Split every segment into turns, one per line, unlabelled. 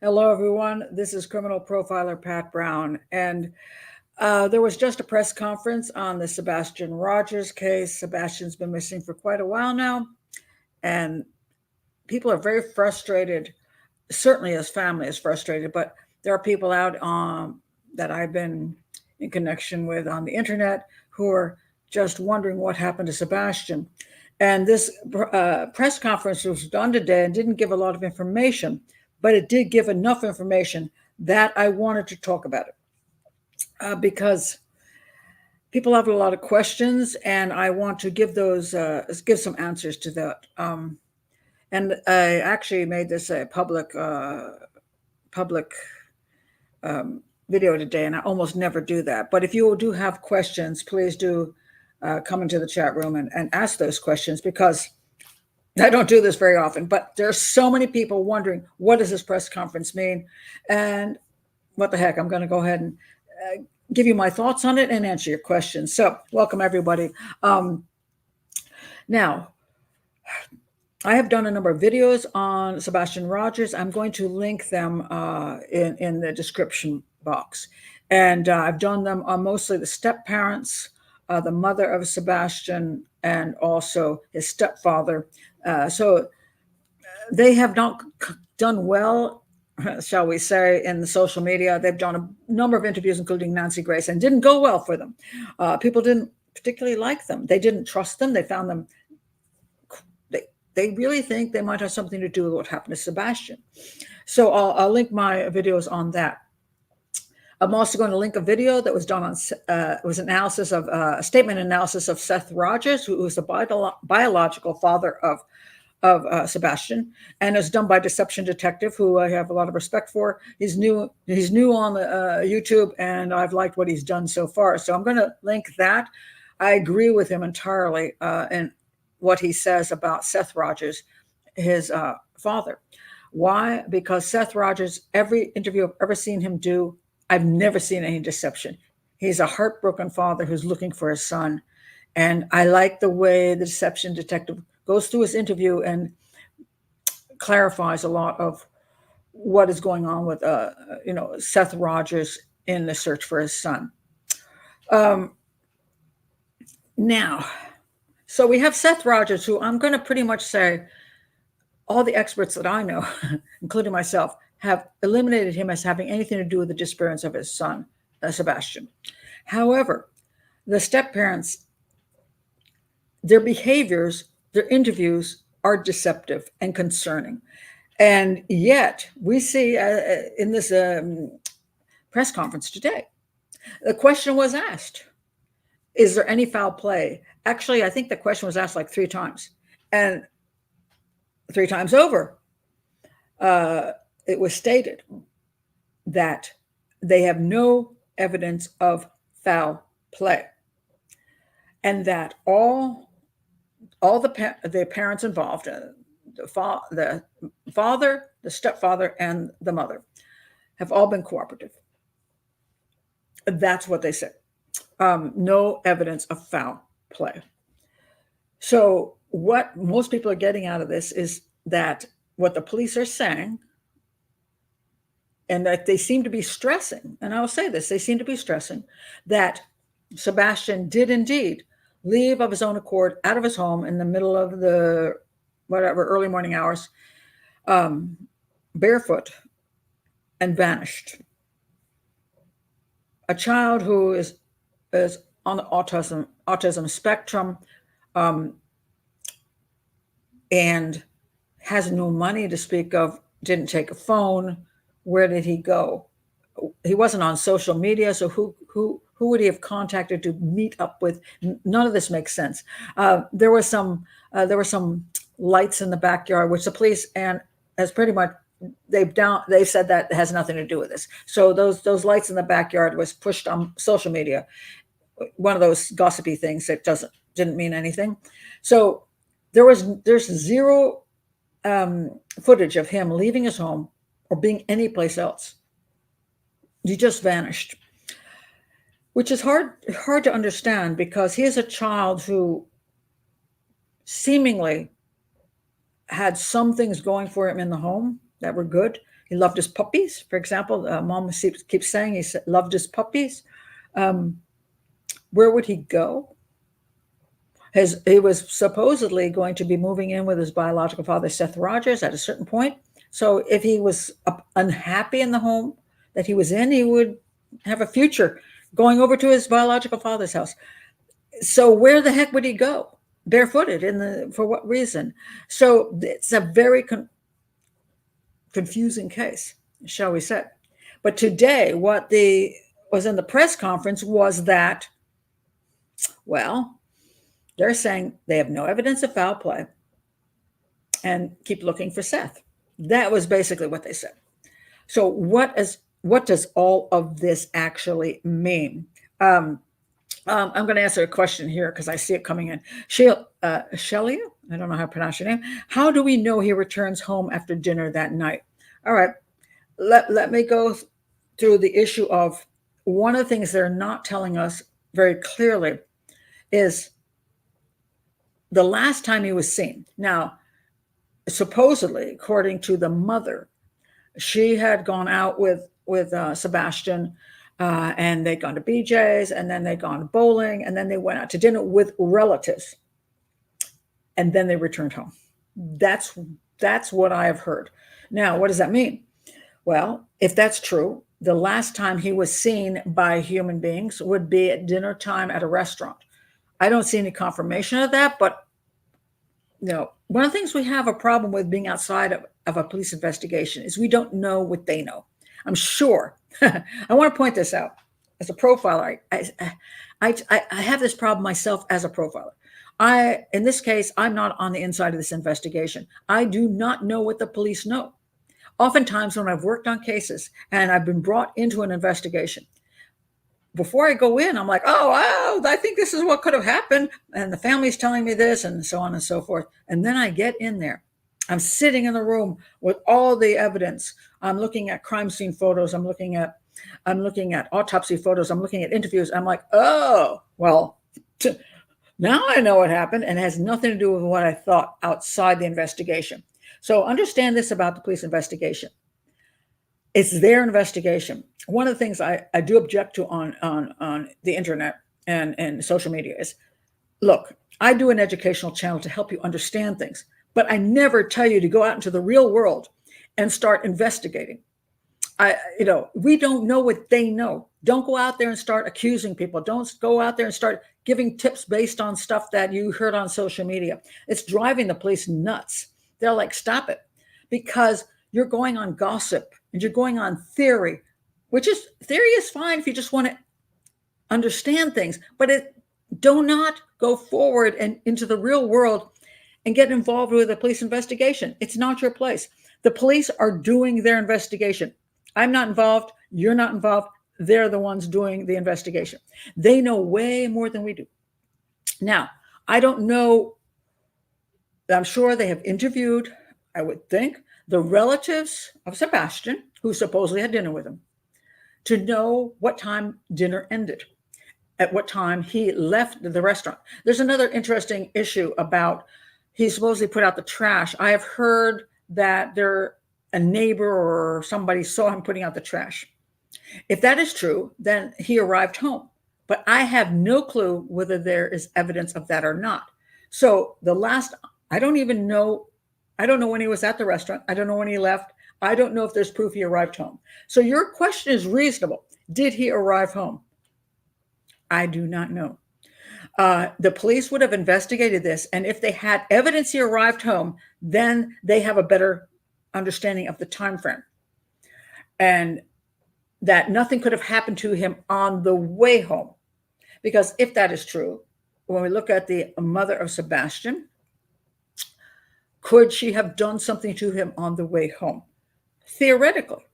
Hello, everyone. This is criminal profiler Pat Brown. And there was just a press conference on the Sebastian Rogers case. Sebastian's been missing for quite a while now. And people are very frustrated. Certainly, his family is frustrated, but there are people out that I've been in connection with on the internet who are just wondering what happened to Sebastian. And this press conference was done today and didn't give a lot of information, but it did give enough information that I wanted to talk about it because people have a lot of questions, and I want to give some answers to that. And I actually made this a public video today, and I almost never do that. But if you do have questions, please do come into the chat room and ask those questions, because I don't do this very often, but there's so many people wondering, what does this press conference mean? And what the heck, I'm going to go ahead and give you my thoughts on it and answer your questions. So welcome, everybody. Now, I have done a number of videos on Sebastian Rogers. I'm going to link them in the description box. And I've done them on mostly the step parents, the mother of Sebastian, and also his stepfather. So they have not done well, shall we say, in the social media. They've done a number of interviews, including Nancy Grace, and didn't go well for them. People didn't particularly like them. They didn't trust them. They found them, they really think they might have something to do with what happened to Sebastian. So I'll link my videos on that. I'm also going to link a video that was done on, it was analysis of, a statement analysis of Seth Rogers, who was the biological father of Sebastian, and it's done by Deception Detective, who I have a lot of respect for. He's new on the YouTube, and I've liked what he's done so far. So I'm going to link that. I agree with him entirely in what he says about Seth Rogers, his father. Why? Because Seth Rogers, every interview I've ever seen him do, I've never seen any deception. He's a heartbroken father who's looking for his son. And I like the way the Deception Detective goes through his interview and clarifies a lot of what is going on with, Seth Rogers in the search for his son. Now, so we have Seth Rogers, who I'm going to pretty much say all the experts that I know, including myself, have eliminated him as having anything to do with the disappearance of his son, Sebastian. However, the step parents, their behaviors, their interviews are deceptive and concerning. And yet we see in this press conference today, the question was asked, is there any foul play? Actually, I think the question was asked like 3 times, and 3 times over, it was stated that they have no evidence of foul play, and that all the parents involved, the father, the stepfather, and the mother, have all been cooperative. That's what they said. No evidence of foul play. So what most people are getting out of this is that what the police are saying, and that they seem to be stressing, and I'll say this, they seem to be stressing that Sebastian did indeed leave of his own accord out of his home in the middle of the early morning hours, barefoot, and vanished. A child who is on the autism spectrum, and has no money to speak of, didn't take a phone. Where did he go? He wasn't on social media, so who would he have contacted to meet up with? None of this makes sense. There were some lights in the backyard, which the police and has pretty much they said that has nothing to do with this. So those lights in the backyard was pushed on social media, one of those gossipy things that didn't mean anything. So there's zero footage of him leaving his home or being anyplace else. He just vanished, which is hard to understand, because he is a child who seemingly had some things going for him in the home, that were good. He loved his puppies, for example. Mom keeps saying he loved his puppies. Where would he go? He was supposedly going to be moving in with his biological father, Seth Rogers, at a certain point. So if he was unhappy in the home that he was in, he would have a future going over to his biological father's house. So where the heck would he go? Barefooted for what reason? So it's a very confusing case, shall we say. But today, what was in the press conference was that, well, they're saying they have no evidence of foul play and keep looking for Seth. That was basically what they said. So what does all of this actually mean? I'm going to answer a question here because I see it coming in. Shelia, I don't know how to pronounce your name. How do we know he returns home after dinner that night? All right, let me go through the issue of one of the things they're not telling us very clearly is the last time he was seen. Now, supposedly, according to the mother, she had gone out with Sebastian, and they'd gone to BJ's, and then they'd gone bowling, and then they went out to dinner with relatives, and then they returned home. That's what I have heard. Now, what does that mean? Well, if that's true, the last time he was seen by human beings would be at dinner time at a restaurant. I don't see any confirmation of that, but one of the things we have a problem with being outside of a police investigation is we don't know what they know. I'm sure. I want to point this out. As a profiler, I have this problem myself as a profiler. In this case, I'm not on the inside of this investigation. I do not know what the police know. Oftentimes when I've worked on cases and I've been brought into an investigation, before I go in, I'm like, oh, wow, I think this is what could have happened. And the family's telling me this and so on and so forth. And then I get in there. I'm sitting in the room with all the evidence. I'm looking at crime scene photos. I'm looking at autopsy photos. I'm looking at interviews. I'm like, oh, well, now I know what happened, and it has nothing to do with what I thought outside the investigation. So understand this about the police investigation. It's their investigation. One of the things I do object to on the internet and social media is, look, I do an educational channel to help you understand things, but I never tell you to go out into the real world and start investigating. We don't know what they know. Don't go out there and start accusing people. Don't go out there and start giving tips based on stuff that you heard on social media. It's driving the police nuts. They're like, stop it, because you're going on gossip and you're going on theory, theory is fine if you just want to understand things, but do not go forward and into the real world and get involved with a police investigation. It's not your place. The police are doing their investigation. I'm not involved. You're not involved. They're the ones doing the investigation. They know way more than we do. Now, I don't know. I'm sure they have interviewed, I would think, the relatives of Sebastian, who supposedly had dinner with him, to know what time dinner ended, at what time he left the restaurant. There's another interesting issue about he supposedly put out the trash. I have heard that a neighbor or somebody saw him putting out the trash. If that is true, then he arrived home. But I have no clue whether there is evidence of that or not. So I don't even know. I don't know when he was at the restaurant. I don't know when he left. I don't know if there's proof he arrived home. So your question is reasonable. Did he arrive home? I do not know. The police would have investigated this. And if they had evidence he arrived home, then they have a better understanding of the time frame. And that nothing could have happened to him on the way home. Because if that is true, when we look at the mother of Sebastian, could she have done something to him on the way home? Theoretically,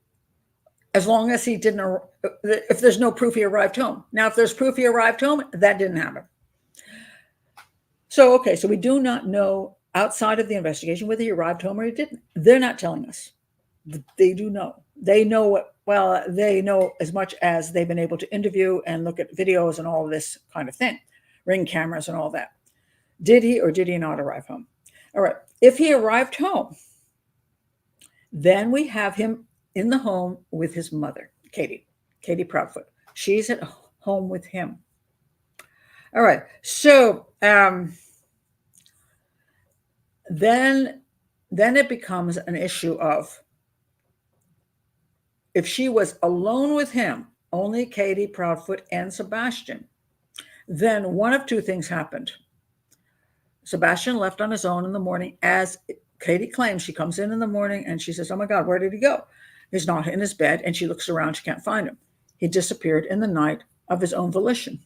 as long as if there's no proof he arrived home. Now, if there's proof he arrived home, that didn't happen. So we do not know outside of the investigation whether he arrived home or he didn't. They're not telling us. They do know. They know they know as much as they've been able to interview and look at videos and all of this kind of thing, ring cameras and all that. Did he or did he not arrive home? All right. If he arrived home, Then we have him in the home with his mother, Katie Proudfoot. She's at home with him. All right. So then it becomes an issue of, if she was alone with him, only Katie Proudfoot and Sebastian, then one of two things happened. Sebastian left on his own in the morning, as Katie claims. She comes in the morning and she says, "Oh my God, where did he go?" He's not in his bed, and she looks around. She can't find him. He disappeared in the night of his own volition.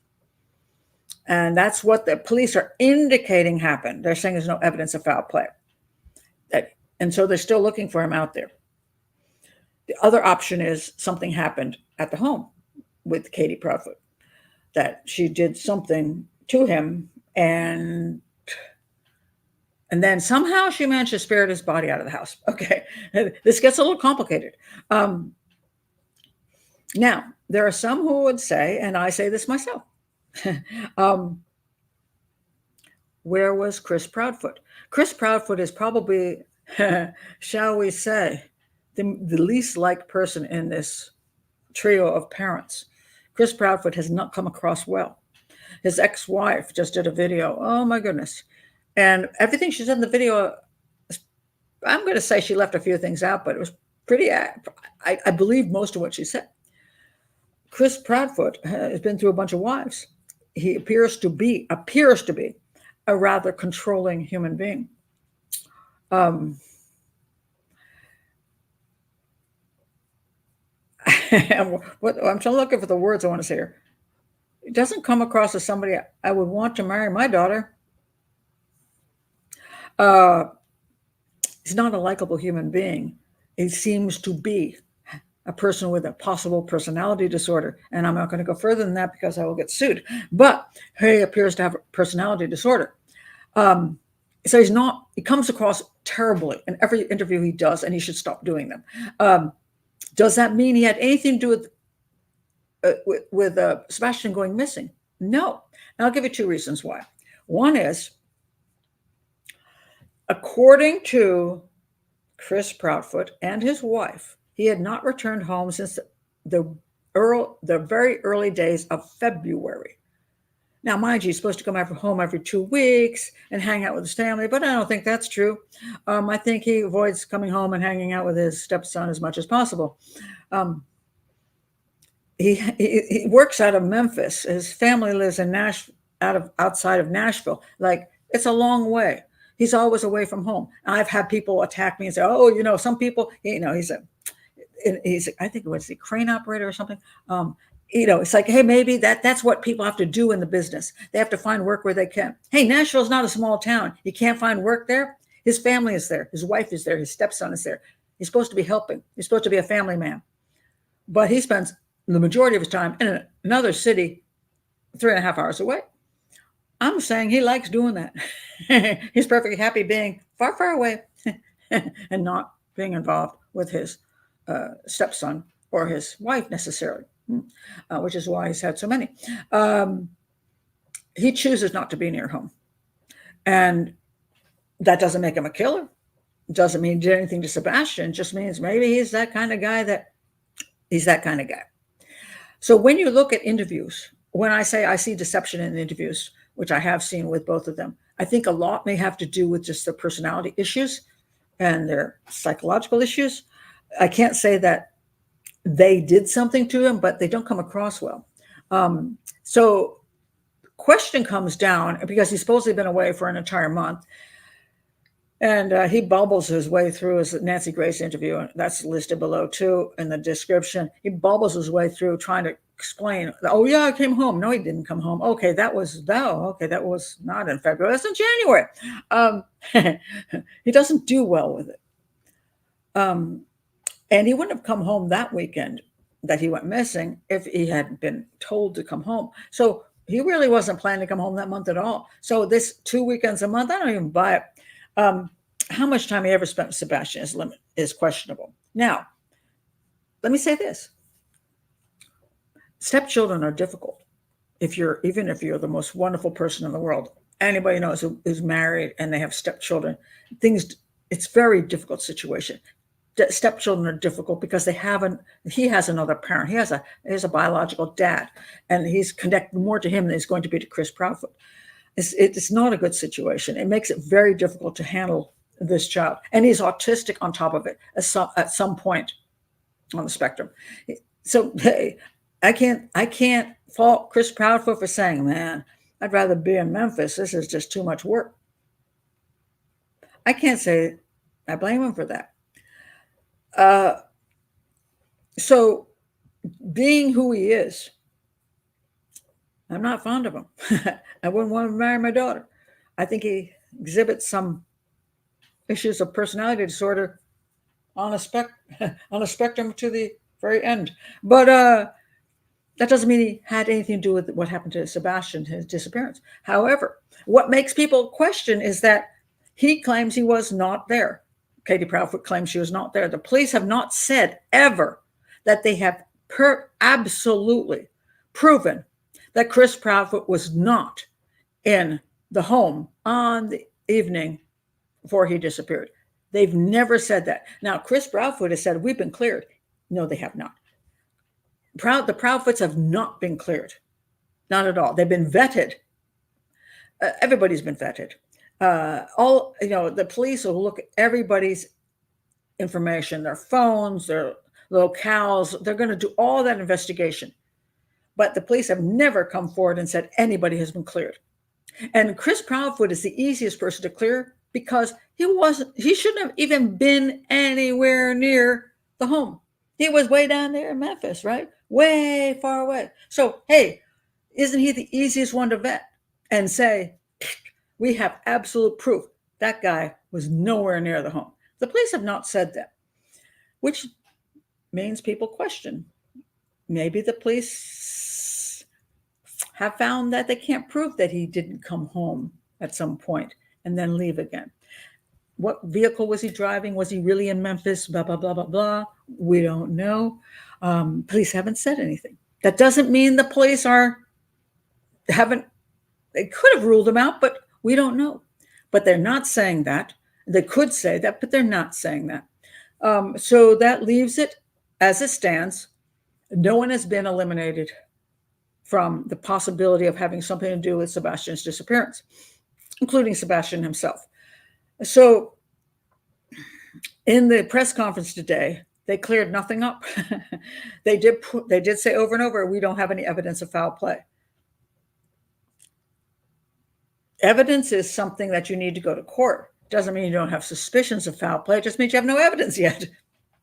And that's what the police are indicating happened. They're saying there's no evidence of foul play. And so they're still looking for him out there. The other option is something happened at the home with Katie Proudfoot, that she did something to him, and then somehow she managed to spirit his body out of the house. Okay, this gets a little complicated. Now, there are some who would say, and I say this myself, where was Chris Proudfoot? Chris Proudfoot is probably, shall we say, the least liked person in this trio of parents. Chris Proudfoot has not come across well. His ex-wife just did a video. Oh my goodness. And everything she said in the video, I'm going to say she left a few things out, but it was pretty, I believe most of what she said. Chris Proudfoot has been through a bunch of wives. He appears to be a rather controlling human being. I'm looking for the words I want to say here. It doesn't come across as somebody I would want to marry my daughter. He's not a likable human being. He seems to be a person with a possible personality disorder. And I'm not going to go further than that because I will get sued. But he appears to have a personality disorder. So he comes across terribly in every interview he does, and he should stop doing them. Does that mean he had anything to do with Sebastian going missing? No. And I'll give you two reasons why. One is, according to Chris Proudfoot and his wife, he had not returned home since the very early days of February. Now, mind you, he's supposed to come home every 2 weeks and hang out with his family, but I don't think that's true. I think he avoids coming home and hanging out with his stepson as much as possible. He works out of Memphis. His family lives in outside of Nashville. Like, it's a long way. He's always away from home. I've had people attack me and say, "Oh, some people, he's I think it was the crane operator or something." It's like, hey, maybe that's what people have to do in the business. They have to find work where they can. Hey, Nashville's not a small town. You can't find work there. His family is there. His wife is there. His stepson is there. He's supposed to be helping. He's supposed to be a family man. But he spends the majority of his time in another city 3.5 hours away. I'm saying he likes doing that. He's perfectly happy being far, far away and not being involved with his stepson or his wife necessarily, which is why he's had so many. He chooses not to be near home. And that doesn't make him a killer. It doesn't mean he did anything to Sebastian. It just means maybe he's that kind of guy. So when you look at interviews, when I say I see deception in interviews, which I have seen with both of them, I think a lot may have to do with just their personality issues and their psychological issues. I can't say that they did something to him, but they don't come across well. So question comes down, because he's supposedly been away for an entire month. And he bubbles his way through his Nancy Grace interview, and that's listed below too in the description. He bubbles his way through trying to explain, "Oh yeah, I came home." No, he didn't come home. Okay, that was not in February. That's in January. He doesn't do well with it. And he wouldn't have come home that weekend that he went missing if he hadn't been told to come home. So he really wasn't planning to come home that month at all. So this 2 weekends a month, I don't even buy it. How much time he ever spent with Sebastian is questionable. Now, let me say this. Stepchildren are difficult. Even if you're the most wonderful person in the world, anybody knows who's married and they have stepchildren, it's very difficult situation. stepchildren are difficult because he has another parent. He has a biological dad, and he's connected more to him than he's going to be to Chris Proudfoot. It's not a good situation. It makes it very difficult to handle this child. And he's autistic on top of it at some point on the spectrum. So hey, I can't fault Chris Proudfoot for saying, man, I'd rather be in Memphis. This is just too much work. I can't say I blame him for that. So being who he is, I'm not fond of him. I wouldn't want to marry my daughter. I think he exhibits some issues of personality disorder on a spectrum to the very end. But that doesn't mean he had anything to do with what happened to Sebastian, his disappearance. However, what makes people question is that he claims he was not there. Katie Proudfoot claims she was not there. The police have not said ever that they have absolutely proven that Chris Proudfoot was not in the home on the evening before he disappeared. They've never said that. Now, Chris Proudfoot has said, we've been cleared. No, they have not. The Proudfoots have not been cleared. Not at all. They've been vetted. Everybody's been vetted. The police will look at everybody's information, their phones, their locales. They're going to do all that investigation. But the police have never come forward and said anybody has been cleared. And Chris Proudfoot is the easiest person to clear because he shouldn't have even been anywhere near the home. He was way down there in Memphis, right? Way far away. So, hey, isn't he the easiest one to vet and say, we have absolute proof that guy was nowhere near the home? The police have not said that, which means people question. Maybe the police have found that they can't prove that he didn't come home at some point and then leave again. What vehicle was he driving? Was he really in Memphis? Blah, blah, blah, blah, blah. We don't know. Police haven't said anything. That doesn't mean the police they could have ruled him out, but we don't know. But they're not saying that. They could say that, but they're not saying that. So that leaves it as it stands. No one has been eliminated from the possibility of having something to do with Sebastian's disappearance, including Sebastian himself. So in the press conference today, they cleared nothing up. They did say over and over, we don't have any evidence of foul play. Evidence is something that you need to go to court. Doesn't mean you don't have suspicions of foul play. It just means you have no evidence yet.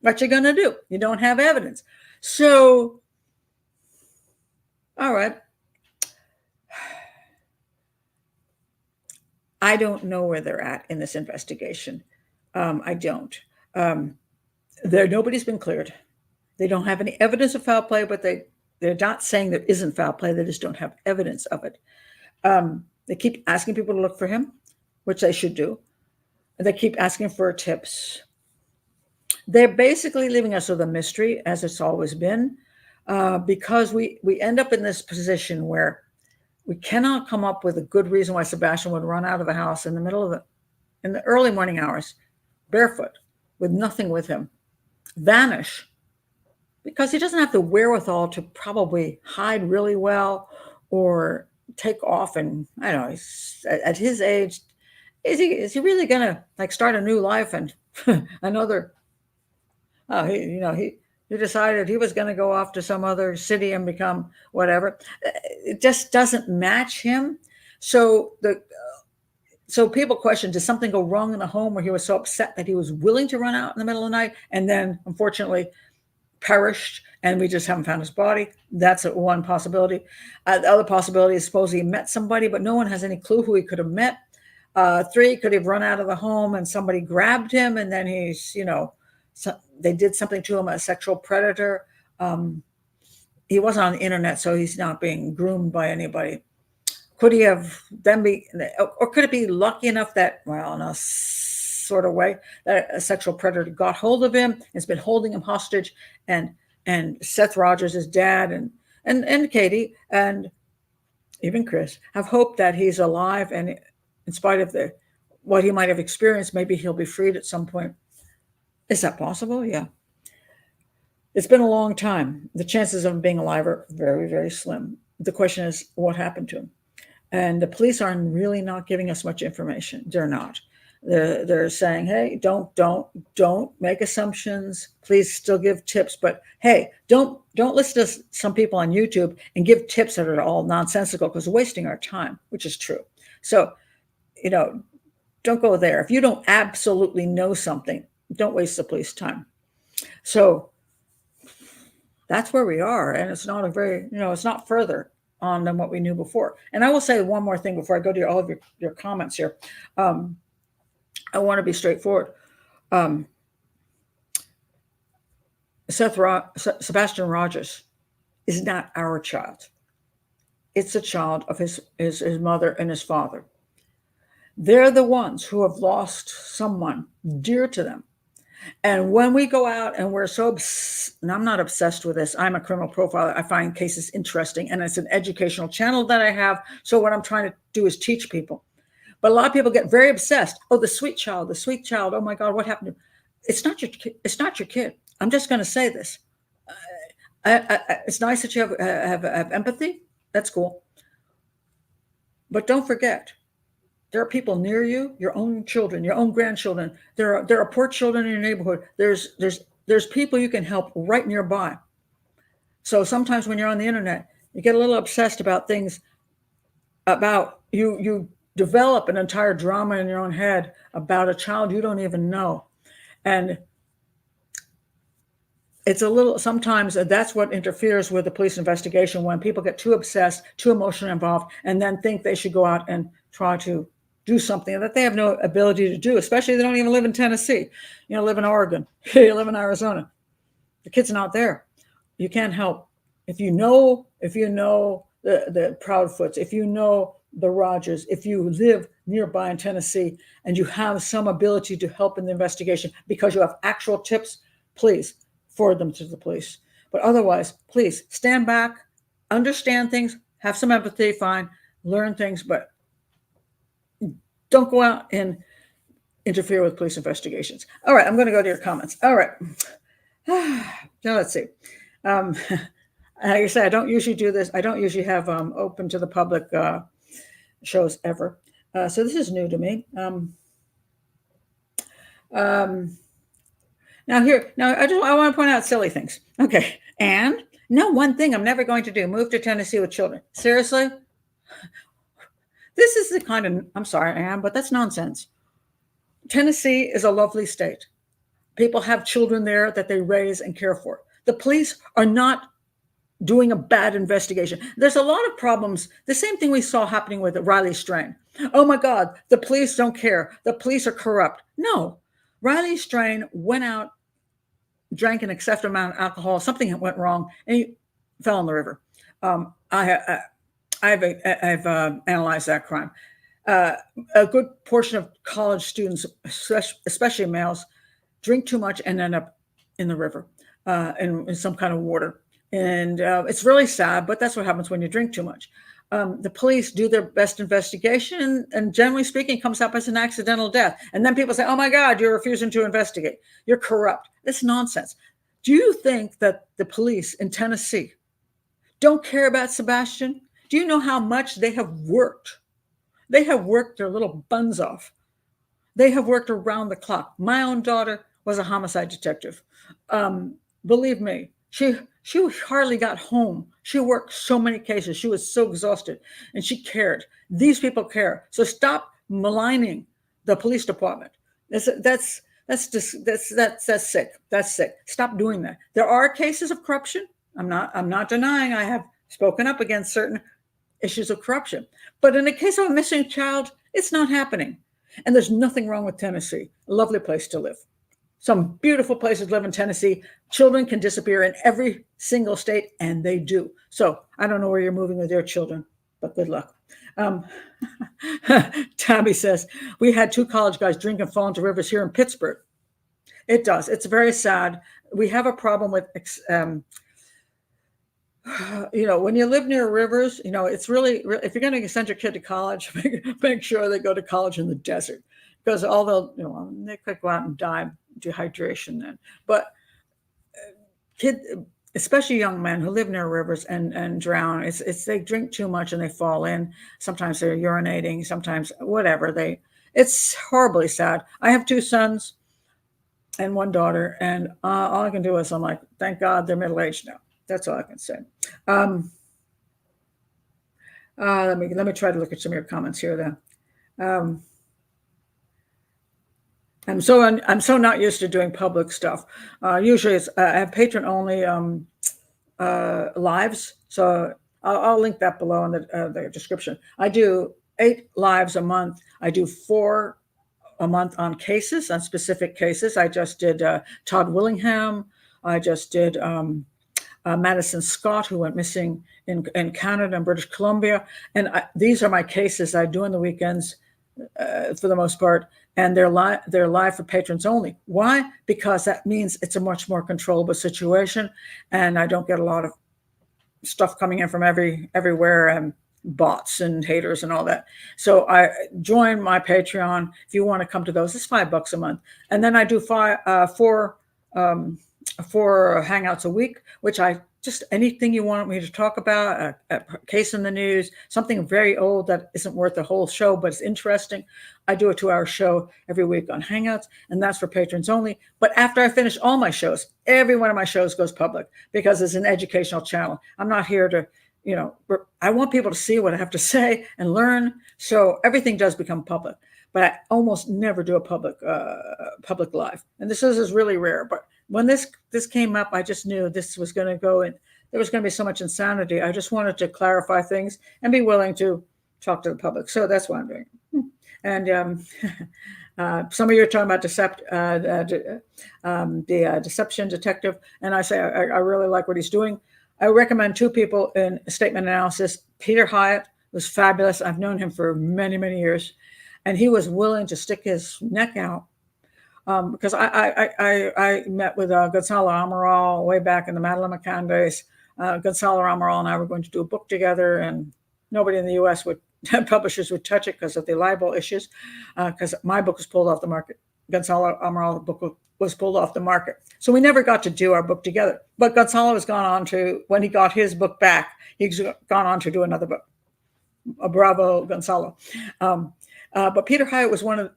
What you going to do? You don't have evidence. So, all right. I don't know where they're at in this investigation. I don't. Nobody's been cleared. They don't have any evidence of foul play, but they're not saying there isn't foul play. They just don't have evidence of it. They keep asking people to look for him, which they should do. They keep asking for tips. They're basically leaving us with a mystery, as it's always been, because we end up in this position where we cannot come up with a good reason why Sebastian would run out of the house in the early morning hours, barefoot, with nothing with him, vanish, because he doesn't have the wherewithal to probably hide really well or take off. And I don't know, at his age, is he really gonna start a new life and another? He decided he was going to go off to some other city and become whatever. It just doesn't match him. So people question, did something go wrong in the home where he was so upset that he was willing to run out in the middle of the night and then unfortunately perished and we just haven't found his body? That's one possibility. The other possibility is suppose he met somebody, but no one has any clue who he could have met. 3, could he have run out of the home and somebody grabbed him and then he's, they did something to him, a sexual predator. He wasn't on the internet, so he's not being groomed by anybody. Could he have or could it be lucky enough that, well, in a sort of way, that a sexual predator got hold of him, has been holding him hostage, and Seth Rogers, his dad, and Katie, and even Chris, have hoped that he's alive, and in spite of what he might have experienced, maybe he'll be freed at some point. Is that possible? Yeah. It's been a long time. The chances of him being alive are very, very slim. The question is, what happened to him? And the police are really not giving us much information. They're not. They're saying, hey, don't make assumptions. Please still give tips, but hey, don't listen to some people on YouTube and give tips that are all nonsensical because we're wasting our time, which is true. So, don't go there. If you don't absolutely know something, don't waste the police time. So that's where we are, and it's not it's not further on than what we knew before. And I will say one more thing before I go to all of your comments here. I want to be straightforward. Sebastian Rogers is not our child. It's a child of his mother and his father. They're the ones who have lost someone dear to them. And when we go out and we're and I'm not obsessed with this, I'm a criminal profiler. I find cases interesting, and it's an educational channel that I have. So what I'm trying to do is teach people. But a lot of people get very obsessed. Oh, the sweet child, the sweet child. Oh my God, what happened to him? It's not your kid. It's not your kid. I'm just going to say this. It's nice that you have empathy. That's cool. But don't forget, there are people near you, your own children, your own grandchildren. There are poor children in your neighborhood. There's people you can help right nearby. So sometimes when you're on the internet, you get a little obsessed about things about you develop an entire drama in your own head about a child you don't even know. And it's a little, sometimes that's what interferes with the police investigation, when people get too obsessed, too emotionally involved, and then think they should go out and try to do something that they have no ability to do, especially if they don't even live in Tennessee, live in Oregon, you live in Arizona. The kid's not there. You can't help. If you know the Proudfoots, if you know the Rogers, if you live nearby in Tennessee and you have some ability to help in the investigation because you have actual tips, please forward them to the police. But otherwise, please stand back, understand things, have some empathy, fine, learn things, but don't go out and interfere with police investigations. All right, I'm going to go to your comments. All right. Now let's see. Like I said, I don't usually do this. I don't usually have open to the public shows ever. So this is new to me. Now I want to point out silly things. Okay. And one thing I'm never going to do, move to Tennessee with children. Seriously? This is the kind of, I'm sorry, I am, but that's nonsense. Tennessee is a lovely state. People have children there that they raise and care for. The police are not doing a bad investigation. There's a lot of problems. The same thing we saw happening with Riley Strain. Oh my God, the police don't care. The police are corrupt. No, Riley Strain went out, drank an excessive amount of alcohol. Something went wrong, and he fell in the river. I've analyzed that crime. A good portion of college students, especially males, drink too much and end up in the river, in some kind of water. And it's really sad, but that's what happens when you drink too much. The police do their best investigation, and generally speaking, it comes up as an accidental death. And then people say, oh my God, you're refusing to investigate. You're corrupt. That's nonsense. Do you think that the police in Tennessee don't care about Sebastian? Do you know how much they have worked? They have worked their little buns off. They have worked around the clock. My own daughter was a homicide detective. Believe me, she hardly got home. She worked so many cases. She was so exhausted, and she cared. These people care. So stop maligning the police department. That's sick. That's sick. Stop doing that. There are cases of corruption. I'm not denying. I have spoken up against certain issues of corruption. But in the case of a missing child, it's not happening. And there's nothing wrong with Tennessee. A lovely place to live. Some beautiful places to live in Tennessee. Children can disappear in every single state, and they do. So I don't know where you're moving with your children, but good luck. Tabby says, we had 2 college guys drink and fall into rivers here in Pittsburgh. It does. It's very sad. We have a problem with when you live near rivers, it's really, if you're going to send your kid to college, make sure they go to college in the desert, because although, they could go out and die dehydration then. But kid, especially young men who live near rivers and drown, it's they drink too much and they fall in. Sometimes they're urinating, sometimes whatever it's horribly sad. I have two sons and one daughter, and all I can do is I'm like, thank God they're middle aged now. That's all I can say. Let me try to look at some of your comments here then. I'm so not used to doing public stuff. Usually I have patron only lives, so I'll link that below in the description. I do 8 lives a month. I do 4 a month on cases, on specific cases. I just did Todd Willingham. I just did Madison Scott, who went missing in Canada and British Columbia. And these are my cases I do on the weekends for the most part. And they're live for patrons only. Why? Because that means it's a much more controllable situation, and I don't get a lot of stuff coming in from everywhere and bots and haters and all that. So I join my Patreon if you want to come to those. It's $5 a month, and then I do 4 hangouts a week, which I just anything you want me to talk about, a case in the news, something very old that isn't worth the whole show, but it's interesting. I do a 2-hour show every week on Hangouts, and that's for patrons only. But after I finish all my shows, every one of my shows goes public because it's an educational channel. I'm not here to, I want people to see what I have to say and learn. So everything does become public, but I almost never do a public live. And this is really rare, but when this came up, I just knew this was going to go and there was going to be so much insanity. I just wanted to clarify things and be willing to talk to the public. So that's what I'm doing. And some of you are talking about the deception detective. And I say, I really like what he's doing. I recommend 2 people in statement analysis. Peter Hyatt was fabulous. I've known him for many, many years. And he was willing to stick his neck out. Because I met with Gonzalo Amaral way back in the Madeline McCann days. Gonzalo Amaral and I were going to do a book together, and nobody in the U.S. publishers would touch it because of the libel issues, because my book was pulled off the market. Gonzalo Amaral's book was pulled off the market. So we never got to do our book together. But Gonzalo has gone on to, when he got his book back, he's gone on to do another book. Bravo, Gonzalo. But Peter Hyatt was one of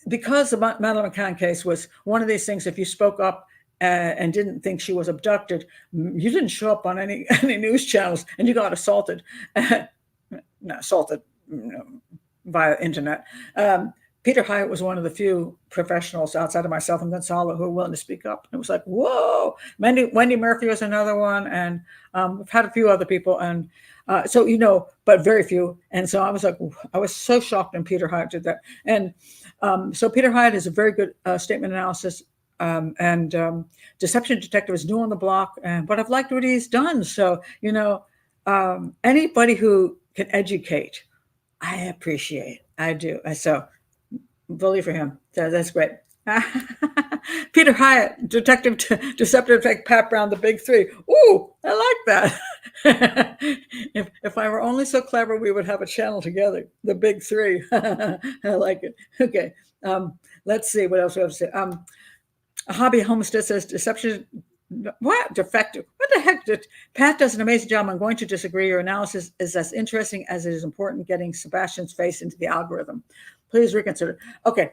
because the Madeline McCann case was one of these things, if you spoke up and didn't think she was abducted, you didn't show up on any news channels and you got assaulted. Not assaulted via internet. Peter Hyatt was one of the few professionals outside of myself and Gonzalo who were willing to speak up. It was like, whoa. Wendy Murphy was another one. And we've had a few other people. And so, but very few. And so I was like, I was so shocked when Peter Hyatt did that. And so Peter Hyatt is a very good statement analysis and deception detective is new on the block. But I've liked what he's done. So, anybody who can educate, I appreciate. I do. So bully for him. That's great. Peter Hyatt, detective, deceptive, Pat Brown, the big 3. Ooh, I like that. If I were only so clever, we would have a channel together. The big 3. I like it. Okay. Let's see what else we have to say. A hobby homestead says deception. What? Defective. What the heck? Pat does an amazing job. I'm going to disagree. Your analysis is as interesting as it is important getting Sebastian's face into the algorithm. Please reconsider. Okay.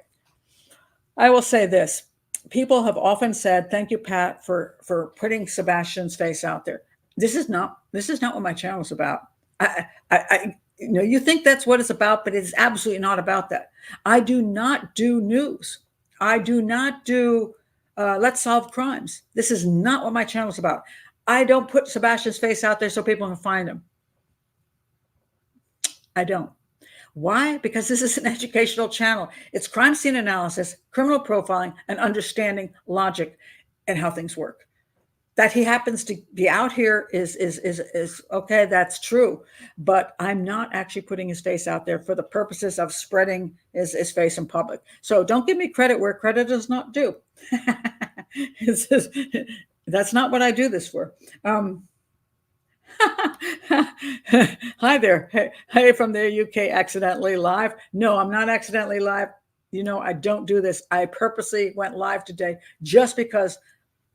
I will say this. People have often said, thank you, Pat, for putting Sebastian's face out there. This is not what my channel is about. You think that's what it's about, but it's absolutely not about that. I do not do news. I do not do let's solve crimes. This is not what my channel is about. I don't put Sebastian's face out there so people can find him. I don't. Why? Because this is an educational channel. It's crime scene analysis, criminal profiling, and understanding logic and how things work. That he happens to be out here is okay. That's true, but I'm not actually putting his face out there for the purposes of spreading his face in public. So don't give me credit where credit is not due. That's not what I do this for. Hi there. Hey, from the UK, accidentally live. No, I'm not accidentally live. I don't do this. I purposely went live today just because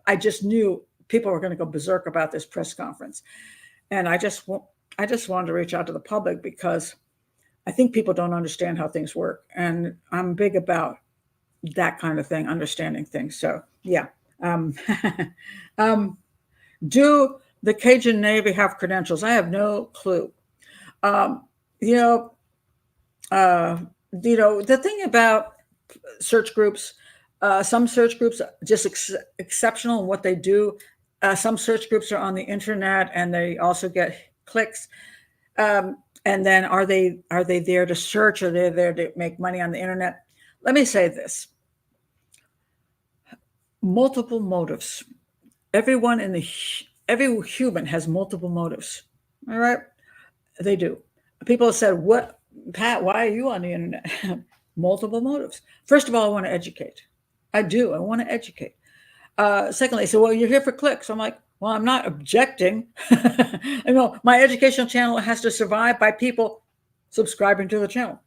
I just knew people were going to go berserk about this press conference. And I just wanted to reach out to the public because I think people don't understand how things work. And I'm big about that kind of thing, understanding things. So, yeah. Um, do the Cajun Navy have credentials? I have no clue. Um, you know, the thing about search groups, some search groups are just exceptional in what they do. Some search groups are on the internet and they also get clicks. And then are they there to search? Or are they there to make money on the internet? Let me say this: multiple motives. Every human has multiple motives. All right, they do. People have said, "What, Pat? Why are you on the internet?" Multiple motives. First of all, I want to educate. I do. I want to educate. Secondly, so well, you're here for clicks. I'm like, well, I'm not objecting. My educational channel has to survive by people subscribing to the channel.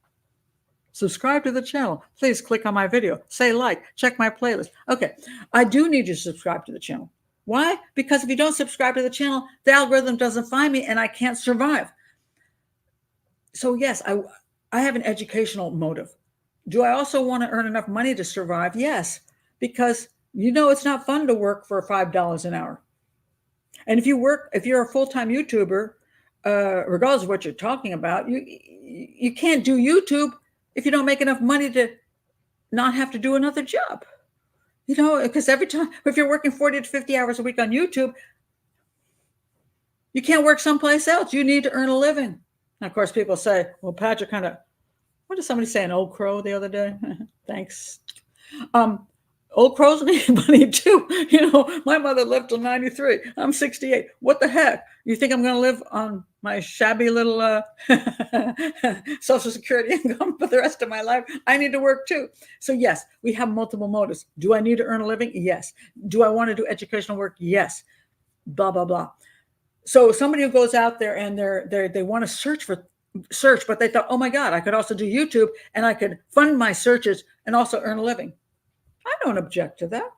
Subscribe to the channel. Please click on my video. Say like. Check my playlist. Okay, I do need you to subscribe to the channel. Why? Because if you don't subscribe to the channel, the algorithm doesn't find me and I can't survive. So yes, I have an educational motive. Do I also want to earn enough money to survive? Yes, because it's not fun to work for $5 an hour. And if you're a full-time YouTuber, regardless of what you're talking about, you can't do YouTube if you don't make enough money to not have to do another job. Because every time, if you're working 40 to 50 hours a week on YouTube, you can't work someplace else. You need to earn a living. And of course, people say, well, Patrick, what did somebody say, an old crow the other day? Thanks. Old crows need money too. My mother lived till 93. I'm 68. What the heck? You think I'm going to live on my shabby little Social Security income for the rest of my life? I need to work too. So yes, we have multiple motives. Do I need to earn a living? Yes. Do I want to do educational work? Yes. Blah, blah, blah. So somebody who goes out there and they want to search, but they thought, oh my God, I could also do YouTube and I could fund my searches and also earn a living. I don't object to that.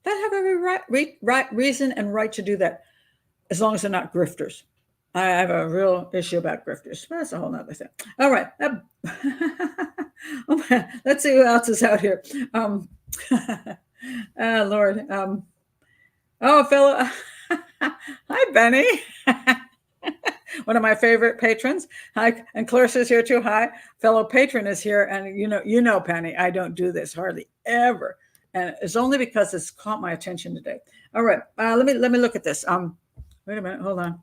They have every right reason and right to do that, as long as they're not grifters. I have a real issue about grifters. That's a whole nother thing. All right. Let's see who else is out here. Lord. Fellow. Hi, Benny. One of my favorite patrons. Hi, and Clarissa's here too. Hi, fellow patron is here, and Penny, I don't do this hardly ever, and it's only because it's caught my attention today. All right, let me look at this. Wait a minute, hold on.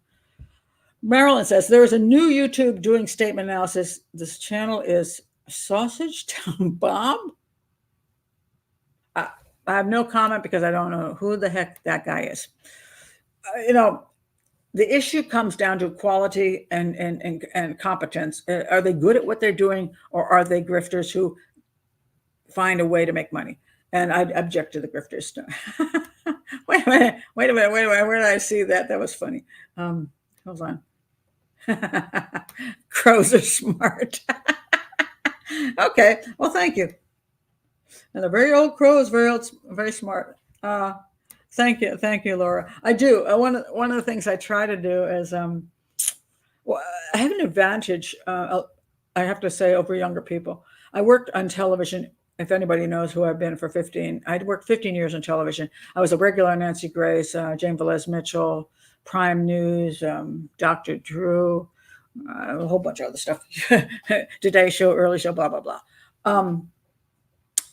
Marilyn says there is a new YouTube doing statement analysis. This channel is Sausage Town Bob. I have no comment because I don't know who the heck that guy is. The issue comes down to quality and competence. Are they good at what they're doing, or are they grifters who find a way to make money? And I object to the grifters. Wait a minute. Where did I see that? That was funny. Hold on. Crows are smart. Okay. Well, thank you. And the very old crow is very smart. Thank you, Laura. I do. One of the things I try to do is, I have an advantage, I have to say, over younger people. I worked on television. If anybody knows who I've been for 15, I'd worked 15 years on television. I was a regular Nancy Grace, Jane Velez Mitchell, Prime News, Dr. Drew, a whole bunch of other stuff. Today Show, Early Show, blah, blah, blah.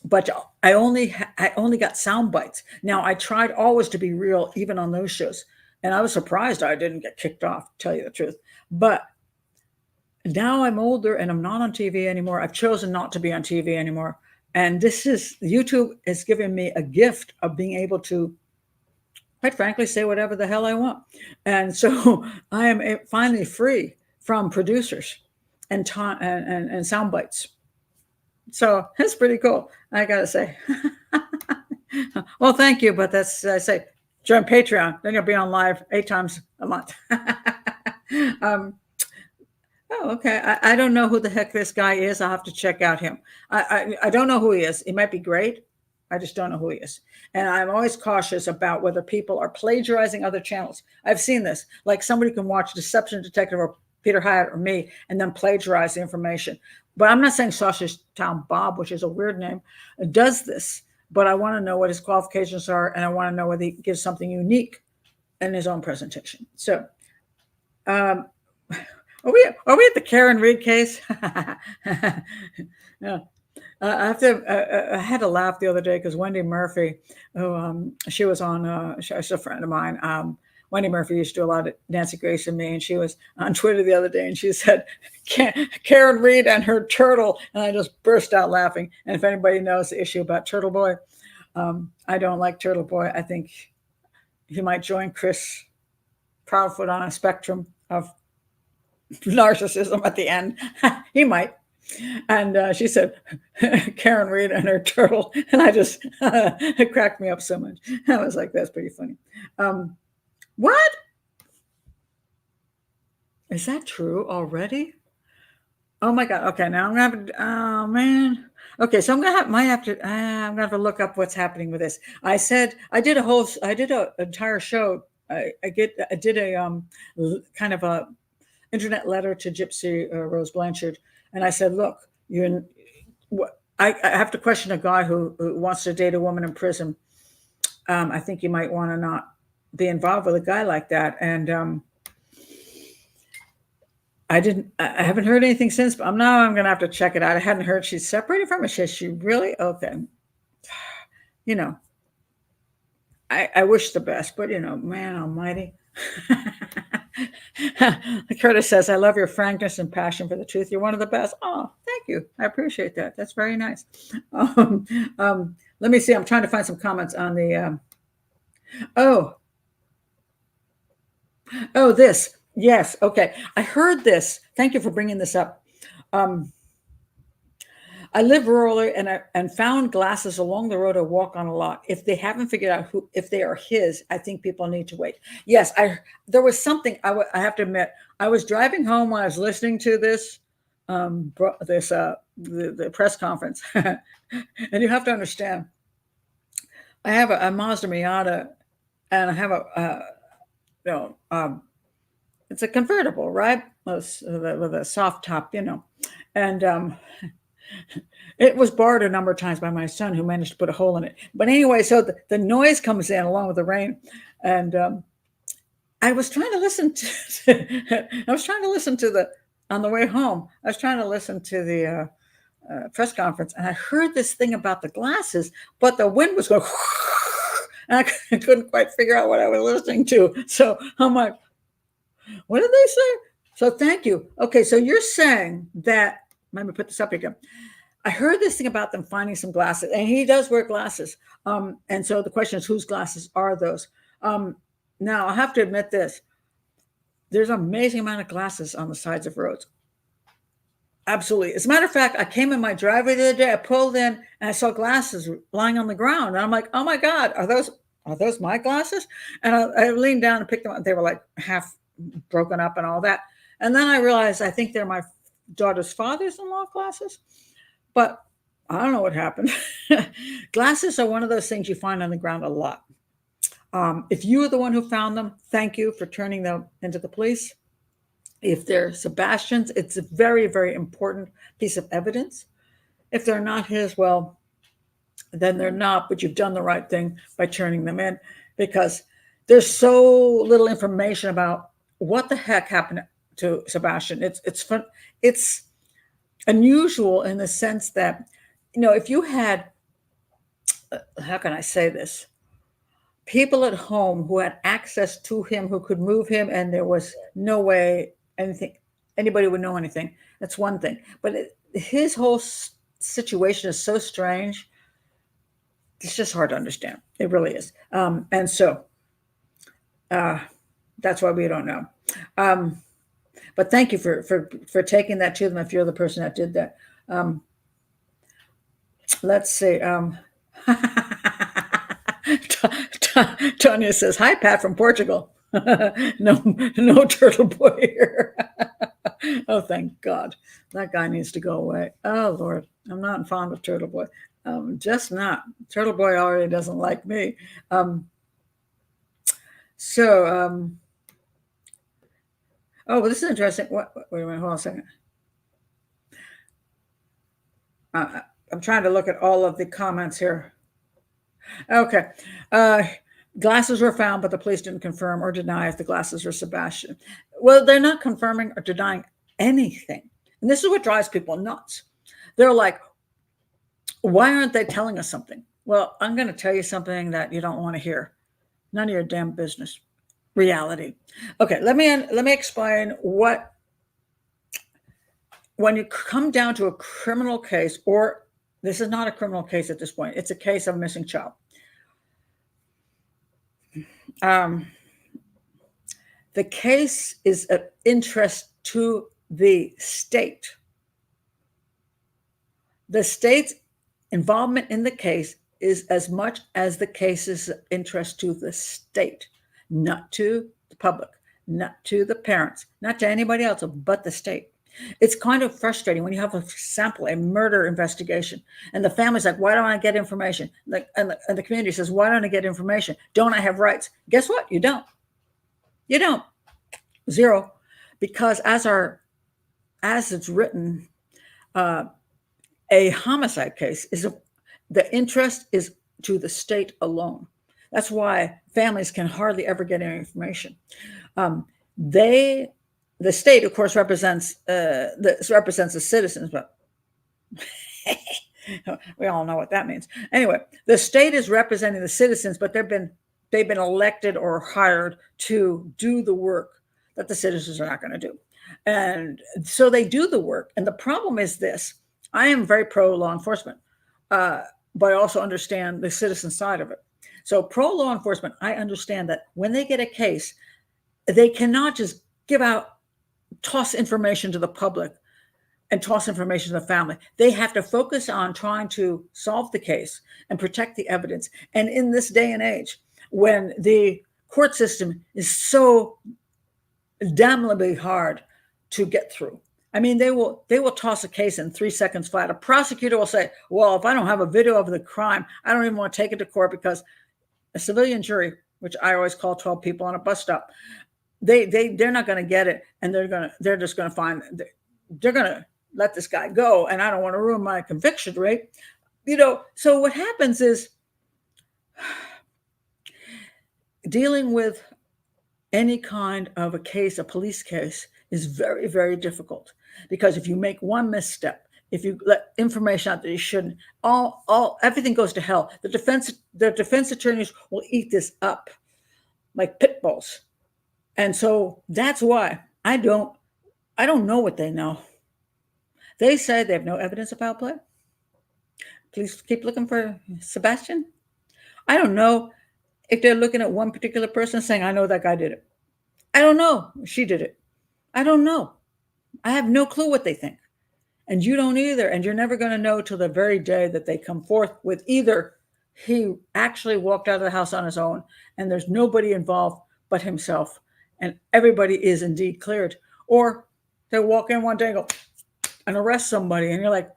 But I only got sound bites. Now, I tried always to be real, even on those shows. And I was surprised I didn't get kicked off, to tell you the truth. But now I'm older and I'm not on TV anymore. I've chosen not to be on TV anymore. And YouTube has given me a gift of being able to, quite frankly, say whatever the hell I want. And so I am finally free from producers and sound bites. So it's pretty cool, I gotta say. Well, thank you, but I say, join Patreon. Then you'll be on live 8 times a month. Oh, okay. I don't know who the heck this guy is. I'll have to check out him. I don't know who he is. He might be great. I just don't know who he is. And I'm always cautious about whether people are plagiarizing other channels. I've seen this. Like somebody can watch Deception Detective or Peter Hyatt or me and then plagiarize the information. But I'm not saying Sausage Town Bob, which is a weird name, does this. But I want to know what his qualifications are, and I want to know whether he gives something unique in his own presentation. So, um, are we at the Karen Reed case? Yeah. I had to laugh the other day because Wendy Murphy, who she was on, she's a friend of mine. Wendy Murphy used to do a lot of Nancy Grace and me, and she was on Twitter the other day, and she said, Karen Reed and her turtle, and I just burst out laughing. And if anybody knows the issue about Turtle Boy, I don't like Turtle Boy. I think he might join Chris Proudfoot on a spectrum of narcissism at the end. He might. And she said, Karen Reed and her turtle. And I just, it cracked me up so much. I was like, that's pretty funny. What? Is that true already? Oh my God. Okay. Now I'm going to have to, oh man. Okay. So I'm going to I'm going to have to look up what's happening with this. I did an entire show. I did a kind of a internet letter to Gypsy Rose Blanchard. And I said, look, I have to question a guy who wants to date a woman in prison. I think you might want to not be involved with a guy like that. And I haven't heard anything since, but I'm going to have to check it out. I hadn't heard she's separated from it. She really? Okay. You know, I wish the best, but man almighty. Curtis says, I love your frankness and passion for the truth. You're one of the best. Oh, thank you. I appreciate that. That's very nice. Let me see. I'm trying to find some comments on the, this. Yes. Okay. I heard this. Thank you for bringing this up. I live rurally and found glasses along the road I walk on a lot. If they haven't figured out if they are his, I think people need to wait. Yes, there was something I have to admit. I was driving home when I was listening to this, the press conference, and you have to understand. I have a Mazda Miata, and I have it's a convertible, right? With a soft top, and it was borrowed a number of times by my son, who managed to put a hole in it. But anyway, so the noise comes in along with the rain, and I was trying to listen to on the way home. I was trying to listen to the press conference, and I heard this thing about the glasses, but the wind was going, and I couldn't quite figure out what I was listening to. So I'm like, what did they say? So thank you. Okay, so you're saying that. Let me put this up again. I heard this thing about them finding some glasses, and he does wear glasses. And so the question is, whose glasses are those? Now, I have to admit this. There's an amazing amount of glasses on the sides of roads. Absolutely. As a matter of fact, I came in my driveway the other day, I pulled in, and I saw glasses lying on the ground. And I'm like, oh my God, are those my glasses? And I leaned down and picked them up. They were like half broken up and all that. And then I realized I think they're my daughter's father's-in-law glasses, but I don't know what happened. Glasses are one of those things you find on the ground a lot. If you were the one who found them, thank you for turning them into the police. If they're Sebastian's, it's a very, very important piece of evidence. If they're not his, well, then they're not, but you've done the right thing by turning them in, because there's so little information about what the heck happened to Sebastian. It's fun. It's unusual in the sense that, if you had, how can I say this? People at home who had access to him, who could move him, and there was no way anybody would know anything. That's one thing. But his whole situation is so strange. It's just hard to understand. It really is. And so that's why we don't know. But thank you for taking that to them if you're the person that did that. Let's see. Tonya says, hi, Pat from Portugal. No turtle boy here. Oh, thank God. That guy needs to go away. Oh, Lord. I'm not fond of Turtle Boy. Just not. Turtle Boy already doesn't like me. Um, so, oh, well, this is interesting. Wait a minute. Hold on a second. Uh, I'm trying to look at all of the comments here. Okay. Uh, Glasses were found, but the police didn't confirm or deny if the glasses were Sebastian. Well, they're not confirming or denying anything. And this is what drives people nuts. They're like, why aren't they telling us something? Well, I'm going to tell you something that you don't want to hear. None of your damn business. Reality. Okay, let me explain what, when you come down to a criminal case, or this is not a criminal case at this point, it's a case of a missing child. The case is of interest to the state. The state's involvement in the case is as much as the case's interest to the state, not to the public, not to the parents, not to anybody else but the state. It's kind of frustrating when you have a sample, a murder investigation, and the family's like, why don't I get information? And the community says, why don't I get information? Don't I have rights? Guess what? You don't. You don't. Zero. Because as it's written, a homicide case the interest is to the state alone. That's why families can hardly ever get any information. The state, of course, represents the citizens, but we all know what that means. Anyway, the state is representing the citizens, but they've been elected or hired to do the work that the citizens are not going to do. And so they do the work. And the problem is this: I am very pro law enforcement, but I also understand the citizen side of it. So pro law enforcement, I understand that when they get a case, they cannot just toss information to the public and toss information to the family. They have to focus on trying to solve the case and protect the evidence. And in this day and age, when the court system is so damnably hard to get through, I mean, they will toss a case in 3 seconds flat. A prosecutor will say, well, if I don't have a video of the crime, I don't even want to take it to court, because a civilian jury, which I always call 12 people on a bus stop, they're not going to get it. And they're just going to let this guy go. And I don't want to ruin my conviction rate. So what happens is, dealing with any kind of a case, a police case, is very, very difficult, because if you make one misstep, if you let information out that you shouldn't, everything goes to hell. The defense attorneys will eat this up like pit bulls. And so that's why I don't know what they know. They say they have no evidence of foul play. Please keep looking for Sebastian. I don't know if they're looking at one particular person saying, I know that guy did it. I don't know. She did it. I don't know. I have no clue what they think. And you don't either. And you're never going to know till the very day that they come forth with either he actually walked out of the house on his own and there's nobody involved but himself, and everybody is indeed cleared, or they walk in one day and go and arrest somebody. And you're like,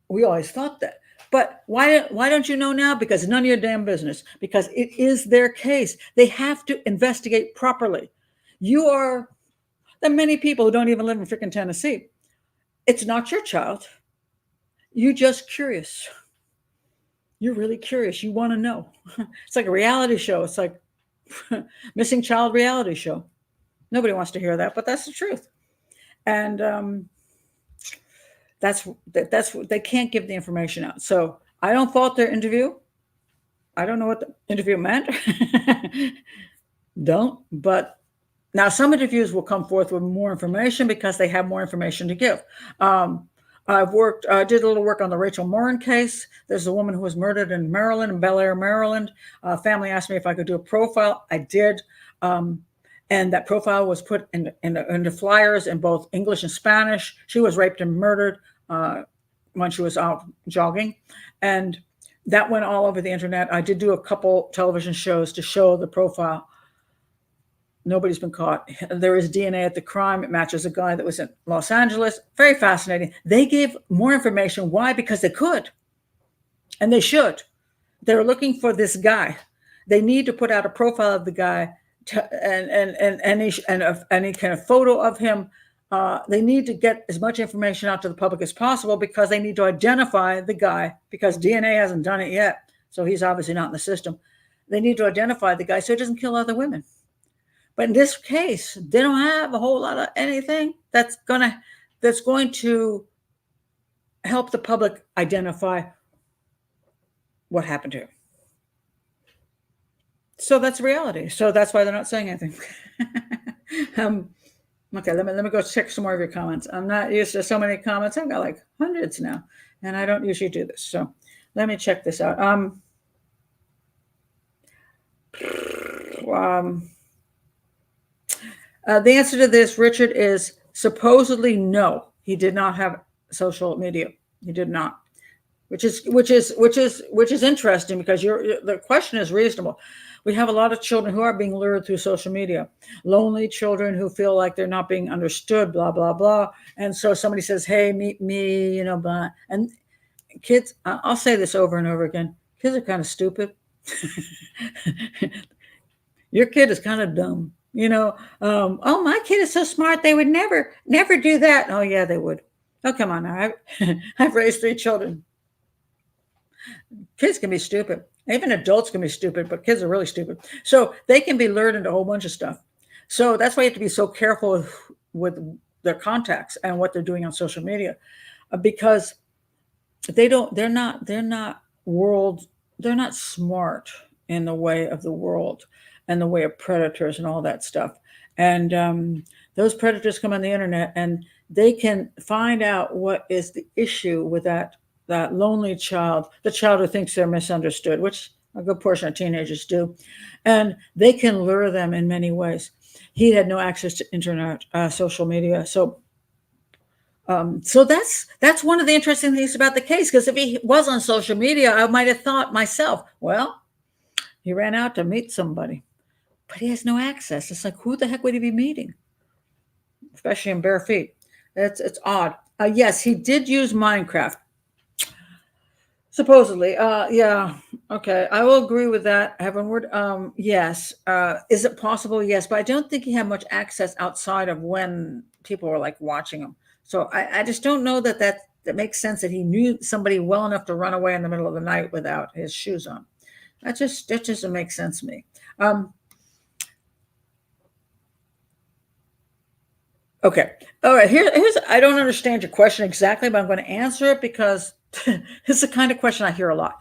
we always thought that. But why don't you know now? Because it's none of your damn business. Because it is their case. They have to investigate properly. There are many people who don't even live in freaking Tennessee. It's not your child. You're just curious. You're really curious. You want to know. It's like a reality show. It's like missing child reality show. Nobody wants to hear that, but that's the truth. And that's they can't give the information out. So I don't fault their interview. I don't know what the interview meant. But now some interviews will come forth with more information because they have more information to give. I did a little work on the Rachel Morin case. There's a woman who was murdered in Maryland, in Bel Air, Maryland. Family asked me if I could do a profile. I did. And that profile was put in the flyers in both English and Spanish. She was raped and murdered when she was out jogging. And that went all over the internet. I did do a couple television shows to show the profile. Nobody's been caught. There is DNA at the crime. It matches a guy that was in Los Angeles. Very fascinating. They gave more information. Why? Because they could, and they should. They're looking for this guy. They need to put out a profile of the guy and any kind of photo of him. They need to get as much information out to the public as possible because they need to identify the guy because DNA hasn't done it yet. So he's obviously not in the system. They need to identify the guy so he doesn't kill other women. But in this case, they don't have a whole lot of anything that's going to help the public identify what happened to him. So that's reality. So that's why they're not saying anything. Okay, let me go check some more of your comments. I'm not used to so many comments. I've got like hundreds now, and I don't usually do this. So let me check this out. The answer to this, Richard, is supposedly no. He did not have social media. He did not, which is interesting because the question is reasonable. We have a lot of children who are being lured through social media, lonely children who feel like they're not being understood, blah, blah, blah. And so somebody says, hey, meet me, blah. And kids, I'll say this over and over again. Kids are kind of stupid. Your kid is kind of dumb, oh, my kid is so smart. They would never do that. Oh yeah, they would. Oh, come on now. I've raised 3 children. Kids can be stupid. Even adults can be stupid, but kids are really stupid. So they can be lured into a whole bunch of stuff. So that's why you have to be so careful with their contacts and what they're doing on social media, because they're not smart in the way of the world and the way of predators and all that stuff. And those predators come on the internet and they can find out what is the issue with that lonely child, the child who thinks they're misunderstood, which a good portion of teenagers do. And they can lure them in many ways. He had no access to internet, social media. So that's one of the interesting things about the case, because if he was on social media, I might have thought myself, well, he ran out to meet somebody, but he has no access. It's like, who the heck would he be meeting? Especially in bare feet. It's odd. Yes, he did use Minecraft. Supposedly, yeah, okay, I will agree with that, Heavenward. Yes, is it possible? Yes, but I don't think he had much access outside of when people were like watching him. So I just don't know that makes sense that he knew somebody well enough to run away in the middle of the night without his shoes on. That just doesn't make sense to me. Okay, all right. Here's I don't understand your question exactly, but I'm going to answer it because it's the kind of question I hear a lot.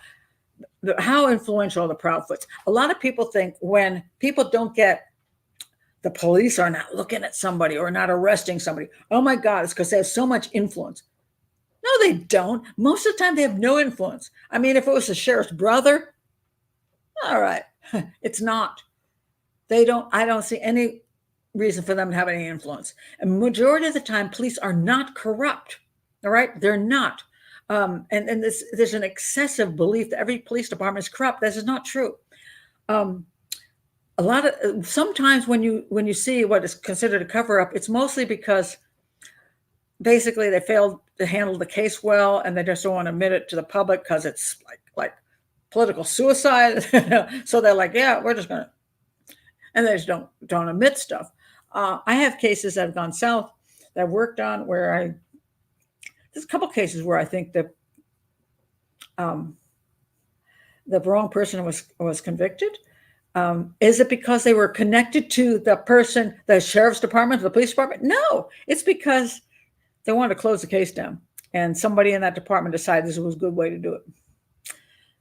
How influential are the Proudfoots? A lot of people think when people don't get, the police are not looking at somebody or not arresting somebody, oh my God, it's because they have so much influence. No, they don't. Most of the time, they have no influence. I mean, if it was the sheriff's brother, all right, it's not. I don't see any reason for them to have any influence. And majority of the time, police are not corrupt. All right, they're not. And there's an excessive belief that every police department is corrupt. This is not true. Sometimes when you see what is considered a cover up, it's mostly because basically they failed to handle the case well, and they just don't want to admit it to the public because it's like political suicide. So they're like, yeah, we're just gonna, and they just don't admit stuff. I have cases that have gone south that I've worked on where there's a couple cases where I think that the wrong person was convicted. Is it because they were connected to the sheriff's department, the police department? No, it's because they wanted to close the case down, and somebody in that department decided this was a good way to do it.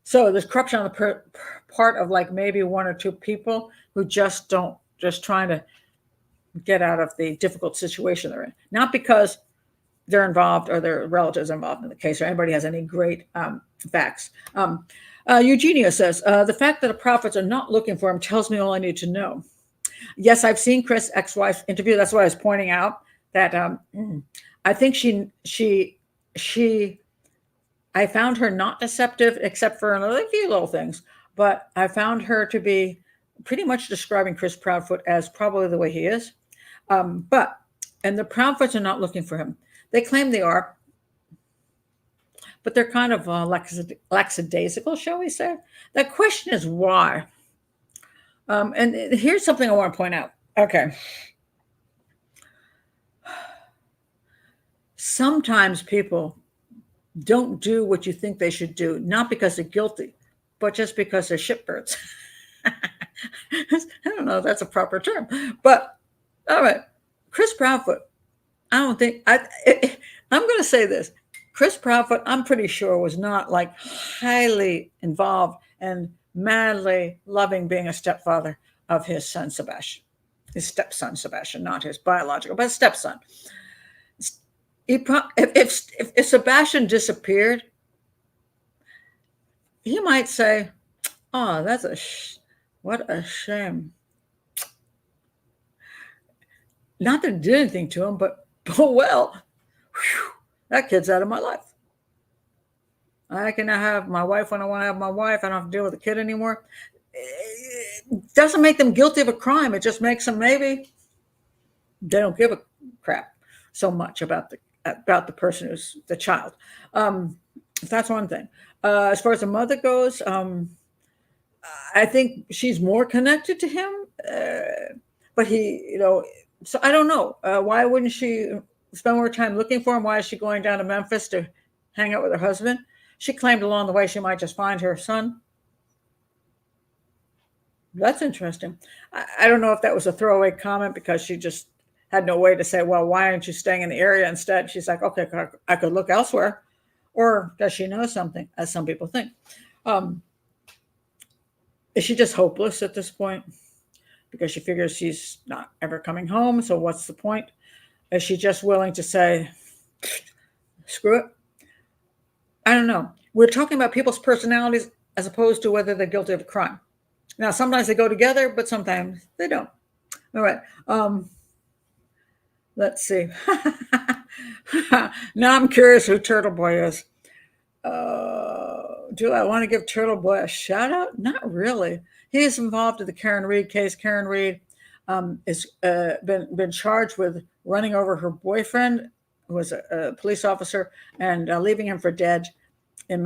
So there's corruption on the part of like maybe 1 or 2 people who just trying to get out of the difficult situation they're in, not because they're involved or their relatives are involved in the case or anybody has any great facts. Eugenia says, the fact that the Prophets are not looking for him tells me all I need to know. Yes, I've seen Chris' ex-wife's interview. That's what I was pointing out, that I think I found her not deceptive except for a few little things, but I found her to be pretty much describing Chris Proudfoot as probably the way he is. And the Proudfoots are not looking for him. They claim they are, but they're kind of lackadaisical, shall we say? The question is why. And here's something I want to point out. Okay. Sometimes people don't do what you think they should do, not because they're guilty, but just because they're shitbirds. I don't know if that's a proper term, but all right. Chris Proudfoot, I don't think, I'm going to say this. Chris Proudfoot, I'm pretty sure, was not like highly involved and madly loving being a stepfather of his son, Sebastian, his stepson, Sebastian, not his biological, but his stepson. If Sebastian disappeared, he might say, "Oh, what a shame." Not that it did anything to him, but well, whew, that kid's out of my life. I can now have my wife when I want to have my wife. I don't have to deal with the kid anymore. It doesn't make them guilty of a crime. It just makes them maybe they don't give a crap so much about the person who's the child. That's one thing. As far as the mother goes, I think she's more connected to him, but he, so I don't know. Why wouldn't she spend more time looking for him? Why is she going down to Memphis to hang out with her husband? She claimed along the way she might just find her son. That's interesting. I don't know if that was a throwaway comment because she just had no way to say, well, why aren't you staying in the area instead? She's like, okay, I could look elsewhere. Or does she know something, as some people think? Is she just hopeless at this point? Because she figures she's not ever coming home. So what's the point? Is she just willing to say, screw it? I don't know. We're talking about people's personalities as opposed to whether they're guilty of a crime. Now, sometimes they go together, but sometimes they don't. All right. Let's see. Now I'm curious who Turtle Boy is. Do I want to give Turtle Boy a shout out? Not really. He is involved in the Karen Reed case. Karen Reed has been charged with running over her boyfriend, who was a police officer, and leaving him for dead in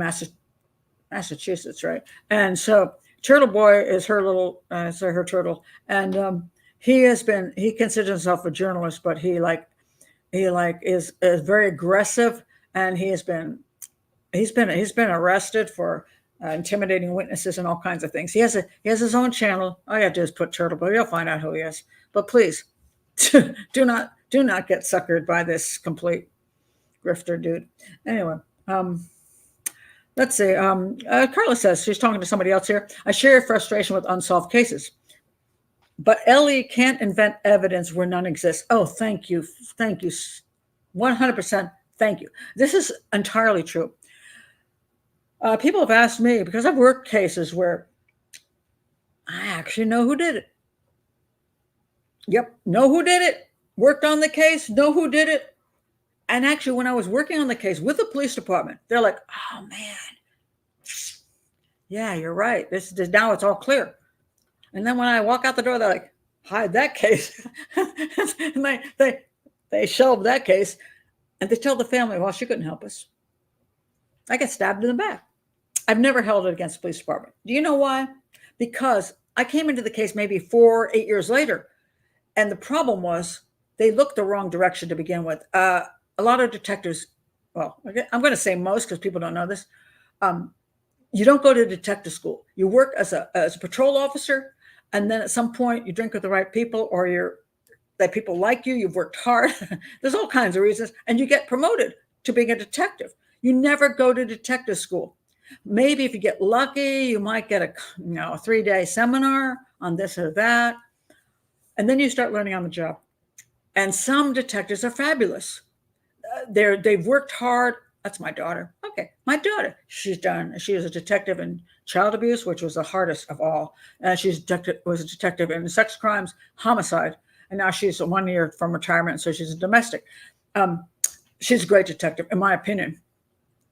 Massachusetts, right? And so Turtle Boy is her little, her turtle, and he considers himself a journalist, but he is very aggressive, and he's been arrested for intimidating witnesses and all kinds of things. He has his own channel. All you have to do is put Turtle Boy. You'll find out who he is. But please, do not get suckered by this complete grifter dude. Anyway, let's see. Carla says she's talking to somebody else here. I share frustration with unsolved cases, but Ellie can't invent evidence where none exists. Oh, thank you, 100%. Thank you. This is entirely true. People have asked me, because I've worked cases where I actually know who did it. Yep, know who did it. Worked on the case, know who did it. And actually, when I was working on the case with the police department, they're like, oh, man, yeah, you're right. Now it's all clear. And then when I walk out the door, they're like, hide that case. And they shelved that case. And they tell the family, well, she couldn't help us. I get stabbed in the back. I've never held it against the police department. Do you know why? Because I came into the case maybe 8 years later. And the problem was they looked the wrong direction to begin with. A lot of detectives, well, I'm going to say most because people don't know this. You don't go to detective school. You work as a patrol officer. And then at some point you drink with the right people, or that people like you. You've worked hard. There's all kinds of reasons. And you get promoted to being a detective. You never go to detective school. Maybe if you get lucky, you might get a 3-day seminar on this or that. And then you start learning on the job. And some detectives are fabulous. They've worked hard. That's my daughter. Okay, my daughter. She was a detective in child abuse, which was the hardest of all. She was a detective in sex crimes, homicide. And now she's 1 year from retirement, so she's a domestic. She's a great detective, in my opinion.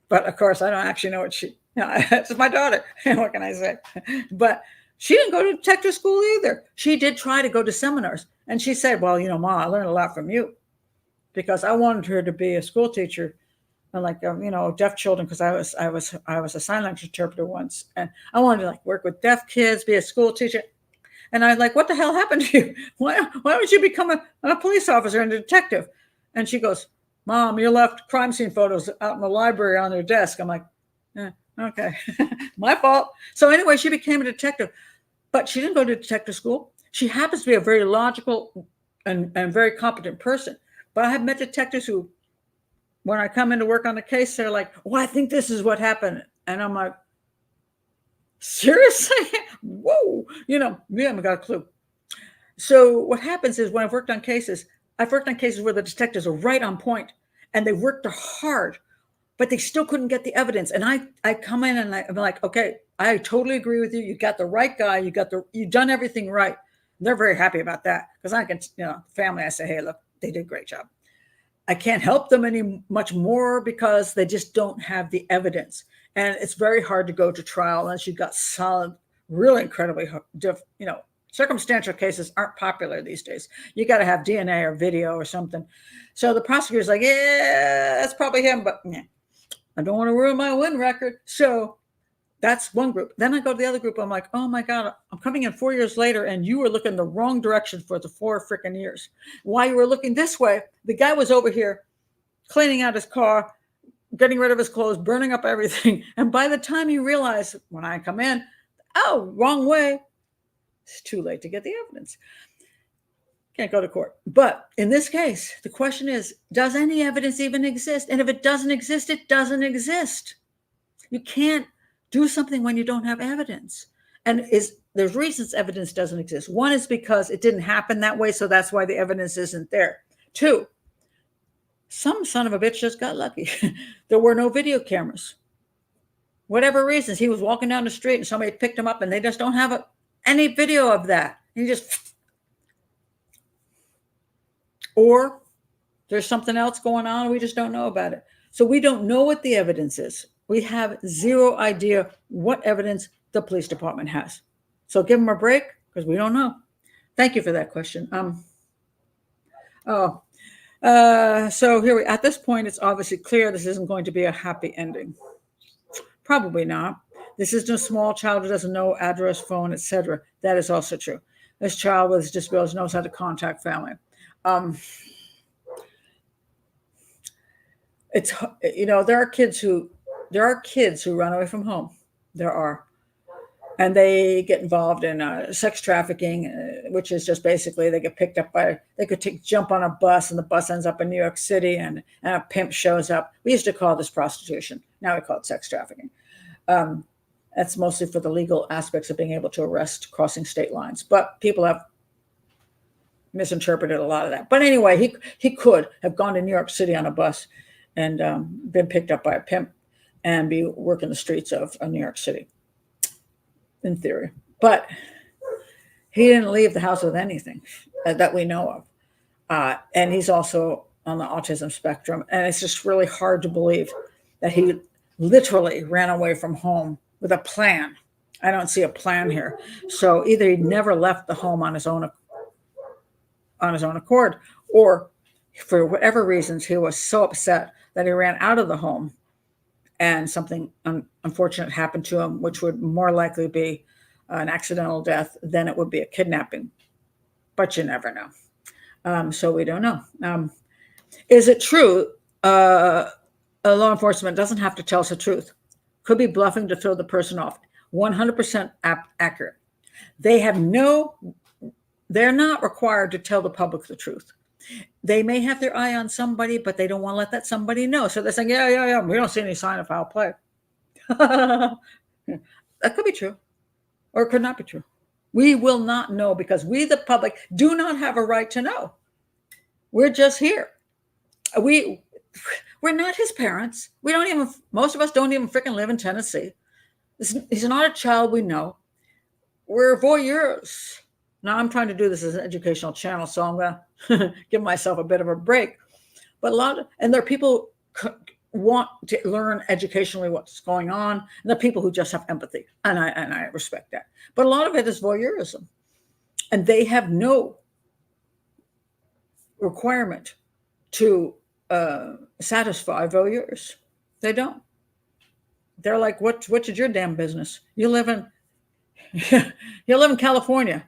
But of course, I don't actually know what it's my daughter. What can I say? But She didn't go to detective school either. She did try to go to seminars. And she said, well, Ma, I learned a lot from you because I wanted her to be a school teacher and like, deaf children. Cause I was a sign language interpreter once, and I wanted to like work with deaf kids, be a school teacher. And I was like, what the hell happened to you? Why don't you become a police officer and a detective? And she goes, Mom, you left crime scene photos out in the library on your desk. I'm like, okay, my fault. So anyway, she became a detective, but she didn't go to detective school. She happens to be a very logical and very competent person. But I have met detectives who, when I come in to work on a case, they're like, oh, I think this is what happened. And I'm like, seriously? Whoa, we haven't got a clue. So what happens is when I've worked on cases where the detectives are right on point and they worked hard, but they still couldn't get the evidence. And I come in and I'm like, okay, I totally agree with you. You got the right guy. You've done everything right. And they're very happy about that because I can, family, I say, hey, look, they did a great job. I can't help them any much more because they just don't have the evidence. And it's very hard to go to trial unless you've got solid, really incredibly, circumstantial cases aren't popular these days. You got to have DNA or video or something. So the prosecutor's like, yeah, that's probably him, but I don't want to ruin my win record. So that's one group. Then I go to the other group. I'm like, oh my God, I'm coming in 4 years later and you were looking the wrong direction for the 4 freaking years. While you were looking this way, the guy was over here cleaning out his car, getting rid of his clothes, burning up everything. And by the time you realize when I come in, oh, wrong way, it's too late to get the evidence. Can't go to court. But in this case, the question is, does any evidence even exist? And if it doesn't exist, it doesn't exist. You can't do something when you don't have evidence. And there's reasons evidence doesn't exist. One is because it didn't happen that way, so that's why the evidence isn't there. 2, some son of a bitch just got lucky. There were no video cameras. Whatever reasons, he was walking down the street and somebody picked him up and they just don't have any video of that. Or there's something else going on and we just don't know about it. So we don't know what the evidence is. We have zero idea what evidence the police department has. So give them a break because we don't know. Thank you for that question. So here at this point, it's obviously clear this isn't going to be a happy ending. Probably not. This isn't a small child who doesn't know address, phone, etc. That is also true. This child with disabilities knows how to contact family. There are kids who run away from home. There are. And they get involved in sex trafficking, which is just basically they get picked up jump on a bus and the bus ends up in New York City and a pimp shows up. We used to call this prostitution. Now we call it sex trafficking. That's mostly for the legal aspects of being able to arrest crossing state lines. But people have misinterpreted a lot of that. But anyway, he could have gone to New York City on a bus and been picked up by a pimp and be working the streets of New York City. In theory, but he didn't leave the house with anything that we know of. And he's also on the autism spectrum. And it's just really hard to believe that he literally ran away from home with a plan. I don't see a plan here. So either he never left the home on his own accord, or for whatever reasons, he was so upset that he ran out of the home and something unfortunate happened to him, which would more likely be an accidental death than it would be a kidnapping. But you never know. So we don't know. Is it true? Law enforcement doesn't have to tell us the truth. Could be bluffing to throw the person off. 100% accurate. They're not required to tell the public the truth. They may have their eye on somebody, but they don't want to let that somebody know. So they're saying, yeah, we don't see any sign of foul play. That could be true, or it could not be true. We will not know because we, the public, do not have a right to know. We're just here. We're not his parents. Most of us don't even freaking live in Tennessee. He's not a child we know. We're voyeurs. Now I'm trying to do this as an educational channel, so I'm going to give myself a bit of a break. But there are people want to learn educationally what's going on, and the people who just have empathy, and I respect that. But a lot of it is voyeurism, and they have no requirement to satisfy voyeurs. They don't. They're like, what's your damn business? You live in you live in California.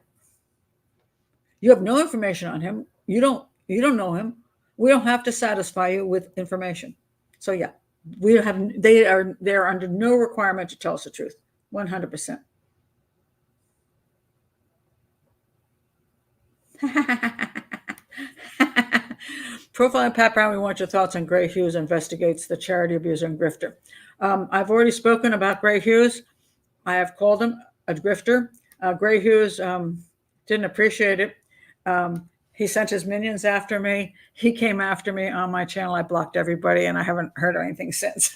You have no information on him. You don't know him. We don't have to satisfy you with information. So yeah, they are under no requirement to tell us the truth. 100%. Profiling Pat Brown, we want your thoughts on Gray Hughes investigates the charity abuser and grifter. I've already spoken about Gray Hughes. I have called him a grifter. Gray Hughes didn't appreciate it. He sent his minions after me. He came after me on my channel. I blocked everybody, and I haven't heard anything since.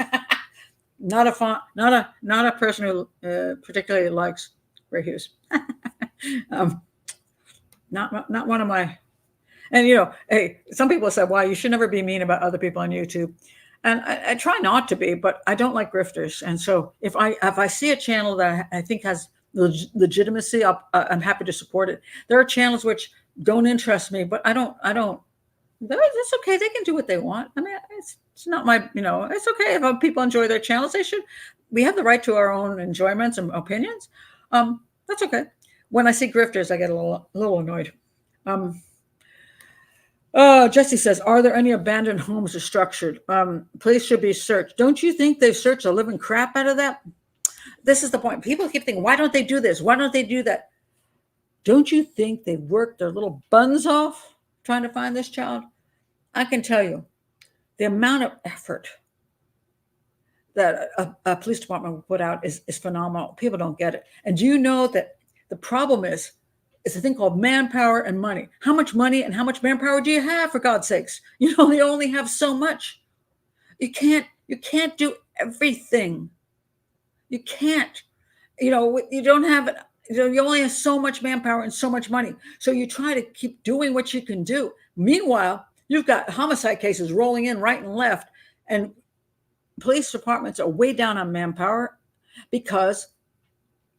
Not a person who particularly likes Gray Hughes. Not one of my. And hey, some people said, "Why you should never be mean about other people on YouTube," and I try not to be, but I don't like grifters. And so if I see a channel that I think has legitimacy, I'm happy to support it. There are channels which don't interest me, but I don't. That's okay. They can do what they want. I mean, it's not my. It's okay if people enjoy their channels. They should. We have the right to our own enjoyments and opinions. That's okay. When I see grifters, I get a little annoyed. Jesse says, are there any abandoned homes or structured? Police should be searched. Don't you think they've searched the living crap out of that? This is the point. People keep thinking, why don't they do this? Why don't they do that? Don't you think they worked their little buns off trying to find this child? I can tell you the amount of effort that a police department will put out is phenomenal. People don't get it. And do you know that the problem is a thing called manpower and money. How much money and how much manpower do you have, for God's sakes? You only have so much. You can't do everything. You can't. You don't have it. You only have so much manpower and so much money. So you try to keep doing what you can do. Meanwhile, you've got homicide cases rolling in right and left, and police departments are way down on manpower because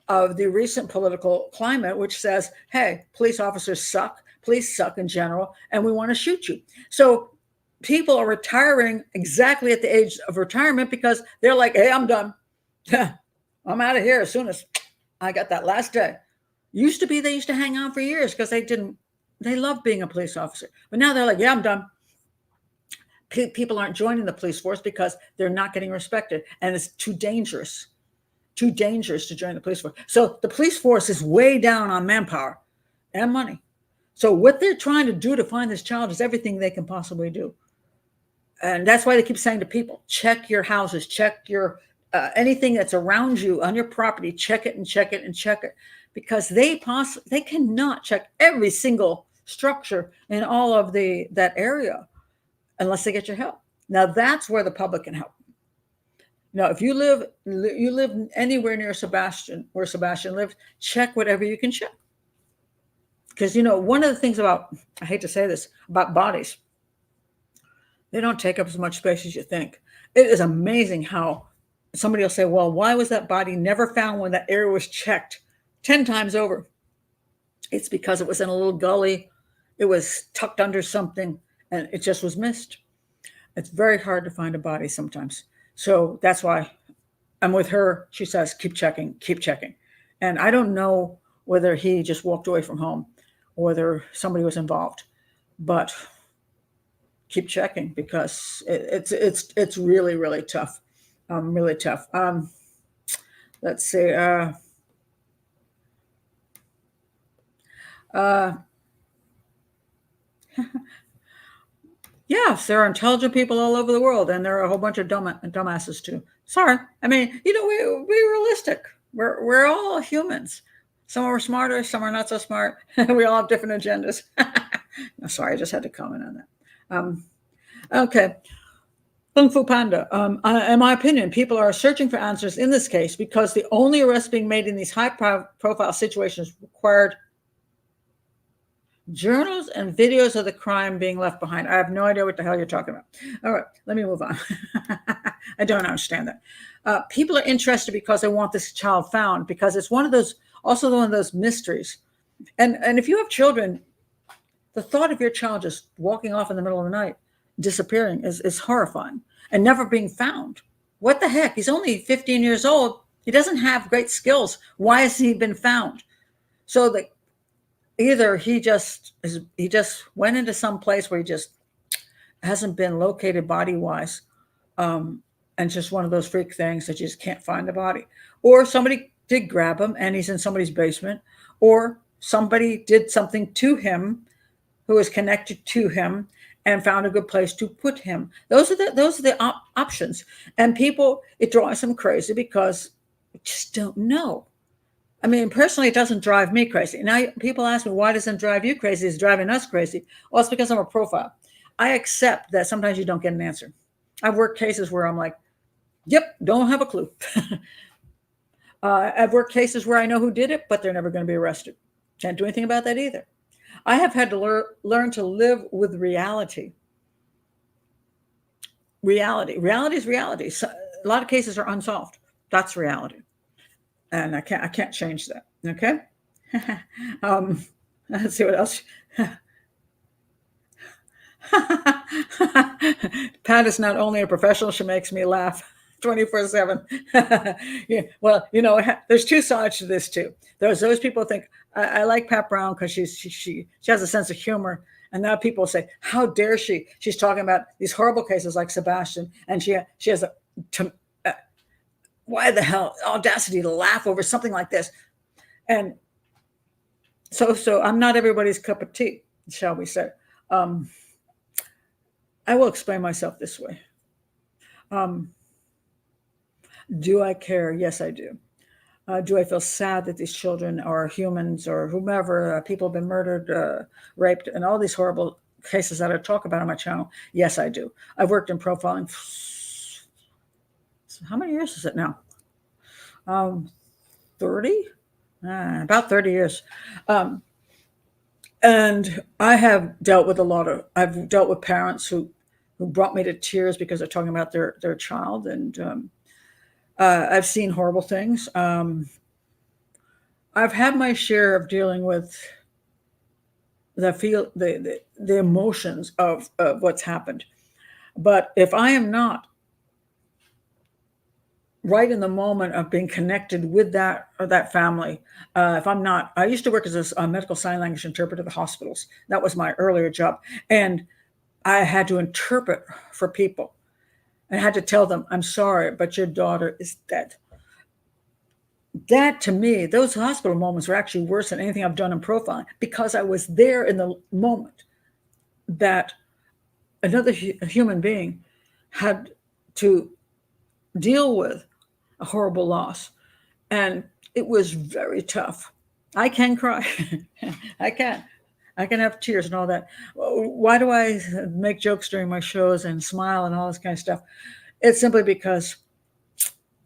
of the recent political climate, which says, hey, police officers suck, police suck in general, and we want to shoot you. So people are retiring exactly at the age of retirement because they're like, hey, I'm done. I'm out of here as soon as I got that last day. They used to hang on for years because they love being a police officer. But now they're like, yeah, I'm done. People aren't joining the police force because they're not getting respected, and it's too dangerous to join the police force. So the police force is way down on manpower and money. So what they're trying to do to find this child is everything they can possibly do. And that's why they keep saying to people, check your houses, check your anything that's around you on your property, check it and check it and check it, because they cannot check every single structure in all of that area unless they get your help. Now that's where the public can help. Now, if you live anywhere near where Sebastian lived, check whatever you can check. Because, one of the things I hate to say this, about bodies, they don't take up as much space as you think. It is amazing how somebody will say, well, why was that body never found when that area was checked 10 times over? It's because it was in a little gully. It was tucked under something, and it just was missed. It's very hard to find a body sometimes. So that's why I'm with her. She says, keep checking. And I don't know whether he just walked away from home or whether somebody was involved, but keep checking because it's really, really tough. Really tough. Let's see. Yes, there are intelligent people all over the world, and there are a whole bunch of dumbasses too. Sorry. I mean, we be realistic. We're all humans. Some are smarter, some are not so smart. We all have different agendas. No, sorry, I just had to comment on that. Okay. Kung Fu Panda. In my opinion, people are searching for answers in this case because the only arrests being made in these high-profile situations required Journals and videos of the crime being left behind. I have no idea what the hell you're talking about. All right, let me move on. I don't understand that. People are interested because they want this child found, because it's one of those, also one of those mysteries. And if you have children, the thought of your child just walking off in the middle of the night, disappearing, is horrifying, and never being found. What the heck? He's only 15 years old. He doesn't have great skills. Why has he been found? So the either he just went into some place where he just hasn't been located body wise, um, and just one of those freak things that you just can't find the body, or somebody did grab him and he's in somebody's basement, or somebody did something to him who is connected to him and found a good place to put him. Those are the options, and people, it drives them crazy because we just don't know. I mean, personally, it doesn't drive me crazy. Now, people ask me, why doesn't it drive you crazy? It's driving us crazy. Well, it's because I'm a profile. I accept that sometimes you don't get an answer. I've worked cases where I'm like, yep, don't have a clue. I've worked cases where I know who did it, but they're never going to be arrested. Can't do anything about that either. I have had to learn to live with reality. Reality is reality. So, a lot of cases are unsolved. That's reality, and I can't change that. Okay. um, let's see what else. Pat is not only a professional; she makes me laugh 24/7. Yeah, well, there's two sides to this too. There's those people who think I like Pat Brown because she has a sense of humor, and now people say, "How dare she? She's talking about these horrible cases like Sebastian, and she has to, uh, why the hell audacity to laugh over something like this?" And so I'm not everybody's cup of tea, shall we say? Um, I will explain myself this way. Um, do I care? Yes, I do. Do I feel sad that these children or humans or whomever, people have been murdered, raped, and all these horrible cases that I talk about on my channel? Yes, I do. I've worked in profiling. How many years is it now? 30? About 30 years. And I've dealt with parents who brought me to tears because they're talking about their child. And I've seen horrible things. I've had my share of dealing with the emotions of what's happened. But if I am not right in the moment of being connected with that family, if I'm not, I used to work as a medical sign language interpreter at the hospitals. That was my earlier job, and I had to interpret for people. I had to tell them, "I'm sorry, but your daughter is dead." That, to me, those hospital moments were actually worse than anything I've done in profiling, because I was there in the moment that another human being had to deal with a horrible loss. And it was very tough. I can cry. I can. I can have tears and all that. Why do I make jokes during my shows and smile and all this kind of stuff? It's simply because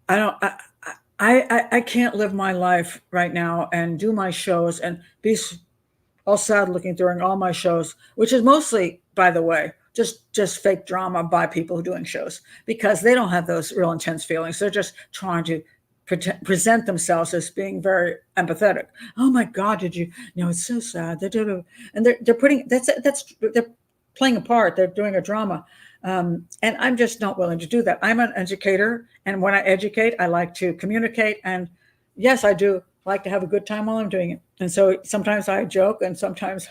I don't. I can't live my life right now and do my shows and be all sad looking during all my shows, which is mostly, by the way, just fake drama by people who are doing shows, because they don't have those real intense feelings. They're just trying to present themselves as being very empathetic. Oh my God, did you? It's so sad. And they're putting they're playing a part. They're doing a drama. And I'm just not willing to do that. I'm an educator, and when I educate, I like to communicate. And yes, I do like to have a good time while I'm doing it. And so sometimes I joke, and sometimes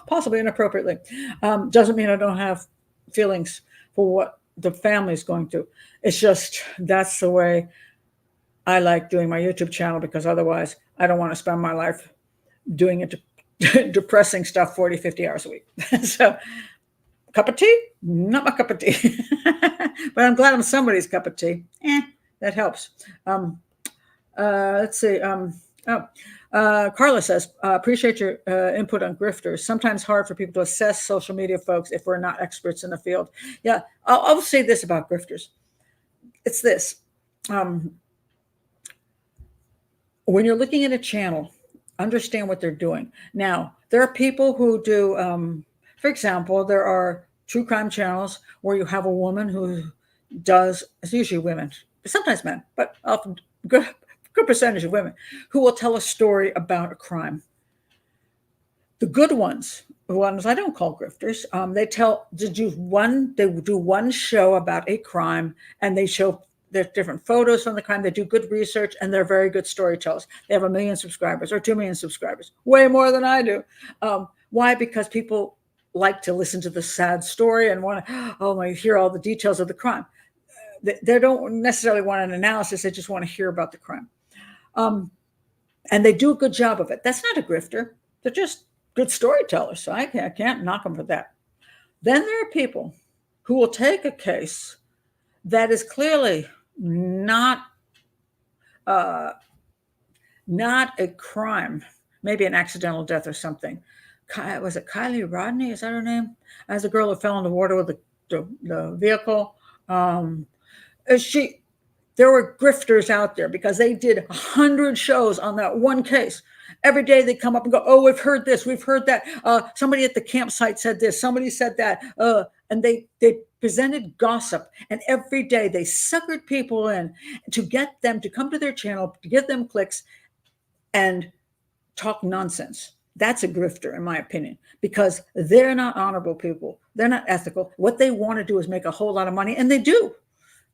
possibly inappropriately. Doesn't mean I don't have feelings for what the family is going through. It's just that's the way I like doing my YouTube channel, because otherwise I don't want to spend my life doing it depressing stuff 40, 50 hours a week. So, cup of tea? Not my cup of tea. But I'm glad I'm somebody's cup of tea. That helps. Let's see. Carla says, appreciate your input on grifters. Sometimes hard for people to assess social media folks if we're not experts in the field. Yeah, I'll say this about grifters. It's this. When you're looking at a channel, understand what they're doing. Now, there are people who do, for example, there are true crime channels where you have a woman who does, it's usually women, sometimes men, but often good percentage of women who will tell a story about a crime. The good ones, the ones I don't call grifters, they do one show about a crime, and they show their different photos from the crime. They do good research, and they're very good storytellers. They have 1 million subscribers or 2 million subscribers, way more than I do. Why? Because people like to listen to the sad story and want to, oh my, hear all the details of the crime. They don't necessarily want an analysis. They just want to hear about the crime. And they do a good job of it. That's not a grifter. They're just good storytellers. So I can't knock them for that. Then there are people who will take a case that is clearly not a crime, maybe an accidental death or something. Was it Kylie Rodney? Is that her name? As a girl who fell in the water with the vehicle. There were grifters out there because they did 100 shows on that one case. Every day they come up and go, oh, we've heard this, we've heard that. Somebody at the campsite said this, somebody said that. And they presented gossip. And every day they suckered people in to get them to come to their channel, to get them clicks and talk nonsense. That's a grifter, in my opinion, because they're not honorable people. They're not ethical. What they want to do is make a whole lot of money, and they do,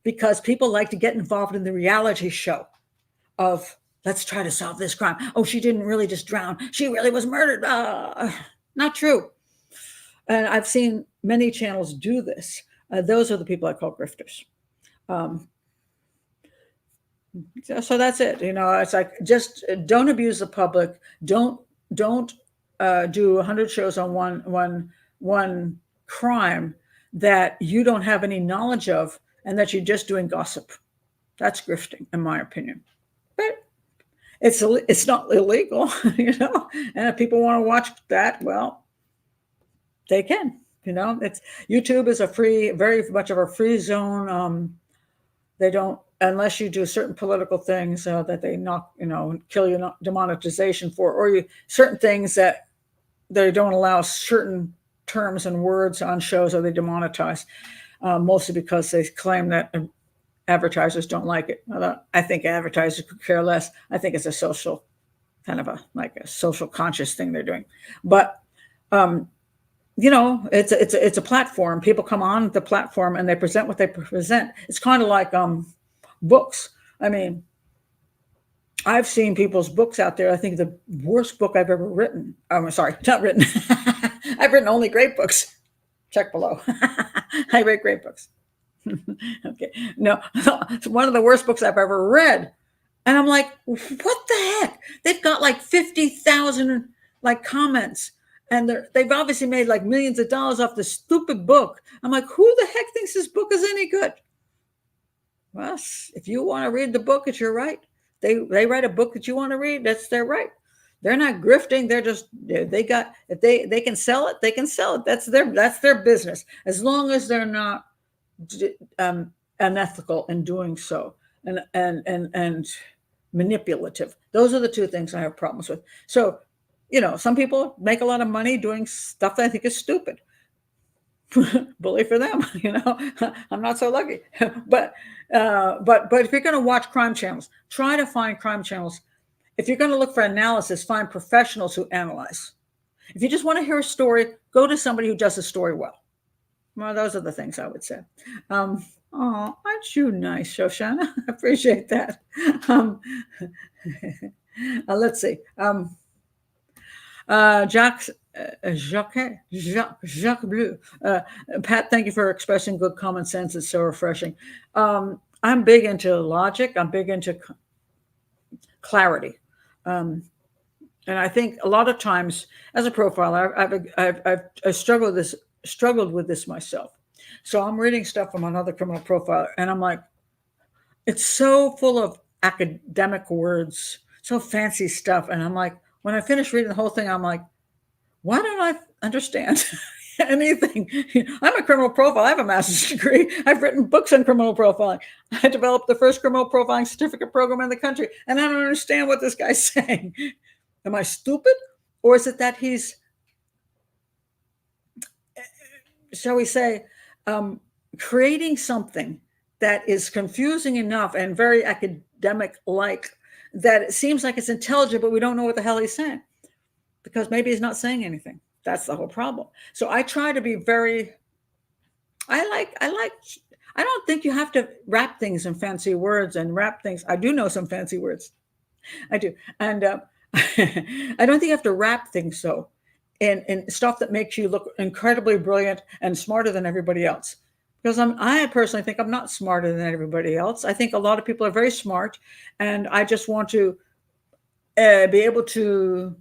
because people like to get involved in the reality show of, let's try to solve this crime. Oh, she didn't really just drown. She really was murdered. Not true. And I've seen many channels do this. Those are the people I call grifters. So that's it. It's like, just don't abuse the public. Don't do 100 shows on one crime that you don't have any knowledge of and that you're just doing gossip. That's grifting, in my opinion. But it's not illegal, And if people want to watch that, well, they can. YouTube is very much of a free zone. They don't, unless you do certain political things that they kill you demonetization for, or certain things that they don't allow certain terms and words on shows, or they demonetize, mostly because they claim that advertisers don't like it. I think advertisers could care less. I think it's a social, kind of a social conscious thing they're doing. But it's a platform. People come on the platform and they present what they present. It's kind of like books. I mean, I've seen people's books out there. I think the worst book I've ever written. I'm sorry, not written. I've written only great books. Check below. I write great books. Okay. No, one of the worst books I've ever read. And I'm like, what the heck? They've got like 50,000 comments. And they've obviously made like millions of dollars off this stupid book. I'm like, who the heck thinks this book is any good? Well, if you want to read the book, it's your right. They write a book that you want to read, that's their right. They're not grifting. They're just, if they can sell it, they can sell it. That's their business. As long as they're not unethical in doing so and manipulative. Those are the two things I have problems with. So, some people make a lot of money doing stuff that I think is stupid. Bully for them, I'm not so lucky. But if you're going to watch crime channels, try to find crime channels. If you're going to look for analysis, find professionals who analyze. If you just want to hear a story, go to somebody who does a story well. Well, those are the things I would say. Oh, aren't you nice, Shoshana? I appreciate that. Let's see. Jacques Bleu. Pat, thank you for expressing good common sense. It's so refreshing. I'm big into logic. I'm big into clarity. And I think a lot of times as a profiler, I've struggled with this myself. So I'm reading stuff from another criminal profiler, and I'm like, it's so full of academic words, so fancy stuff. And I'm like, when I finish reading the whole thing, I'm like, why don't I understand anything? I'm a criminal profiler. I have a master's degree. I've written books on criminal profiling. I developed the first criminal profiling certificate program in the country, and I don't understand what this guy's saying. Am I stupid? Or is it that he's, shall we say, creating something that is confusing enough and very academic like that it seems like it's intelligent, but we don't know what the hell he's saying because maybe he's not saying anything. That's the whole problem. So I try to be very, I don't think you have to wrap things in fancy words and wrap things. I do know some fancy words. I do. And I don't think you have to wrap things so in stuff that makes you look incredibly brilliant and smarter than everybody else. Because I personally think I'm not smarter than everybody else. I think a lot of people are very smart, and I just want to be able to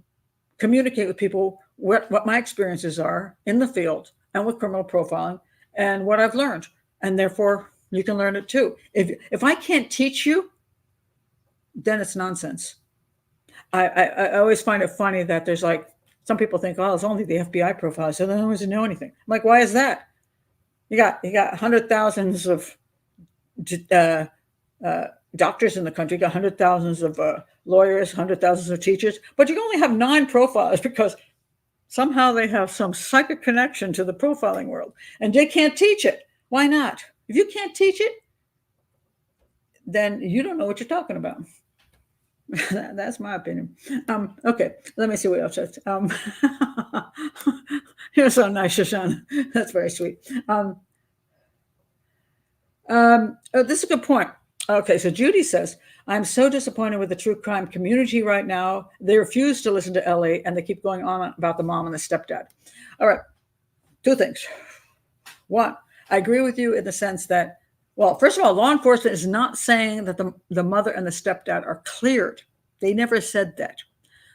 communicate with people what my experiences are in the field and with criminal profiling and what I've learned. And therefore, you can learn it too. If I can't teach you, then it's nonsense. I always find it funny that there's like, some people think, oh, it's only the FBI profile, so they don't always know anything. I'm like, why is that? You got hundred thousands of doctors in the country, you got hundred thousands of lawyers, hundred thousands of teachers, but you only have 9 profiles because somehow they have some psychic connection to the profiling world, and they can't teach it. Why not? If you can't teach it, then you don't know what you're talking about. That's my opinion. Okay, let me see what else. You're so nice, Shoshana. That's very sweet. This is a good point. Okay, so Judy says, I'm so disappointed with the true crime community right now. They refuse to listen to Ellie, and they keep going on about the mom and the stepdad. All right, 2 things. 1, I agree with you in the sense that, well, first of all, law enforcement is not saying that the mother and the stepdad are cleared. They never said that.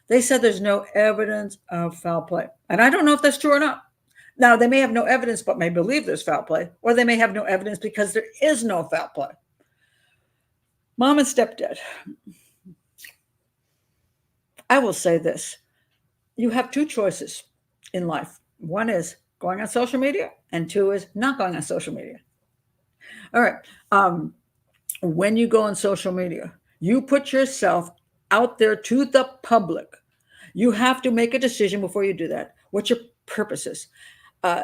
They said there's no evidence of foul play. And I don't know if that's true or not. Now, they may have no evidence, but may believe there's foul play, or they may have no evidence because there is no foul play. Mom and stepdad. I will say this. You have 2 choices in life. 1 is going on social media, and 2 is not going on social media. All right. When you go on social media, you put yourself out there to the public. You have to make a decision before you do that. What your purpose is.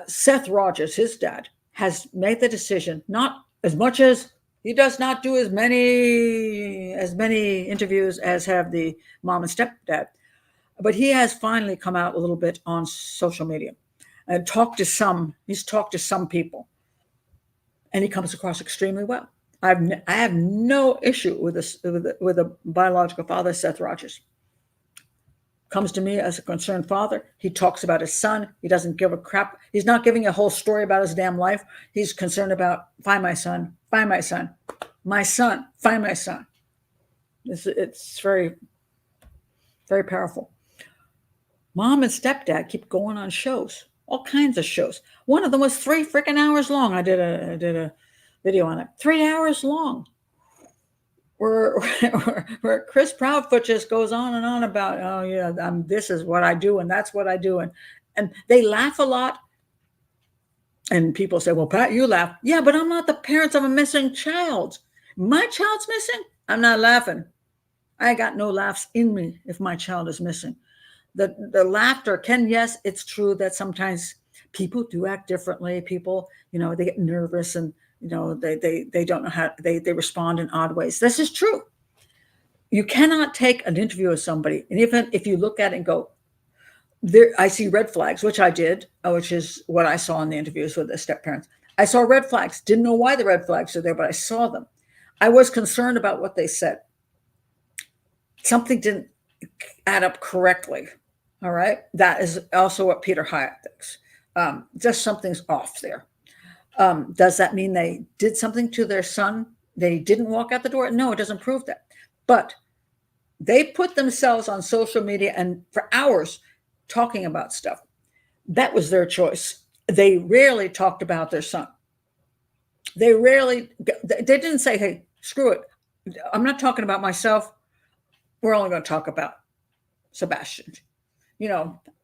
Seth Rogers, his dad, has made the decision, not as much as he does not do as many interviews as have the mom and stepdad, but he has finally come out a little bit on social media and he's talked to some people, and he comes across extremely well. I have no issue with this, with a biological father, Seth Rogers. Comes to me as a concerned father. He talks about his son. He doesn't give a crap. He's not giving a whole story about his damn life. He's concerned about, find my son, find my son, my son, find my son. It's very, very powerful. Mom and stepdad keep going on shows, all kinds of shows. One of them was 3 freaking hours long. I did a video on it. 3 hours long. Where Chris Proudfoot just goes on and on about, oh yeah, this is what I do and that's what I do, and they laugh a lot. And people say, well, Pat, you laugh. Yeah, but I'm not the parents of a missing child. My child's missing. I'm not laughing. I got no laughs in me if my child is missing. The laughter can, yes, it's true that sometimes people do act differently. People, they get nervous and they don't know how they respond in odd ways. This is true. You cannot take an interview with somebody, and even if you look at it and go, there, I see red flags, which I did, which is what I saw in the interviews with the step parents. I saw red flags. Didn't know why the red flags are there, but I saw them. I was concerned about what they said. Something didn't add up correctly. All right. That is also what Peter Hyatt thinks. Just something's off there. Does that mean they did something to their son? They didn't walk out the door? No, it doesn't prove that. But they put themselves on social media and for hours talking about stuff. That was their choice. They rarely talked about their son. They didn't say, hey, screw it. I'm not talking about myself. We're only going to talk about Sebastian.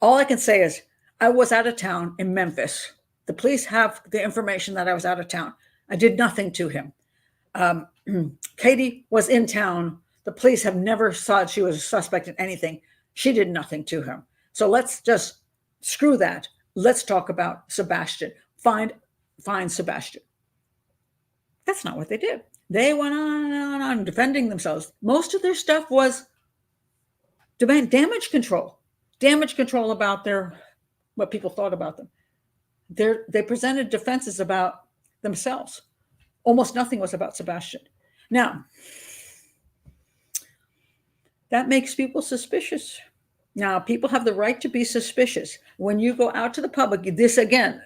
All I can say is I was out of town in Memphis. The police have the information that I was out of town. I did nothing to him. Katie was in town. The police have never thought she was a suspect in anything. She did nothing to him. So let's just screw that. Let's talk about Sebastian. Find Sebastian. That's not what they did. They went on and on defending themselves. Most of their stuff was damage control about what people thought about them. They presented defenses about themselves. Almost nothing was about Sebastian. Now, that makes people suspicious. Now, people have the right to be suspicious. When you go out to the public, this again,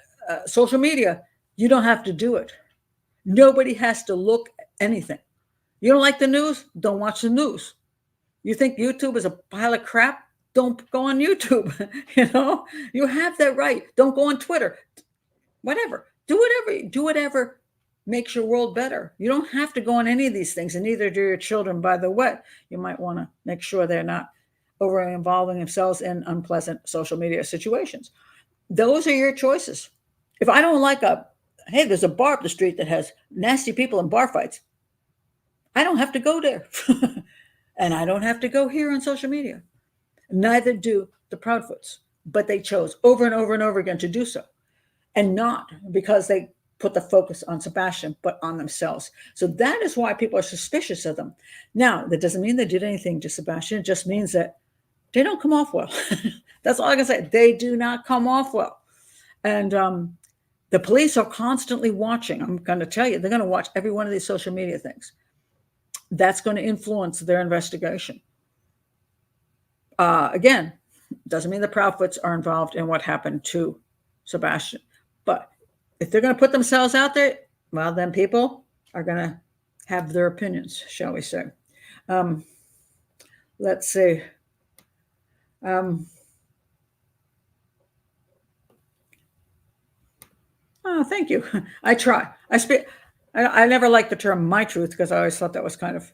social media, you don't have to do it. Nobody has to look at anything. You don't like the news? Don't watch the news. You think YouTube is a pile of crap? Don't go on YouTube. You have that right. Don't go on Twitter. Whatever. Do whatever makes your world better. You don't have to go on any of these things, and neither do your children, by the way. You might want to make sure they're not over involving themselves in unpleasant social media situations. Those are your choices. If I don't like hey, there's a bar up the street that has nasty people in bar fights, I don't have to go there. And I don't have to go here on social media. Neither do the Proudfoots, but they chose over and over and over again to do so. And not because they put the focus on Sebastian, but on themselves. So that is why people are suspicious of them. Now, that doesn't mean they did anything to Sebastian. It just means that they don't come off well. That's all I can say. They do not come off well. And the police are constantly watching. I'm going to tell you, they're going to watch every one of these social media things. That's going to influence their investigation. Again, doesn't mean the Proudfoots are involved in what happened to Sebastian. But if they're going to put themselves out there, well, then people are going to have their opinions, shall we say. Let's see. Oh, thank you. I try. I never liked the term "my truth" because I always thought that was kind of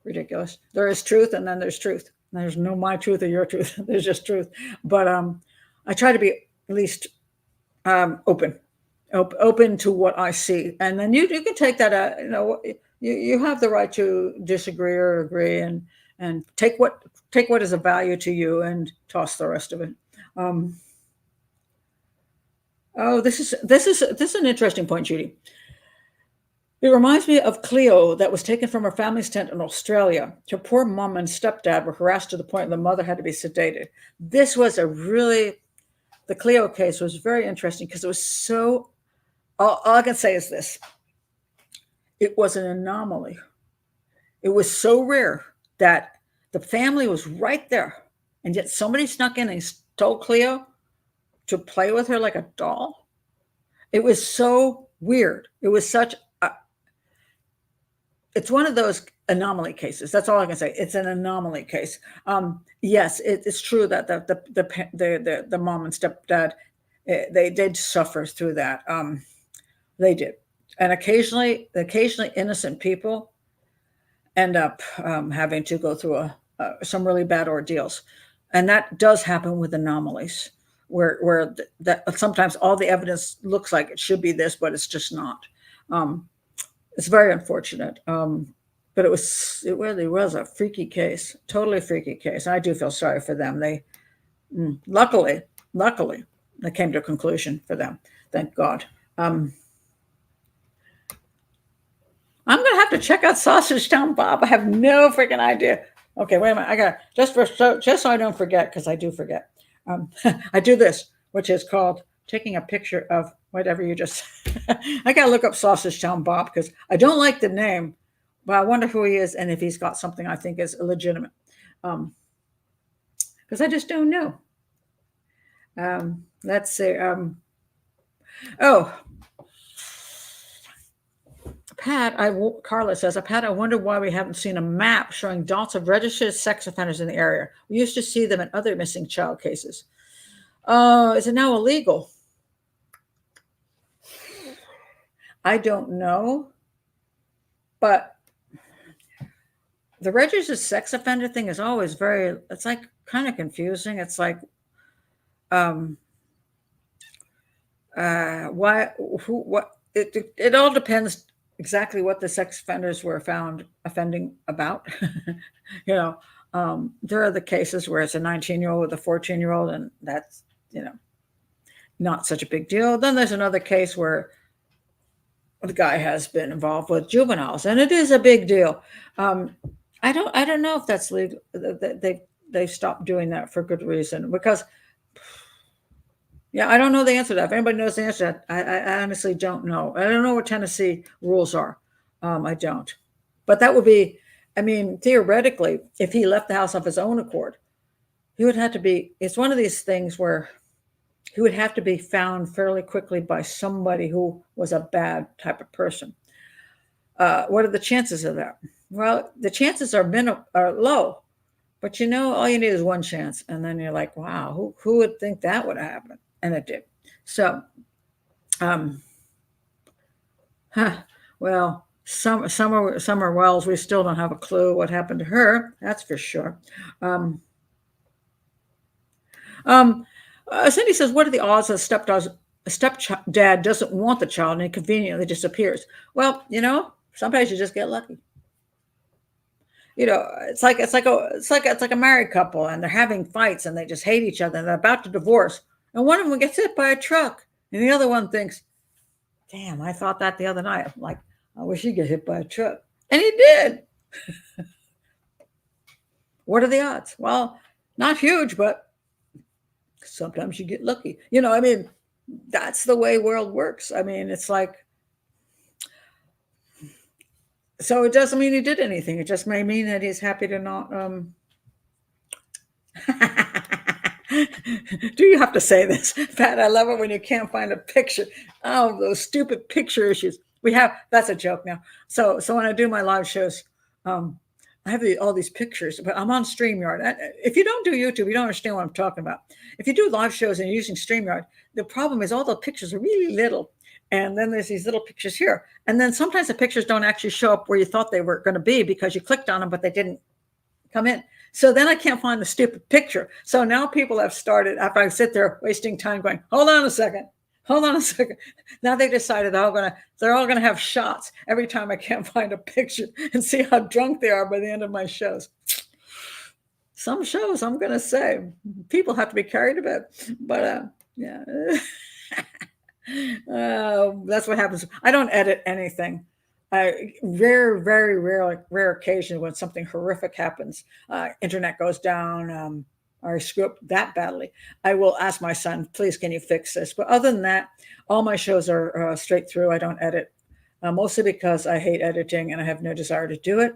ridiculous. There is truth, and then there's truth. There's no my truth or your truth. There's just truth. But I try to be at least open to what I see, and then you can take that. You have the right to disagree or agree, and take what is of value to you, and toss the rest of it. This is an interesting point, Judy. It reminds me of Cleo that was taken from her family's tent in Australia. Her poor mom and stepdad were harassed to the point the mother had to be sedated. This was the Cleo case was very interesting because it was so, all I can say is this. It was an anomaly. It was so rare that the family was right there, and yet somebody snuck in and told Cleo to play with her like a doll. It was so weird. It was it's one of those anomaly cases. That's all I can say. It's an anomaly case. Yes, it's true that the mom and stepdad, they did suffer through that. They did, and occasionally innocent people end up having to go through some really bad ordeals, and that does happen with anomalies, where that sometimes all the evidence looks like it should be this, but it's just not. It's very unfortunate, but it really was a freaky case, totally freaky case. I do feel sorry for them. They luckily they came to a conclusion for them. Thank God. I'm going to have to check out Sausage Town Bob. I have no freaking idea. Okay, wait a minute. I got just so I don't forget, because I do forget. I do this, which is called taking a picture of whatever you just. I got to look up Sausage Town Bob because I don't like the name, but I wonder who he is and if he's got something I think is illegitimate. Because I just don't know. Let's see. Carla says, Pat, I wonder why we haven't seen a map showing dots of registered sex offenders in the area. We used to see them in other missing child cases. Is it now illegal? I don't know. But the registered sex offender thing is always it's like kind of confusing. It's like, it all depends exactly what the sex offenders were found offending about. There are the cases where it's a 19-year-old with a 14-year-old, and that's, not such a big deal. Then there's another case where the guy has been involved with juveniles, and it is a big deal. Um, I don't know if that's legal. They stopped doing that for good reason, because yeah, I don't know the answer to that. If anybody knows the answer to that, I honestly don't know. I don't know what Tennessee rules are. I don't. But that would be, I mean, theoretically, if he left the house of his own accord, he would have to be. It's one of these things where he would have to be found fairly quickly by somebody who was a bad type of person. What are the chances of that? Well, the chances are low, but all you need is one chance, and then you're like, wow, who would think that would happen? And it did. So, um, huh, well, Summer Wells, we still don't have a clue what happened to her. That's for sure. Um, um, Cindy says, "What are the odds that a stepdad doesn't want the child and it conveniently disappears?" Well, sometimes you just get lucky. It's like a married couple, and they're having fights, and they just hate each other, and they're about to divorce, and one of them gets hit by a truck, and the other one thinks, "Damn, I thought that the other night. I'm like, I wish he'd get hit by a truck," and he did. What are the odds? Well, not huge, but sometimes you get lucky. I mean, that's the way world works. I mean, it's like, so it doesn't mean he did anything. It just may mean that he's happy to not. Do you have to say this, Pat? I love it when you can't find a picture. Oh, those stupid picture issues. That's a joke now. So when I do my live shows, um, I have all these pictures, but I'm on StreamYard. If you don't do YouTube, you don't understand what I'm talking about. If you do live shows and you're using StreamYard, the problem is all the pictures are really little. And then there's these little pictures here. And then sometimes the pictures don't actually show up where you thought they were going to be because you clicked on them, but they didn't come in. So then I can't find the stupid picture. So now people have started, after I sit there wasting time going, hold on a second. Now they decided they're all gonna have shots every time I can't find a picture, and see how drunk they are by the end of my shows. Some shows, I'm gonna say, people have to be carried a bit, but yeah. That's what happens. I don't edit anything. Very rare occasion when something horrific happens, internet goes down, or I screw up that badly, I will ask my son, please, can you fix this? But other than that, all my shows are straight through. I don't edit, mostly because I hate editing and I have no desire to do it.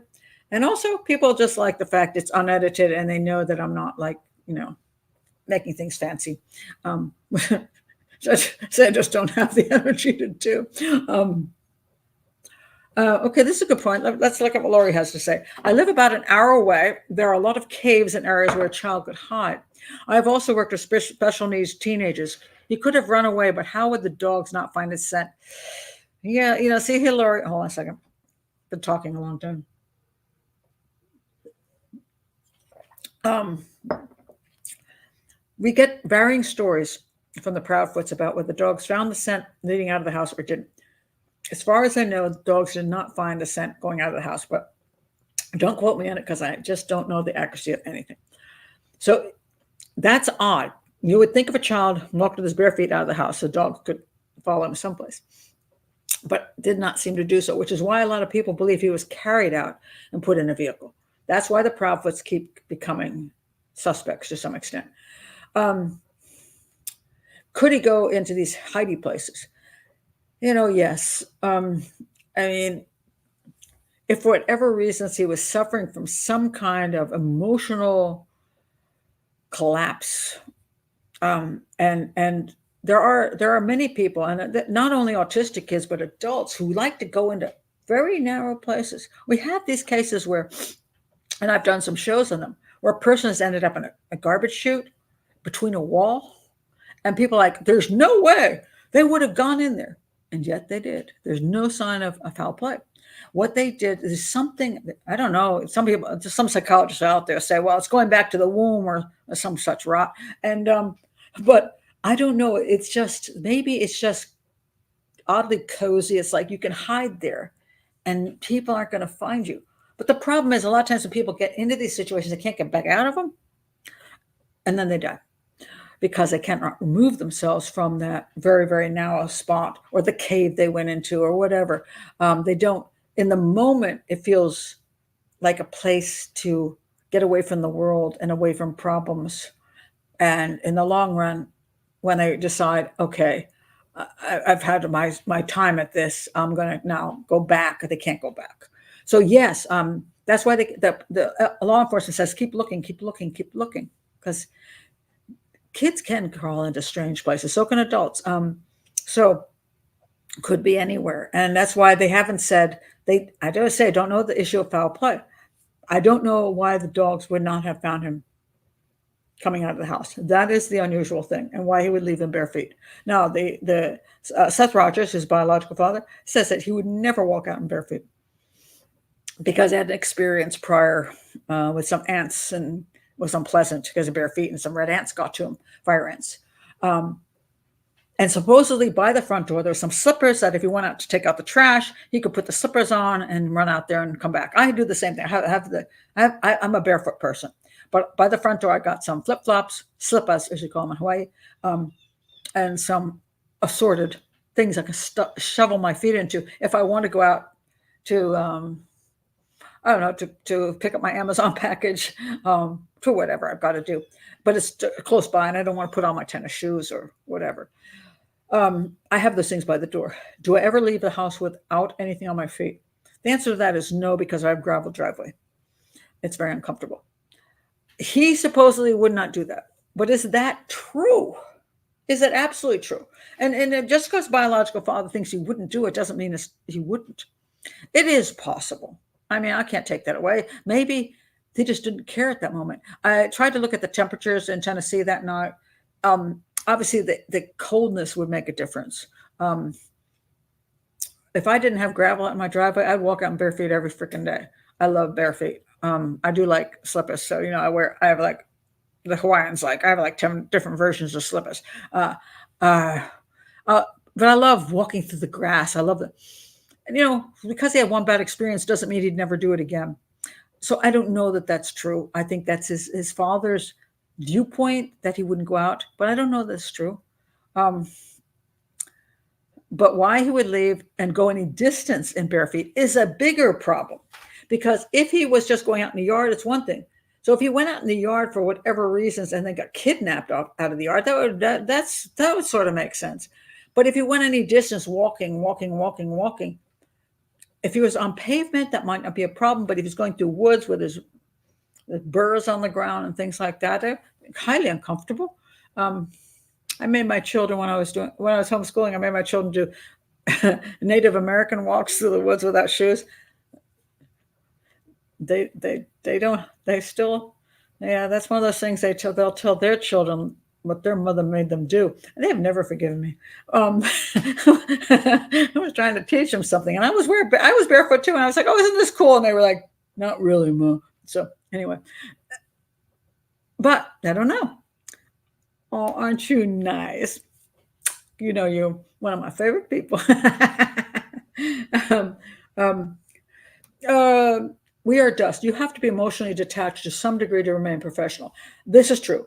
And also, people just like the fact it's unedited, and they know that I'm not like, making things fancy. So I just don't have the energy to do. Okay, this is a good point. Let's look at what Lori has to say. I live about an hour away. There are a lot of caves and areas where a child could hide. I have also worked with special needs teenagers. He could have run away, but how would the dogs not find his scent? Yeah, see here, Lori. Hold on a second. Been talking a long time. We get varying stories from the Proudfoots about whether the dogs found the scent leading out of the house or didn't. As far as I know, the dogs did not find the scent going out of the house, but don't quote me on it because I just don't know the accuracy of anything. So that's odd. You would think if a child walked with his bare feet out of the house, the dog could follow him someplace, but did not seem to do so, which is why a lot of people believe he was carried out and put in a vehicle. That's why the Proudfoots keep becoming suspects to some extent. Could he go into these hidey places? Yes. I mean, if for whatever reasons he was suffering from some kind of emotional collapse, and there are many people, and not only autistic kids, but adults who like to go into very narrow places. We have these cases where, and I've done some shows on them, where a person has ended up in a garbage chute between a wall, and people are like, there's no way they would have gone in there. And yet they did. There's no sign of foul play. What they did is something, I don't know, some psychologists out there say, well, it's going back to the womb or some such rot. And, but I don't know. Maybe it's just oddly cozy. It's like you can hide there and people aren't going to find you. But the problem is a lot of times when people get into these situations, they can't get back out of them, and then they die because they cannot remove themselves from that very, very narrow spot or the cave they went into or whatever. They don't, in the moment, it feels like a place to get away from the world and away from problems. And in the long run, when they decide, okay, I've had my time at this, I'm going to now go back. They can't go back. So yes, that's why the law enforcement says keep looking, keep looking, keep looking, because kids can crawl into strange places. So can adults. So could be anywhere, and that's why they haven't said they. I don't know the issue of foul play. I don't know why the dogs would not have found him coming out of the house. That is the unusual thing, and why he would leave them bare feet. Now, the Seth Rogers, his biological father, says that he would never walk out in bare feet because he had an experience prior with some ants and was unpleasant because of bare feet, and some red ants got to him, fire ants. And supposedly by the front door, there were some slippers that if he went out to take out the trash, he could put the slippers on and run out there and come back. I do the same thing. I'm a barefoot person. But by the front door, I got some flip-flops, slippers, as you call them in Hawaii, and some assorted things I can shovel my feet into if I want to go out to, I don't know, to pick up my Amazon package, for whatever I've got to do. But it's close by, and I don't want to put on my tennis shoes or whatever. I have those things by the door. Do I ever leave the house without anything on my feet? The answer to that is no, because I have gravel driveway. It's very uncomfortable. He supposedly would not do that. But is that true? Is that absolutely true? And just because biological father thinks he wouldn't do it doesn't mean he wouldn't. It is possible. I mean, I can't take that away. Maybe they just didn't care at that moment. I tried to look at the temperatures in Tennessee that night. Obviously, the coldness would make a difference. If I didn't have gravel in my driveway, I'd walk out in bare feet every freaking day. I love bare feet. I do like slippers. So, I have like the Hawaiians, I have like 10 different versions of slippers. But I love walking through the grass. I love it. And, because he had one bad experience doesn't mean he'd never do it again. So I don't know that that's true. I think that's his father's viewpoint that he wouldn't go out, but I don't know that's true. But why he would leave and go any distance in bare feet is a bigger problem, because if he was just going out in the yard, it's one thing. So if he went out in the yard for whatever reasons and then got kidnapped out of the yard, that would sort of make sense. But if he went any distance walking, if he was on pavement, that might not be a problem. But if he's going through woods with his burrs on the ground and things like that, they're highly uncomfortable. I made my children when I was homeschooling, I made my children do Native American walks through the woods without shoes. They still, that's one of those things they'll tell their children what their mother made them do. And they have never forgiven me. I was trying to teach them something, and I was barefoot too. And I was like, oh, isn't this cool? And they were like, not really, Mom. So anyway, but I don't know. Oh, aren't you nice? You're one of my favorite people. We are dust. You have to be emotionally detached to some degree to remain professional. This is true.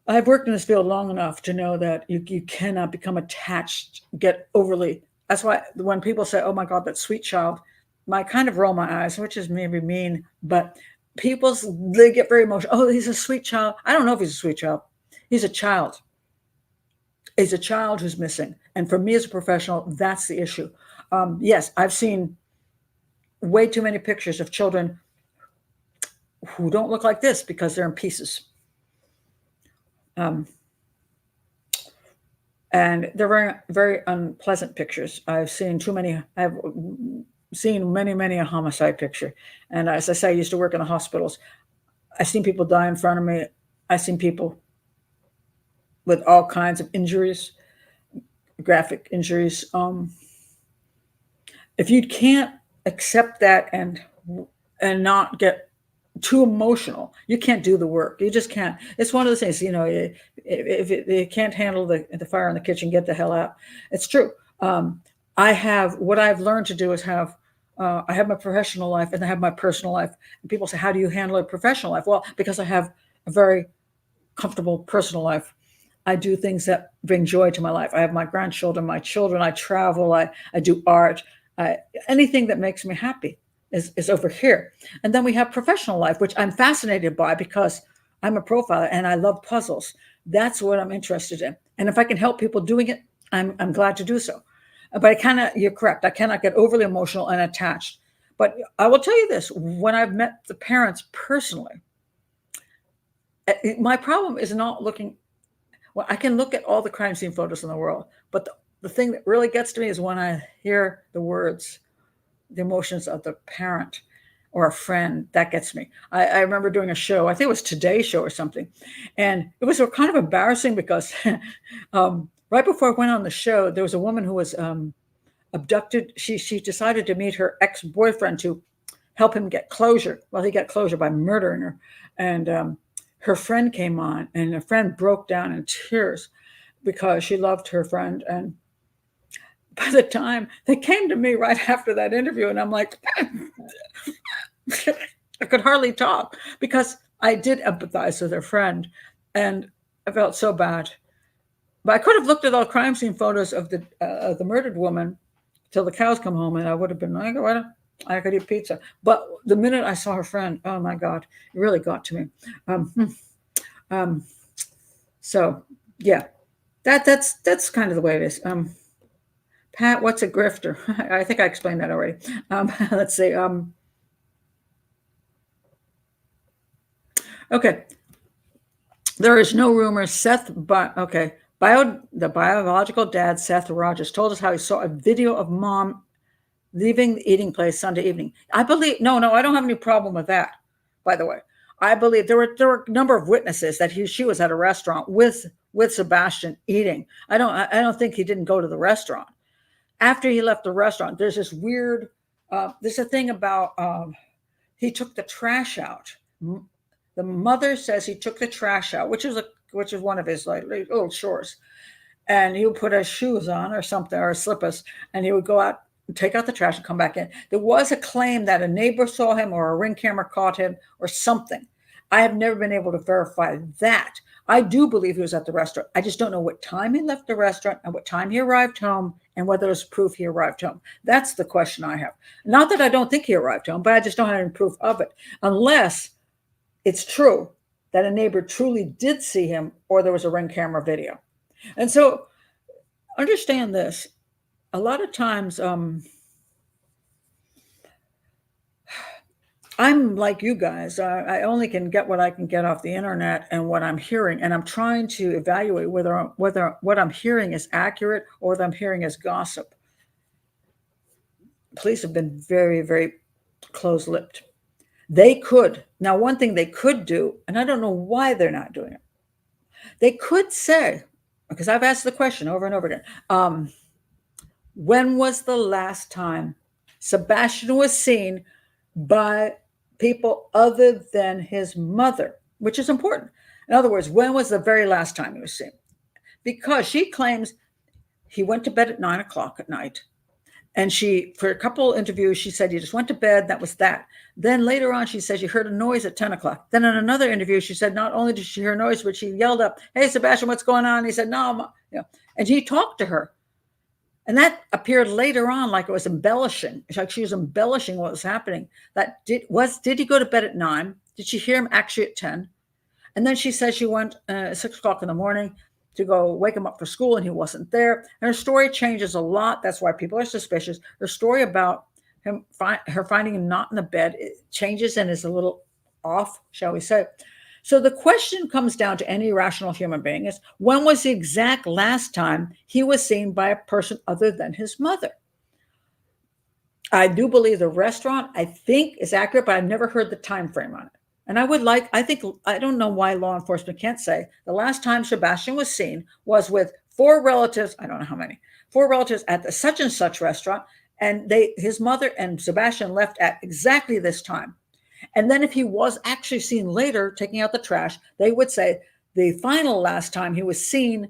I've worked in this field long enough to know that you cannot become attached, get overly. That's why when people say, oh my God, that sweet child, I kind of roll my eyes, which is maybe mean, but they get very emotional. Oh, he's a sweet child. I don't know if he's a sweet child. He's a child. He's a child who's missing. And for me as a professional, that's the issue. Yes, I've seen way too many pictures of children who don't look like this because they're in pieces. And they're very, very unpleasant pictures. I've seen many a homicide picture. And as I say, I used to work in the hospitals. I've seen people die in front of me. I've seen people with all kinds of injuries, graphic injuries. If you can't accept that and not get too emotional, you can't do the work. You just can't. It's one of those things, if you can't handle the fire in the kitchen, get the hell out. It's true. What I've learned to do is have I have my professional life and I have my personal life. And people say, how do you handle a professional life? Well, because I have a very comfortable personal life. I do things that bring joy to my life. I have my grandchildren, my children, I travel, I do art. Anything that makes me happy is over here. And then we have professional life, which I'm fascinated by because I'm a profiler and I love puzzles. That's what I'm interested in. And if I can help people doing it, I'm glad to do so. But you're correct. I cannot get overly emotional and attached. But I will tell you this, when I've met the parents personally, my problem is not looking, well, I can look at all the crime scene photos in the world, but the thing that really gets to me is when I hear the words, the emotions of the parent or a friend. That gets me. I remember doing a show, I think it was Today's Show or something, and it was kind of embarrassing because right before I went on the show, there was a woman who was abducted. She decided to meet her ex-boyfriend to help him get closure. Well, he got closure by murdering her, and her friend came on, and her friend broke down in tears because she loved her friend. And by the time they came to me right after that interview, and I'm like, I could hardly talk because I did empathize with her friend, and I felt so bad. But I could have looked at all crime scene photos of the murdered woman till the cows come home, and I would have been like, what? I could eat pizza. But the minute I saw her friend, oh my God, it really got to me. So yeah, that's kind of the way it is. Pat, what's a grifter? I think I explained that already. Let's see. Okay. There is no rumor. The biological dad, Seth Rogers, told us how he saw a video of mom leaving the eating place Sunday evening. I believe, no, I don't have any problem with that, by the way. I believe there were a number of witnesses that she was at a restaurant with Sebastian eating. I don't think he didn't go to the restaurant. After he left the restaurant, there's this weird, there's a thing about he took the trash out. The mother says he took the trash out, which is one of his like little chores, and he would put his shoes on or something or slippers, and he would go out, take out the trash, and come back in. There was a claim that a neighbor saw him or a Ring camera caught him or something. I have never been able to verify that. I do believe he was at the restaurant. I just don't know what time he left the restaurant and what time he arrived home and whether there's proof he arrived home. That's the question I have. Not that I don't think he arrived home, but I just don't have any proof of it, unless it's true that a neighbor truly did see him or there was a Ring camera video. And so understand this. A lot of times, I'm like you guys. I only can get what I can get off the internet and what I'm hearing, and I'm trying to evaluate whether what I'm hearing is accurate or whether I'm hearing is gossip. Police have been very, very close-lipped. They could. Now, one thing they could do, and I don't know why they're not doing it, they could say, because I've asked the question over and over again, when was the last time Sebastian was seen by people other than his mother, which is important. In other words, when was the very last time he was seen? Because she claims he went to bed at 9:00 at night. And for a couple interviews, she said he just went to bed. That was that. Then later on, she said she heard a noise at 10:00. Then in another interview, she said not only did she hear a noise, but she yelled up, "Hey, Sebastian, what's going on?" And he said, "No, and he talked to her. And that appeared later on like it was embellishing. It's like she was embellishing what was happening. Did he go to bed at 9? Did she hear him actually at 10? And then she said she went 6:00 in the morning to go wake him up for school and he wasn't there. And her story changes a lot. That's why people are suspicious. Her story about her finding him not in the bed, it changes and is a little off, shall we say. So the question comes down to any rational human being is, when was the exact last time he was seen by a person other than his mother? I do believe the restaurant, I think, is accurate, but I've never heard the time frame on it. And I don't know why law enforcement can't say the last time Sebastian was seen was with 4 relatives, I don't know how many, 4 relatives at the such and such restaurant, and his mother and Sebastian left at exactly this time. And then if he was actually seen later taking out the trash, they would say the final last time he was seen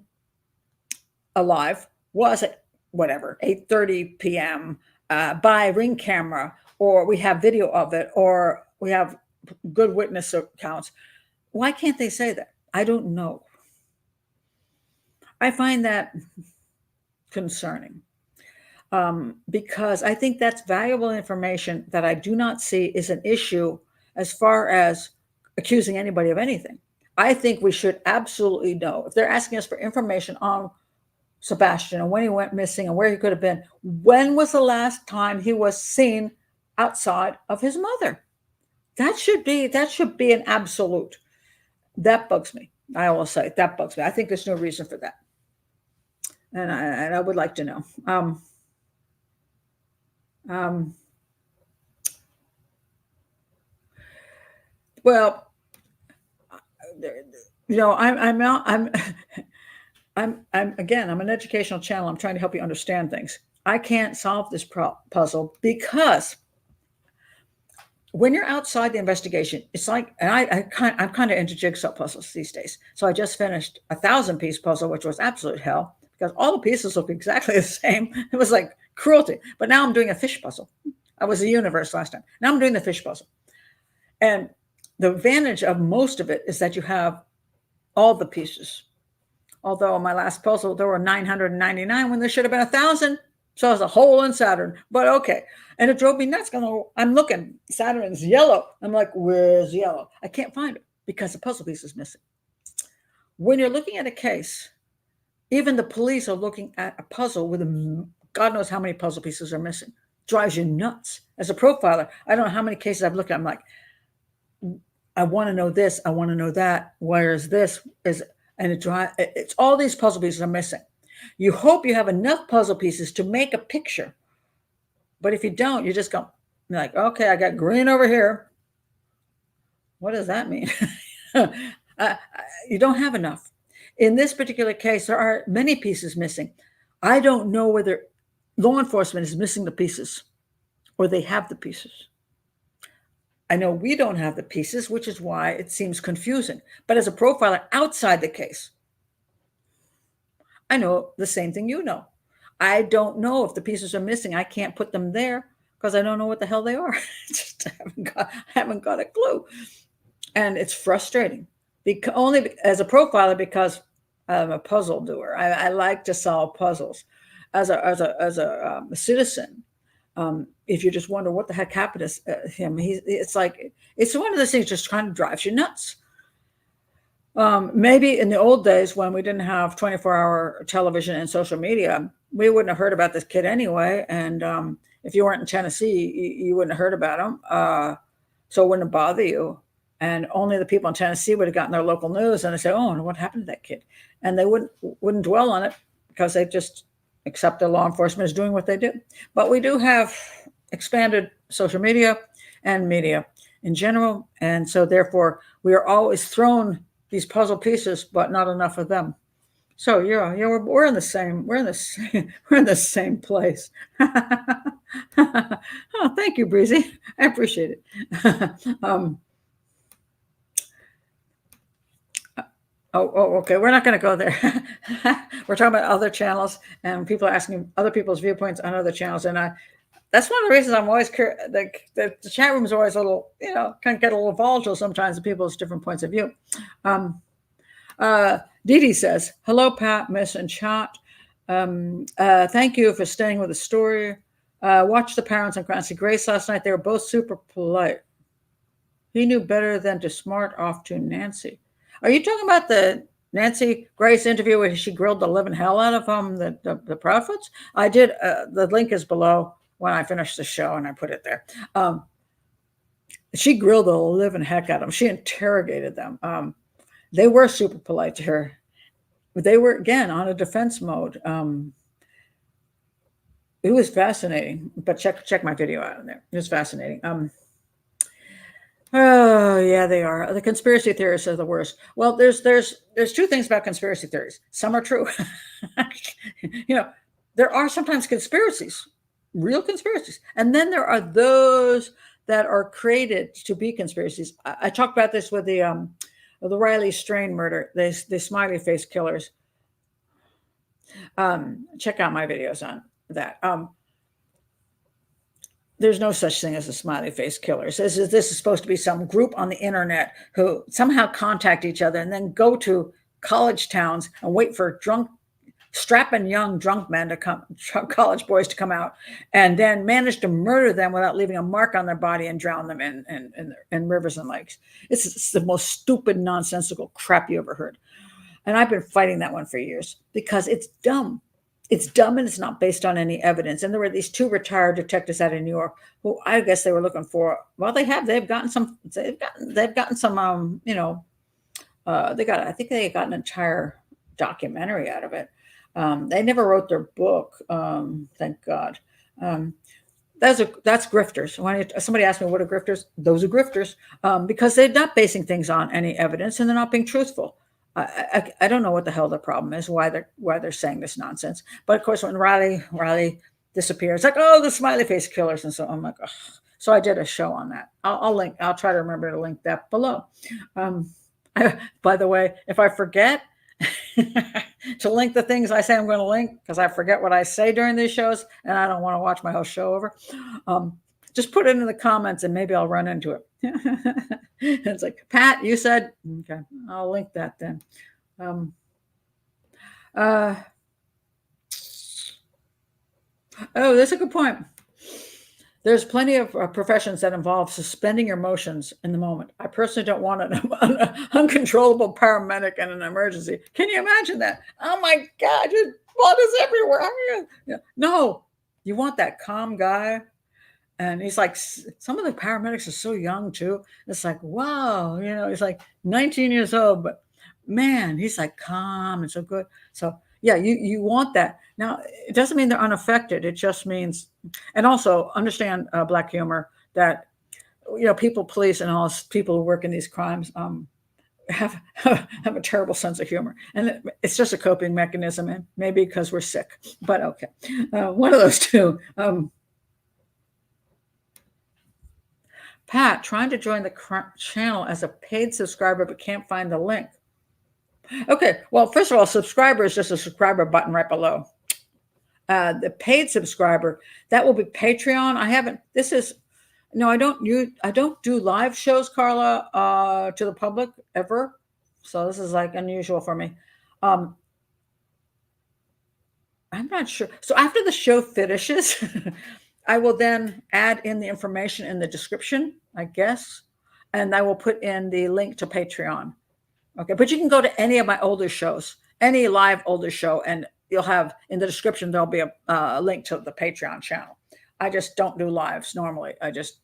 alive was at whatever, 8:30 p.m., buy Ring camera, or we have video of it, or we have good witness accounts. Why can't they say that? I don't know. I find that concerning, because I think that's valuable information that I do not see is an issue as far as accusing anybody of anything. I think we should absolutely know if they're asking us for information on Sebastian and when he went missing and where he could have been. When was the last time he was seen outside of his mother? That should be an absolute. That bugs me. I will say that bugs me. I think there's no reason for that, and I would like to know. Well, I'm an educational channel. I'm trying to help you understand things. I can't solve this puzzle because when you're outside the investigation, it's like, and I'm kind of into jigsaw puzzles these days. So I just finished a 1,000-piece puzzle, which was absolute hell because all the pieces look exactly the same. It was like cruelty. But now I'm doing a fish puzzle. I was a universe last time. Now I'm doing the fish puzzle. And the advantage of most of it is that you have all the pieces. Although in my last puzzle, there were 999 when there should have been 1,000. So it's a hole in Saturn, but okay. And it drove me nuts. I'm looking, Saturn's yellow. I'm like, where's yellow? I can't find it because the puzzle piece is missing. When you're looking at a case, even the police are looking at a puzzle with God knows how many puzzle pieces are missing. Drives you nuts. As a profiler, I don't know how many cases I've looked at. I'm like, I want to know this. I want to know that. Where is this? And it's all these puzzle pieces are missing. You hope you have enough puzzle pieces to make a picture. But if you don't, you just go like, okay, I got green over here. What does that mean? You don't have enough. In this particular case, there are many pieces missing. I don't know whether law enforcement is missing the pieces or they have the pieces. I know we don't have the pieces, which is why it seems confusing. But as a profiler outside the case, I know the same thing you know. I don't know if the pieces are missing. I can't put them there because I don't know what the hell they are. I haven't got a clue. And it's frustrating only as a profiler because I'm a puzzle doer. I like to solve puzzles. As a citizen, if you just wonder what the heck happened to him, it's one of those things just kind of drives you nuts. Maybe in the old days when we didn't have 24-hour television and social media, we wouldn't have heard about this kid anyway. And if you weren't in Tennessee, you wouldn't have heard about him. So it wouldn't bother you. And only the people in Tennessee would have gotten their local news and they say, oh, what happened to that kid? And they wouldn't dwell on it because they just accept that law enforcement is doing what they do. But we do have expanded social media and media in general. And so therefore, we are always thrown these puzzle pieces, but not enough of them. So we're in the same place. Oh, thank you, Breezy. I appreciate it. Okay. We're not going to go there. We're talking about other channels, and people are asking other people's viewpoints on other channels, and that's one of the reasons I'm always curious. The chat room is always a little, can get a little volatile sometimes of people's different points of view. Dee Dee says, hello, Pat, Miss, and chat. Thank you for staying with the story. Watched the parents on Nancy Grace last night. They were both super polite. He knew better than to smart off to Nancy. Are you talking about the Nancy Grace interview where she grilled the living hell out of the prophets? I did. The link is below when I finished the show, and I put it there. She grilled the living heck out of them. She interrogated them. They were super polite to her. They were, again, on a defense mode. It was fascinating. But check my video out in there. It was fascinating. Oh, yeah, they are. The conspiracy theorists are the worst. Well, there's two things about conspiracy theories. Some are true. There are sometimes conspiracies, real conspiracies. And then there are those that are created to be conspiracies. I talked about this with the Riley Strain murder, the smiley face killers. Check out my videos on that. there's no such thing as a smiley face killer. This is supposed to be some group on the internet who somehow contact each other and then go to college towns and wait for strapping young drunk men to come, college boys to come out, and then manage to murder them without leaving a mark on their body and drown them in rivers and lakes. It's the most stupid, nonsensical crap you ever heard. And I've been fighting that one for years because it's dumb. It's dumb and it's not based on any evidence. And there were these two retired detectives out of New York who I guess they were looking for. Well, they've gotten some I think they got an entire documentary out of it. They never wrote their book, thank God. That's grifters. Somebody asked me what are grifters? Those are grifters, because they're not basing things on any evidence and they're not being truthful. I don't know what the hell the problem is, why they're saying this nonsense. But of course, when Riley disappears, like, oh, the smiley face killers, and so I'm like, ugh. So I did a show on that. I'll try to remember to link that below. By the way, if I forget to link the things I say I'm going to link, because I forget what I say during these shows and I don't want to watch my whole show over, just put it in the comments and maybe I'll run into it. It's like, Pat, you said, okay, I'll link that then. Oh, that's a good point. There's plenty of professions that involve suspending your emotions in the moment. I personally don't want an uncontrollable paramedic in an emergency. Can you imagine that? Oh my God, blood is everywhere. No, you want that calm guy. And he's like, some of the paramedics are so young too. It's like, wow, he's like 19 years old, but man, he's like calm and so good. So yeah, you want that. Now, it doesn't mean they're unaffected. It just means, and also understand Black humor, that, people, police, and all people who work in these crimes have a terrible sense of humor. And it's just a coping mechanism, and maybe because we're sick, but okay. One of those two. Pat, trying to join the channel as a paid subscriber, but can't find the link. Okay, well, first of all, subscriber is just a subscriber button right below. The paid subscriber, that will be Patreon. I don't do live shows, Carla, to the public ever. So this is like unusual for me. I'm not sure. So after the show finishes, I will then add in the information in the description, I guess, and I will put in the link to Patreon. Okay, but you can go to any of my older shows, any live older show, and you'll have in the description, there'll be a link to the Patreon channel. I just don't do lives normally. I just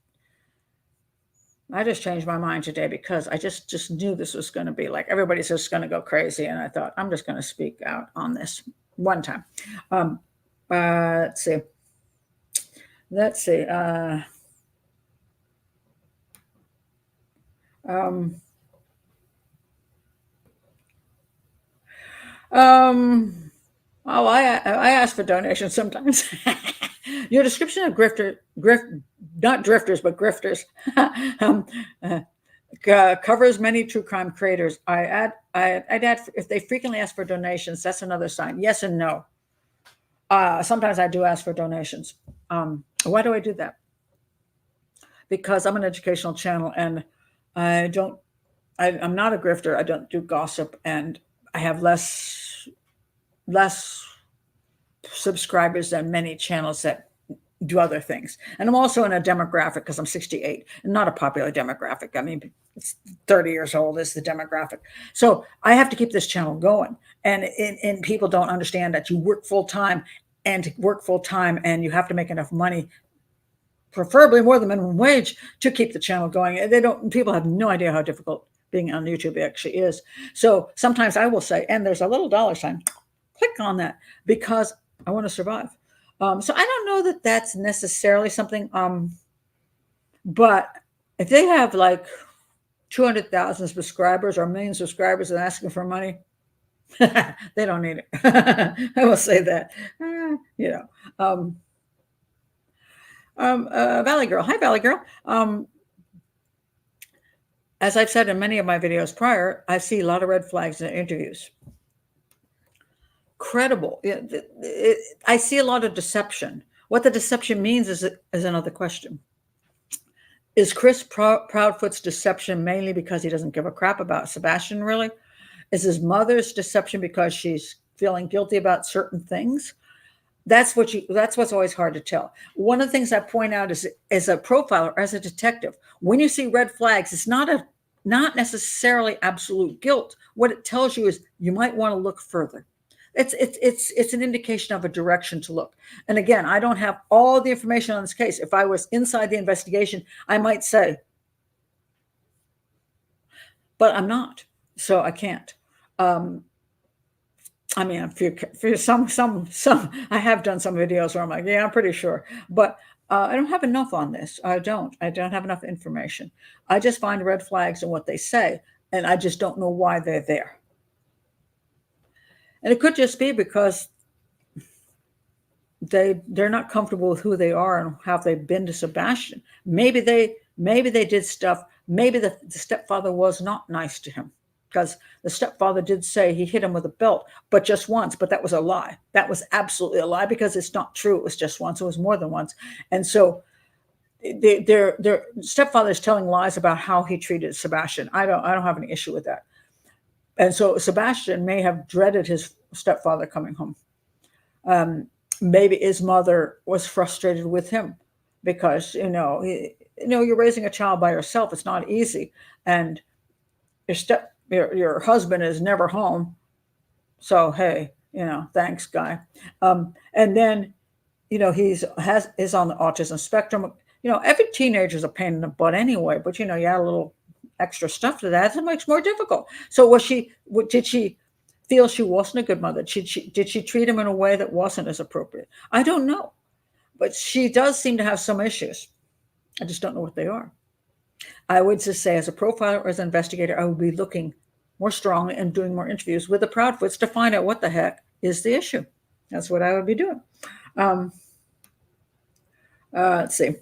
changed my mind today because I just knew this was going to be like, everybody's just going to go crazy. And I thought, I'm just going to speak out on this one time. Let's see. I ask for donations sometimes. Your description of not drifters, but grifters, covers many true crime creators. I'd add if they frequently ask for donations, that's another sign. Yes and no. Sometimes I do ask for donations. Why do I do that? Because I'm an educational channel and I'm not a grifter. I don't do gossip, and I have less subscribers than many channels that do other things. And I'm also in a demographic, because I'm 68, and not a popular demographic. I mean, it's 30 years old is the demographic. So I have to keep this channel going. And people don't understand that you work full time, and you have to make enough money, preferably more than minimum wage, to keep the channel going. People have no idea how difficult being on YouTube actually is. So sometimes I will say, and there's a little dollar sign, click on that, because I want to survive. So I don't know that that's necessarily something, but if they have like 200,000 subscribers or 1 million subscribers and asking for money, they don't need it. I will say that. Valley Girl. Hi, Valley Girl. As I've said in many of my videos prior, I see a lot of red flags in interviews. Credible. I see a lot of deception. What the deception means is another question. Is Chris Proudfoot's deception mainly because he doesn't give a crap about Sebastian, really? Is his mother's deception because she's feeling guilty about certain things? That's what's always hard to tell. One of the things I point out is, as a profiler, as a detective, when you see red flags, it's not necessarily absolute guilt. What it tells you is you might want to look further. It's an indication of a direction to look. And again, I don't have all the information on this case. If I was inside the investigation, I might say, but I'm not, so I can't. I mean, for some, I have done some videos where I'm like, yeah, I'm pretty sure, but I don't have enough on this. I don't have enough information. I just find red flags in what they say, and I just don't know why they're there. And it could just be because they're not comfortable with who they are and how they've been to Sebastian. Maybe they did stuff. Maybe the stepfather was not nice to him, because the stepfather did say he hit him with a belt, but just once. But that was a lie. That was absolutely a lie, because it's not true. It was just once. It was more than once. And so their stepfather is telling lies about how he treated Sebastian. I don't have any issue with that. And so Sebastian may have dreaded his stepfather coming home. Maybe his mother was frustrated with him because, you're raising a child by yourself. It's not easy. And your husband is never home. So, hey, thanks, guy. And then, is on the autism spectrum. Every teenager is a pain in the butt anyway, but you add a little extra stuff to that, it makes it more difficult. So did she feel she wasn't a good mother? Did she treat him in a way that wasn't as appropriate? I don't know, but she does seem to have some issues. I just don't know what they are. I would just say, as a profiler or as an investigator, I would be looking more strongly and doing more interviews with the Proudfoots to find out what the heck is the issue. That's what I would be doing. Let's see.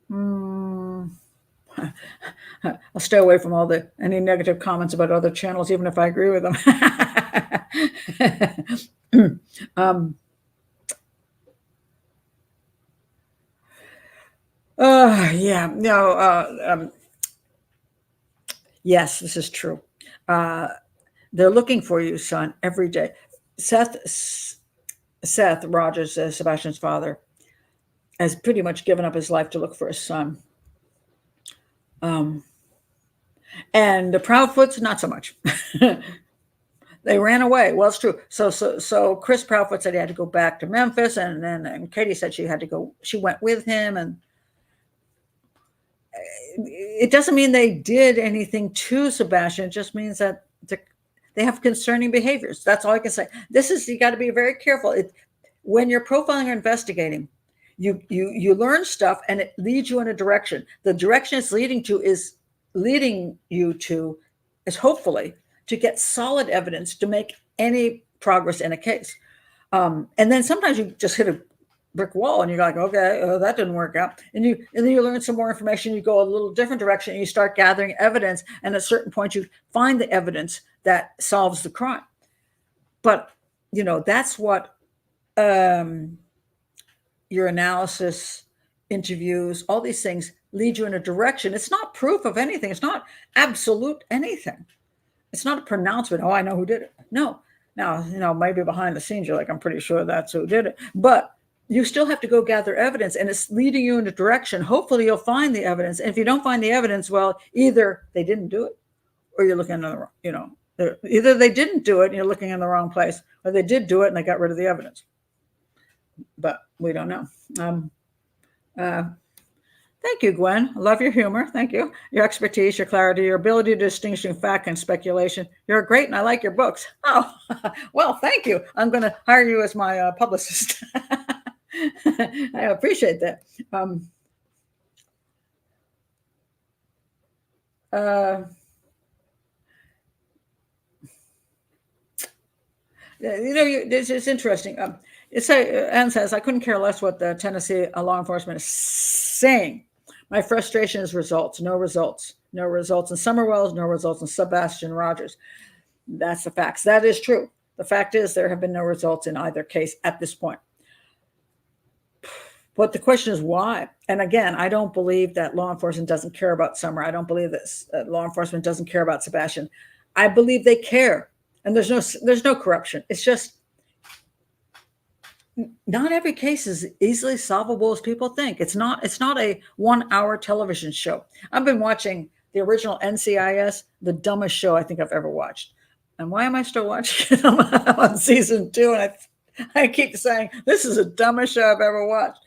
I'll stay away from any negative comments about other channels, even if I agree with them. Yes, this is true. They're looking for you, son, every day. Seth Rogers, Sebastian's father, has pretty much given up his life to look for his son. And the Proudfoots, not so much. They ran away. Well, it's true. So Chris Proudfoot said he had to go back to Memphis, and Katie said she had to go. She went with him, and it doesn't mean they did anything to Sebastian. It just means that they have concerning behaviors. That's all I can say. You got to be very careful. When you're profiling or investigating, you learn stuff, and it leads you in a direction. The direction it's leading you to is hopefully to get solid evidence to make any progress in a case. And then sometimes you just hit a brick wall and you're like, okay, that didn't work out. And then you learn some more information, you go a little different direction, and you start gathering evidence. And at a certain point, you find the evidence that solves the crime. But, that's what your analysis, interviews, all these things lead you in a direction. It's not proof of anything. It's not absolute anything. It's not a pronouncement. Oh, I know who did it. No. Now, maybe behind the scenes, you're like, I'm pretty sure that's who did it. But you still have to go gather evidence, and it's leading you in a direction. Hopefully you'll find the evidence. And if you don't find the evidence, well, either they didn't do it, or you're looking in the wrong, either they didn't do it and you're looking in the wrong place, or they did do it and they got rid of the evidence. But we don't know. Thank you, Gwen. I love your humor. Thank you. Your expertise, your clarity, your ability to distinguish between fact and speculation. You're great, and I like your books. Oh, well, thank you. I'm going to hire you as my publicist. I appreciate that. This is interesting. Anne says, I couldn't care less what the Tennessee law enforcement is saying. My frustration is results. No results. No results in Summerwells. No results in Sebastian Rogers. That's the facts. That is true. The fact is, there have been no results in either case at this point. But the question is why? And again, I don't believe that law enforcement doesn't care about Summer. I don't believe that law enforcement doesn't care about Sebastian. I believe they care, and there's no corruption. It's just not every case is easily solvable as people think. It's not a 1 hour television show. I've been watching the original NCIS, the dumbest show I think I've ever watched. And why am I still watching it? I'm on season 2, and I keep saying this is the dumbest show I've ever watched.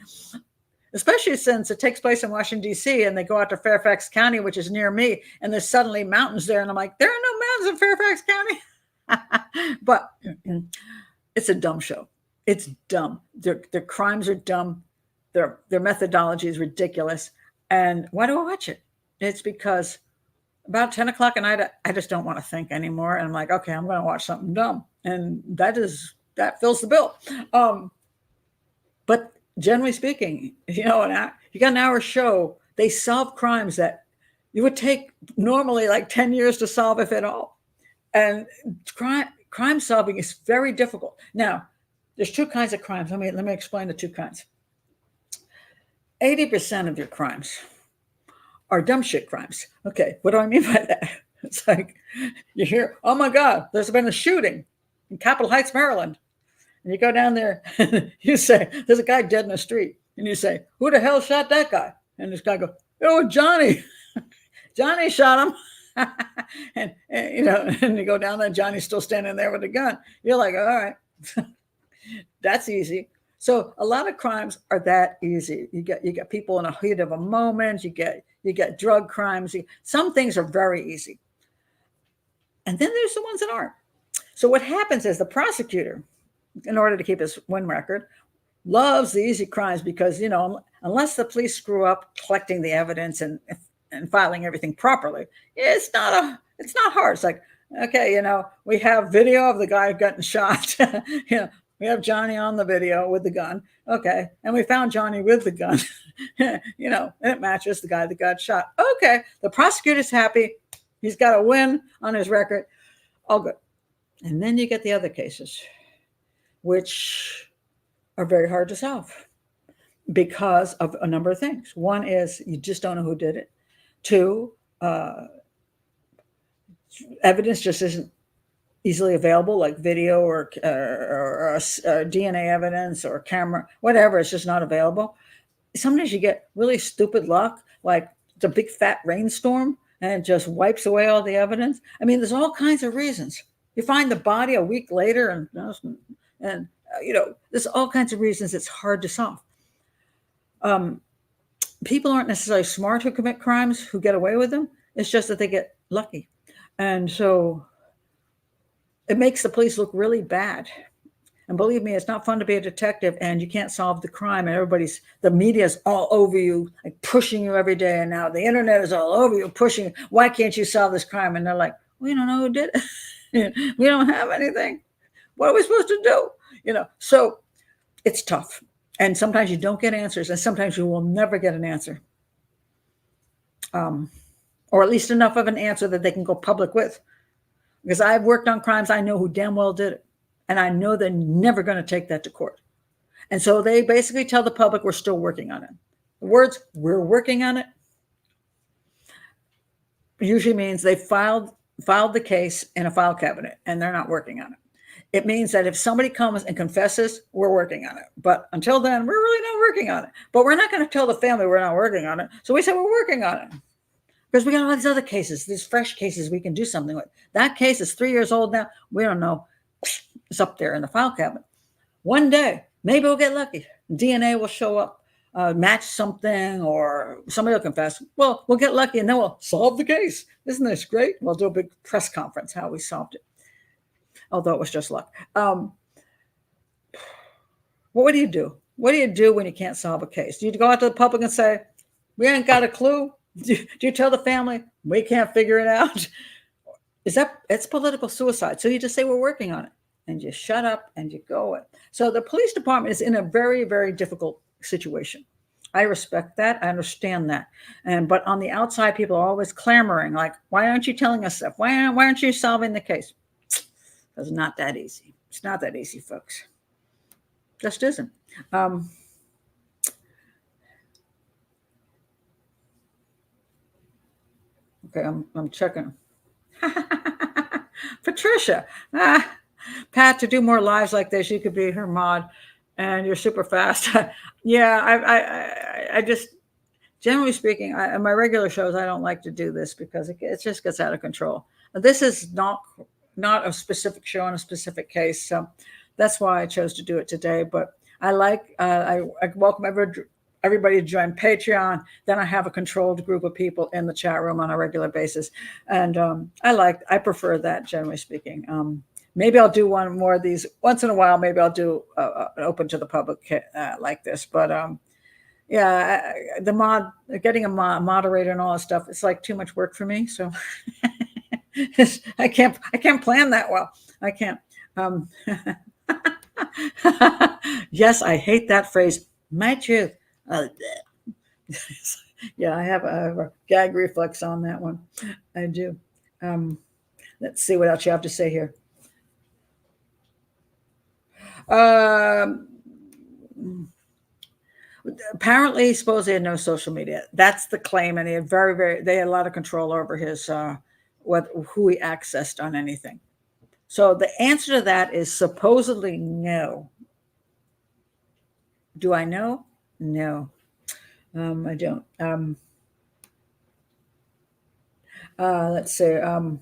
Especially since it takes place in Washington, D.C., and they go out to Fairfax County, which is near me, and there's suddenly mountains there. And I'm like, there are no mountains in Fairfax County. But it's a dumb show. It's dumb. Their crimes are dumb. Their methodology is ridiculous. And why do I watch it? It's because about 10 o'clock at night, I just don't want to think anymore. And I'm like, okay, I'm going to watch something dumb. And that fills the bill. But generally speaking, you got an hour show. They solve crimes that you would take normally like 10 years to solve, if at all. And crime solving is very difficult. Now, there's 2 kinds of crimes. Let me explain the 2 kinds. 80% of your crimes are dumb shit crimes. Okay, what do I mean by that? It's like you hear, oh my God, there's been a shooting in Capitol Heights, Maryland. And you go down there and you say, there's a guy dead in the street. And you say, who the hell shot that guy? And this guy goes, oh, Johnny. Johnny shot him. and you go down there, Johnny's still standing there with a gun. You're like, all right. That's easy. So a lot of crimes are that easy. You get people in a heat of a moment. You get drug crimes. Some things are very easy. And then there's the ones that aren't. So what happens is the prosecutor, in order to keep his win record, loves the easy crimes because, unless the police screw up collecting the evidence and filing everything properly, it's not hard. It's like, okay, we have video of the guy getting shot. We have Johnny on the video with the gun. Okay. And we found Johnny with the gun, and it matches the guy that got shot. Okay. The prosecutor's happy. He's got a win on his record. All good. And then you get the other cases, which are very hard to solve because of a number of things. One is you just don't know who did it. 2, evidence just isn't easily available, like video or DNA evidence or camera, whatever. It's just not available. Sometimes you get really stupid luck, like it's a big fat rainstorm and it just wipes away all the evidence. I mean, there's all kinds of reasons. You find the body a week later, and there's all kinds of reasons it's hard to solve. People aren't necessarily smart who commit crimes, who get away with them. It's just that they get lucky. And so it makes the police look really bad. And believe me, it's not fun to be a detective and you can't solve the crime and the media's all over you, like pushing you every day. And now the internet is all over you, pushing, why can't you solve this crime? And they're like, we don't know who did it. We don't have anything. What are we supposed to do? So it's tough. And sometimes you don't get answers, and sometimes you will never get an answer. Or at least enough of an answer that they can go public with. Because I've worked on crimes, I know who damn well did it. And I know they're never going to take that to court. And so they basically tell the public we're still working on it. The words, we're working on it, usually means they filed the case in a file cabinet and they're not working on it. It means that if somebody comes and confesses, we're working on it. But until then, we're really not working on it. But we're not going to tell the family we're not working on it. So we say we're working on it. Because we got all these other cases, these fresh cases we can do something with. That case is 3 years old now. We don't know. It's up there in the file cabinet. One day, maybe we'll get lucky. DNA will show up, match something, or somebody will confess. Well, we'll get lucky and then we'll solve the case. Isn't this great? We'll do a big press conference how we solved it. Although it was just luck. What do you do? What do you do when you can't solve a case? Do you go out to the public and say, we ain't got a clue? Do you tell the family, we can't figure it out? It's political suicide. So you just say, we're working on it. And you shut up and you go. So the police department is in a very, very difficult situation. I respect that. I understand that. But on the outside, people are always clamoring, like, why aren't you telling us stuff? Why aren't you solving the case? It's not that easy. It's not that easy, folks. Just isn't. Um, okay, I'm checking. Patricia, Pat, to do more lives like this, you could be her mod, and you're super fast. Yeah, I just generally speaking, in my regular shows, I don't like to do this because it just gets out of control. This is not a specific show on a specific case, so that's why I chose to do it today. But I welcome everybody to join Patreon. Then I have a controlled group of people in the chat room on a regular basis, and I prefer that generally speaking. Maybe I'll do one more of these once in a while. Maybe I'll do an open to the public like this, but yeah, getting a moderator and all that stuff, it's like too much work for me. So I can't plan that well. I can't. Yes, I hate that phrase. My truth. Yeah, I have a gag reflex on that one. I do. Let's see what else you have to say here. Apparently, supposedly had no social media. That's the claim, and they had a lot of control over his who he accessed on anything. So the answer to that is supposedly no. Do I know? No, I don't. Let's see. I'm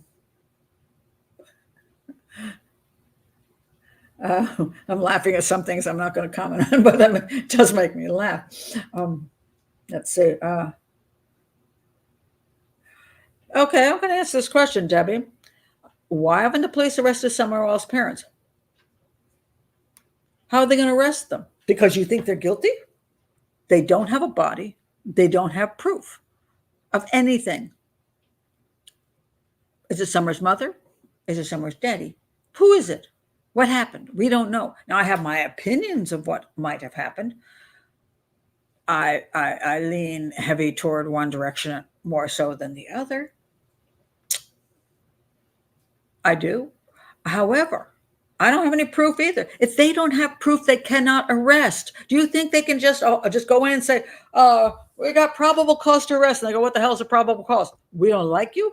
laughing at some things I'm not going to comment on, but it does make me laugh. Let's see. Okay, I'm going to answer this question, Debbie. Why haven't the police arrested Summerall's parents? How are they going to arrest them? Because you think they're guilty? They don't have a body. They don't have proof of anything. Is it Summer's mother? Is it Summer's daddy? Who is it? What happened? We don't know. Now, I have my opinions of what might have happened. I lean heavy toward one direction more so than the other. I do. However, I don't have any proof either. If they don't have proof, they cannot arrest. Do you think they can just go in and say, we got probable cause to arrest? And they go, what the hell is a probable cause? We don't like you?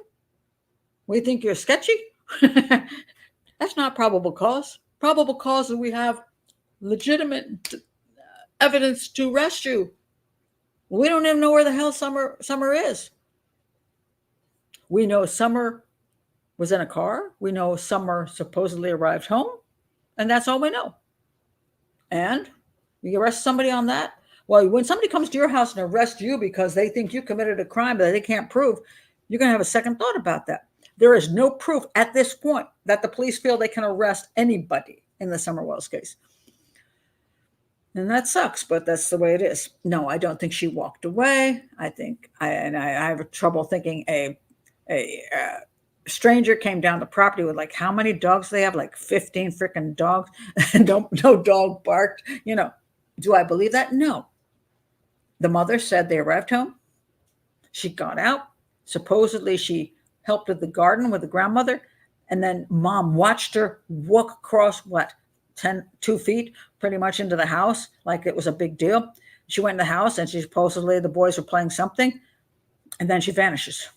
We think you're sketchy? That's not probable cause. Probable cause is we have legitimate evidence to arrest you. We don't even know where the hell Summer is. We know Summer was in a car. We know Summer supposedly arrived home. And that's all we know. And you arrest somebody on that? Well, when somebody comes to your house and arrests you because they think you committed a crime that they can't prove, you're going to have a second thought about that. There is no proof at this point that the police feel they can arrest anybody in the Summer Wells case. And that sucks, but that's the way it is. No, I don't think she walked away. I have trouble thinking a stranger came down the property with like how many dogs they have, like 15 freaking dogs, and no dog barked. Do I believe that? No. The mother said they arrived home. She got out. Supposedly she helped with the garden with the grandmother, and then mom watched her walk across 2 feet pretty much into the house like it was a big deal. She went in the house and supposedly the boys were playing something, and then she vanishes.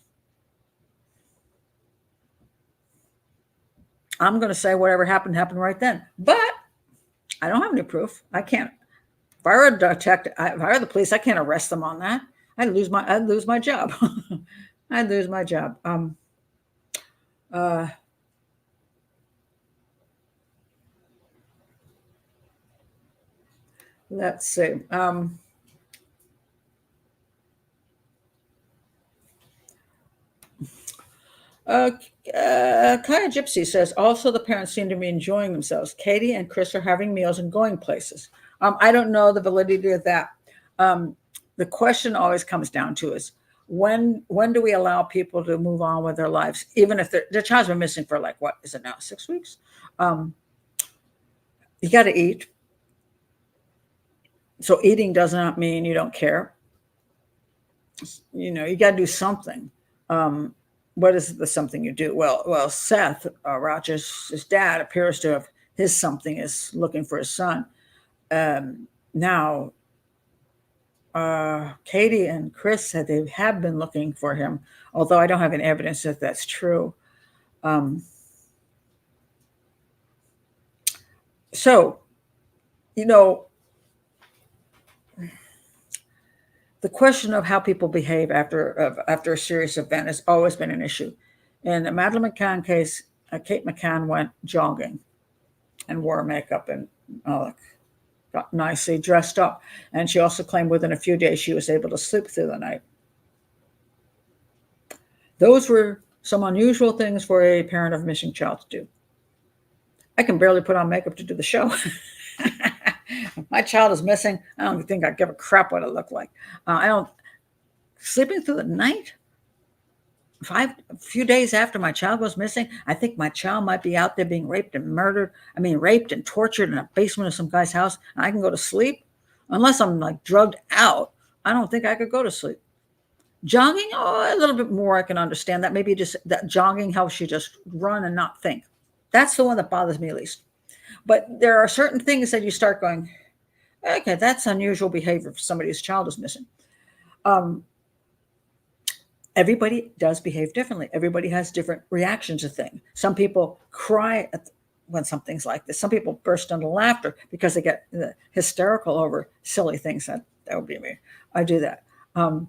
I'm going to say whatever happened right then, but I don't have any proof. I can't. If I were a detective, if I were the police, I can't arrest them on that. I'd lose my job. I'd lose my job. Let's see. Kaya Gypsy says, also the parents seem to be enjoying themselves. Katie and Chris are having meals and going places. I don't know the validity of that. The question always comes down to is, when do we allow people to move on with their lives, even if their child's been missing for like, what is it now, 6 weeks? You got to eat. So eating does not mean you don't care. You got to do something. what is the something you do? Well, Seth Rogers, his dad, appears to have his something is looking for his son. Now, Katie and Chris said they have been looking for him, although I don't have any evidence that that's true. Um, so, you know, the question of how people behave after a serious event has always been an issue. In the Madeleine McCann case, Kate McCann went jogging and wore makeup and got nicely dressed up. And she also claimed within a few days she was able to sleep through the night. Those were some unusual things for a parent of a missing child to do. I can barely put on makeup to do the show. If my child is missing, I don't think I'd give a crap what it looked like. I don't, sleeping through the night, a few days after my child goes missing, I think my child might be out there being raped and murdered. I mean, raped and tortured in a basement of some guy's house, and I can go to sleep. Unless I'm like drugged out, I don't think I could go to sleep. Jogging, a little bit more I can understand that. Maybe just that jogging helps you just run and not think. That's the one that bothers me least. But there are certain things that you start going, okay, that's unusual behavior for somebody whose child is missing. Everybody does behave differently. Everybody has different reactions to things. Some people cry when something's like this. Some people burst into laughter because they get hysterical over silly things. That would be me. I do that. And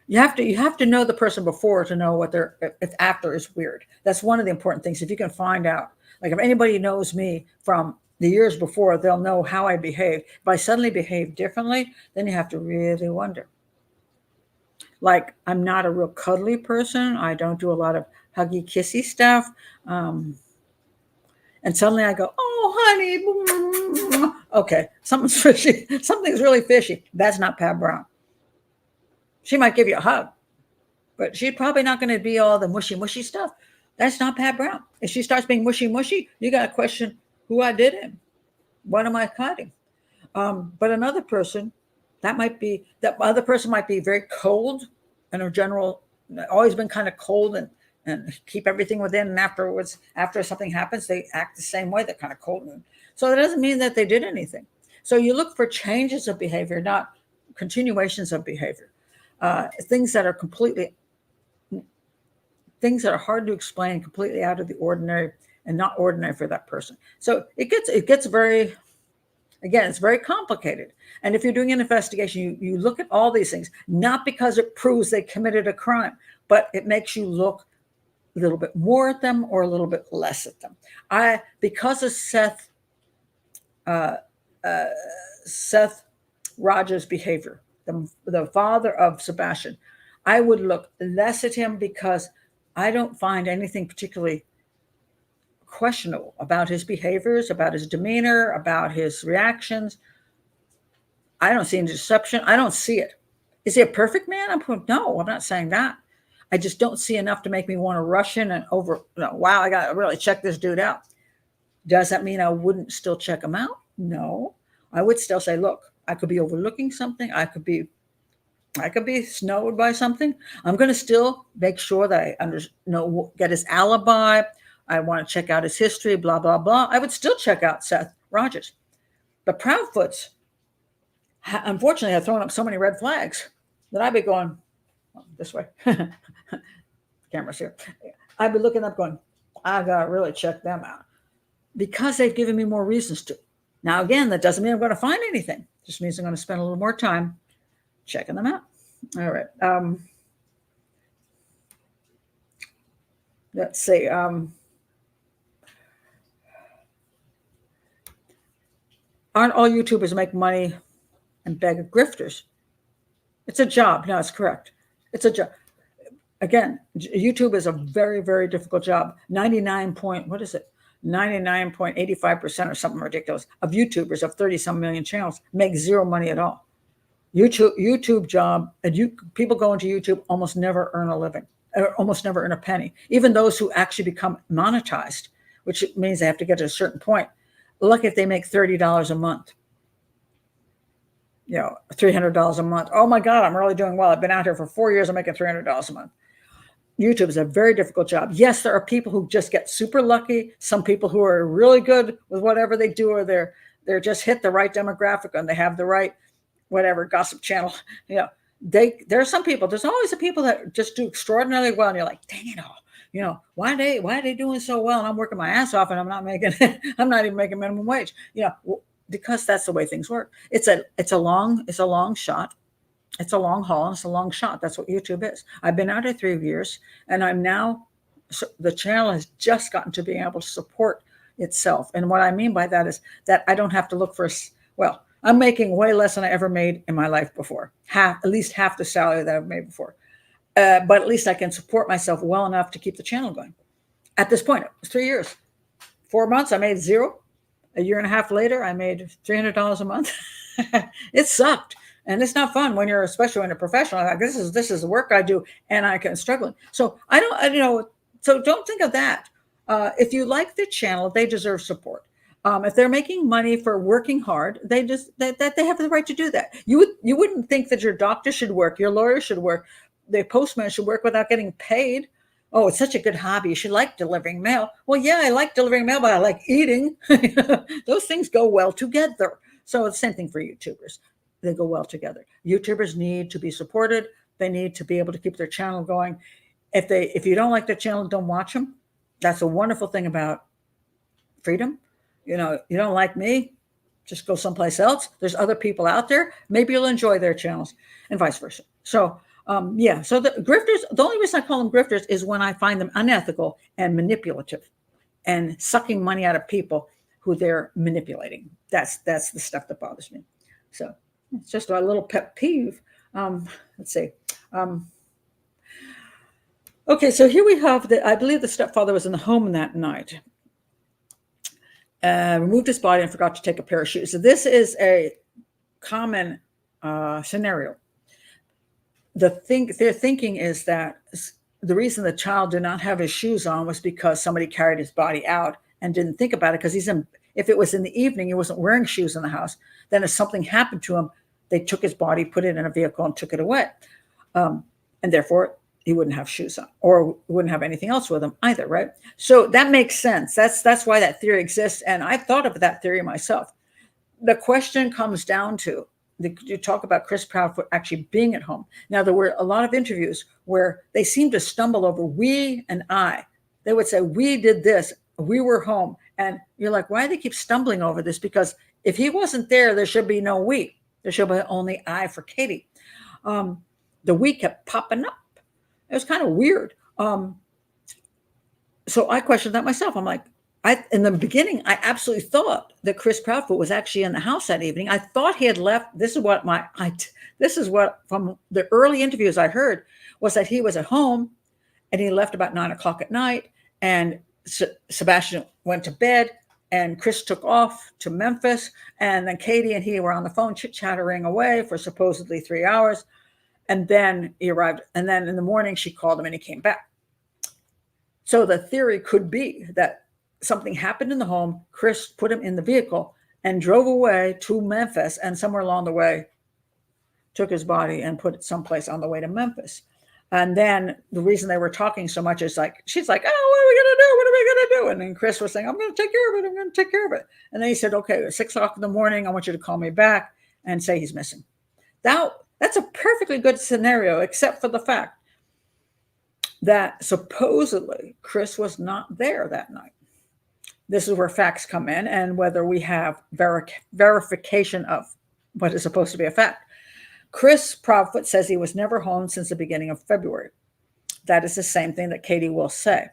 you have to know the person before to know what if after is weird. That's one of the important things. If you can find out, like if anybody knows me from the years before, they'll know how I behave. If I suddenly behave differently, then you have to really wonder. Like I'm not a real cuddly person. I don't do a lot of huggy kissy stuff. And suddenly I go, oh, honey. Okay, something's fishy. Something's really fishy. That's not Pat Brown. She might give you a hug, but she's probably not going to be all the mushy stuff. That's not Pat Brown. If she starts being mushy, you got to question who I did it. What am I hiding? But another person, that other person might be very cold and in general, always been kind of cold and keep everything within. And afterwards, after something happens, they act the same way. They're kind of cold. So that doesn't mean that they did anything. So you look for changes of behavior, not continuations of behavior. Things that are hard to explain, completely out of the ordinary and not ordinary for that person. So it gets very, again, it's very complicated. And if you're doing an investigation, you look at all these things, not because it proves they committed a crime, but it makes you look a little bit more at them or a little bit less at them. Because of Seth Rogers' behavior, the father of Sebastian, I would look less at him because I don't find anything particularly questionable about his behaviors, about his demeanor, about his reactions. I don't see any deception. I don't see it. Is he a perfect man? No, I'm not saying that. I just don't see enough to make me want to rush in and wow, I got to really check this dude out. Does that mean I wouldn't still check him out? No, I would still say, look, I could be overlooking something. I could be snowed by something. I'm going to still make sure that I get his alibi. I want to check out his history, blah, blah, blah. I would still check out Seth Rogers. But Proudfoots, unfortunately, have thrown up so many red flags that I'd be going, this way. Camera's here. I'd be looking up going, I got to really check them out because they've given me more reasons to. Now, again, that doesn't mean I'm going to find anything. It just means I'm going to spend a little more time checking them out. All right. Let's see. Aren't all YouTubers make money and beg grifters? It's a job. No, it's correct. It's a job. Again, YouTube is a very, very difficult job. 99.85% or something ridiculous of YouTubers of 30-some million channels make zero money at all. YouTube job, people go into YouTube almost never earn a living, or almost never earn a penny. Even those who actually become monetized, which means they have to get to a certain point. Look if they make $30 a month. $300 a month. Oh my God, I'm really doing well. I've been out here for 4 years. I'm making $300 a month. YouTube is a very difficult job. Yes, there are people who just get super lucky. Some people who are really good with whatever they do, or they're just hit the right demographic and they have the right whatever gossip channel. There are some people. There's always the people that just do extraordinarily well, and you're like, dang it all. Why are they doing so well? And I'm working my ass off, and I'm not even making minimum wage. Because that's the way things work. It's a long shot. It's a long haul and it's a long shot. That's what YouTube is. I've been out here 3 years, and I'm now, the channel has just gotten to being able to support itself. And what I mean by that is that I don't have to look for, I'm making way less than I ever made in my life before. At least half the salary that I've made before. But at least I can support myself well enough to keep the channel going. At this point, it was 3 years. 4 months, I made zero. A year and a half later, I made $300 a month. It sucked. And it's not fun when you're, especially when you're a professional. Like, this is the work I do, and I can struggling. So so don't think of that. If you like the channel, they deserve support. If they're making money for working hard, they have the right to do that. You wouldn't think that your doctor should work, your lawyer should work, the postman should work without getting paid. Oh, it's such a good hobby. You should like delivering mail. Well, yeah, I like delivering mail, but I like eating. Those things go well together. So it's the same thing for YouTubers. They go well together. YouTubers need to be supported. They need to be able to keep their channel going. If you don't like their channel, don't watch them. That's a wonderful thing about freedom. You don't like me, just go someplace else. There's other people out there. Maybe you'll enjoy their channels, and vice versa. So so the grifters, the only reason I call them grifters is when I find them unethical and manipulative and sucking money out of people who they're manipulating. That's the stuff that bothers me. So it's just a little pet peeve. Let's see. Okay, so here we have I believe the stepfather was in the home that night. Removed his body and forgot to take a pair of shoes. So this is a common scenario. Their thinking is that the reason the child did not have his shoes on was because somebody carried his body out and didn't think about it, because if it was in the evening, he wasn't wearing shoes in the house. Then if something happened to him, they took his body, put it in a vehicle, and took it away. And therefore, he wouldn't have shoes on, or wouldn't have anything else with him either, right? So that makes sense. That's why that theory exists. And I've thought of that theory myself. The question comes down to, you talk about Chris Proudfoot actually being at home. Now, there were a lot of interviews where they seemed to stumble over we and I. They would say, we did this, we were home. And you're like, why do they keep stumbling over this? Because if he wasn't there, there should be no we. There should be only I for Katie. The we kept popping up. It was kind of weird. So I questioned that myself. I'm like, in the beginning, I absolutely thought that Chris Proudfoot was actually in the house that evening. I thought he had left. This is what from the early interviews I heard, was that he was at home and he left about 9:00 at night, and Sebastian went to bed, and Chris took off to Memphis, and then Katie and he were on the phone chit-chattering away for supposedly 3 hours. And then he arrived. And then in the morning, she called him and he came back. So the theory could be that something happened in the home. Chris put him in the vehicle and drove away to Memphis, and somewhere along the way took his body and put it someplace on the way to Memphis. And then the reason they were talking so much is she's like, oh, what are we going to do? What are we going to do? And then Chris was saying, I'm going to take care of it. I'm going to take care of it. And then he said, okay, at 6:00 in the morning, I want you to call me back and say he's missing. That's a perfectly good scenario, except for the fact that supposedly Chris was not there that night. This is where facts come in, and whether we have verification of what is supposed to be a fact. Chris Proudfoot says he was never home since the beginning of February. That is the same thing that Katie will say,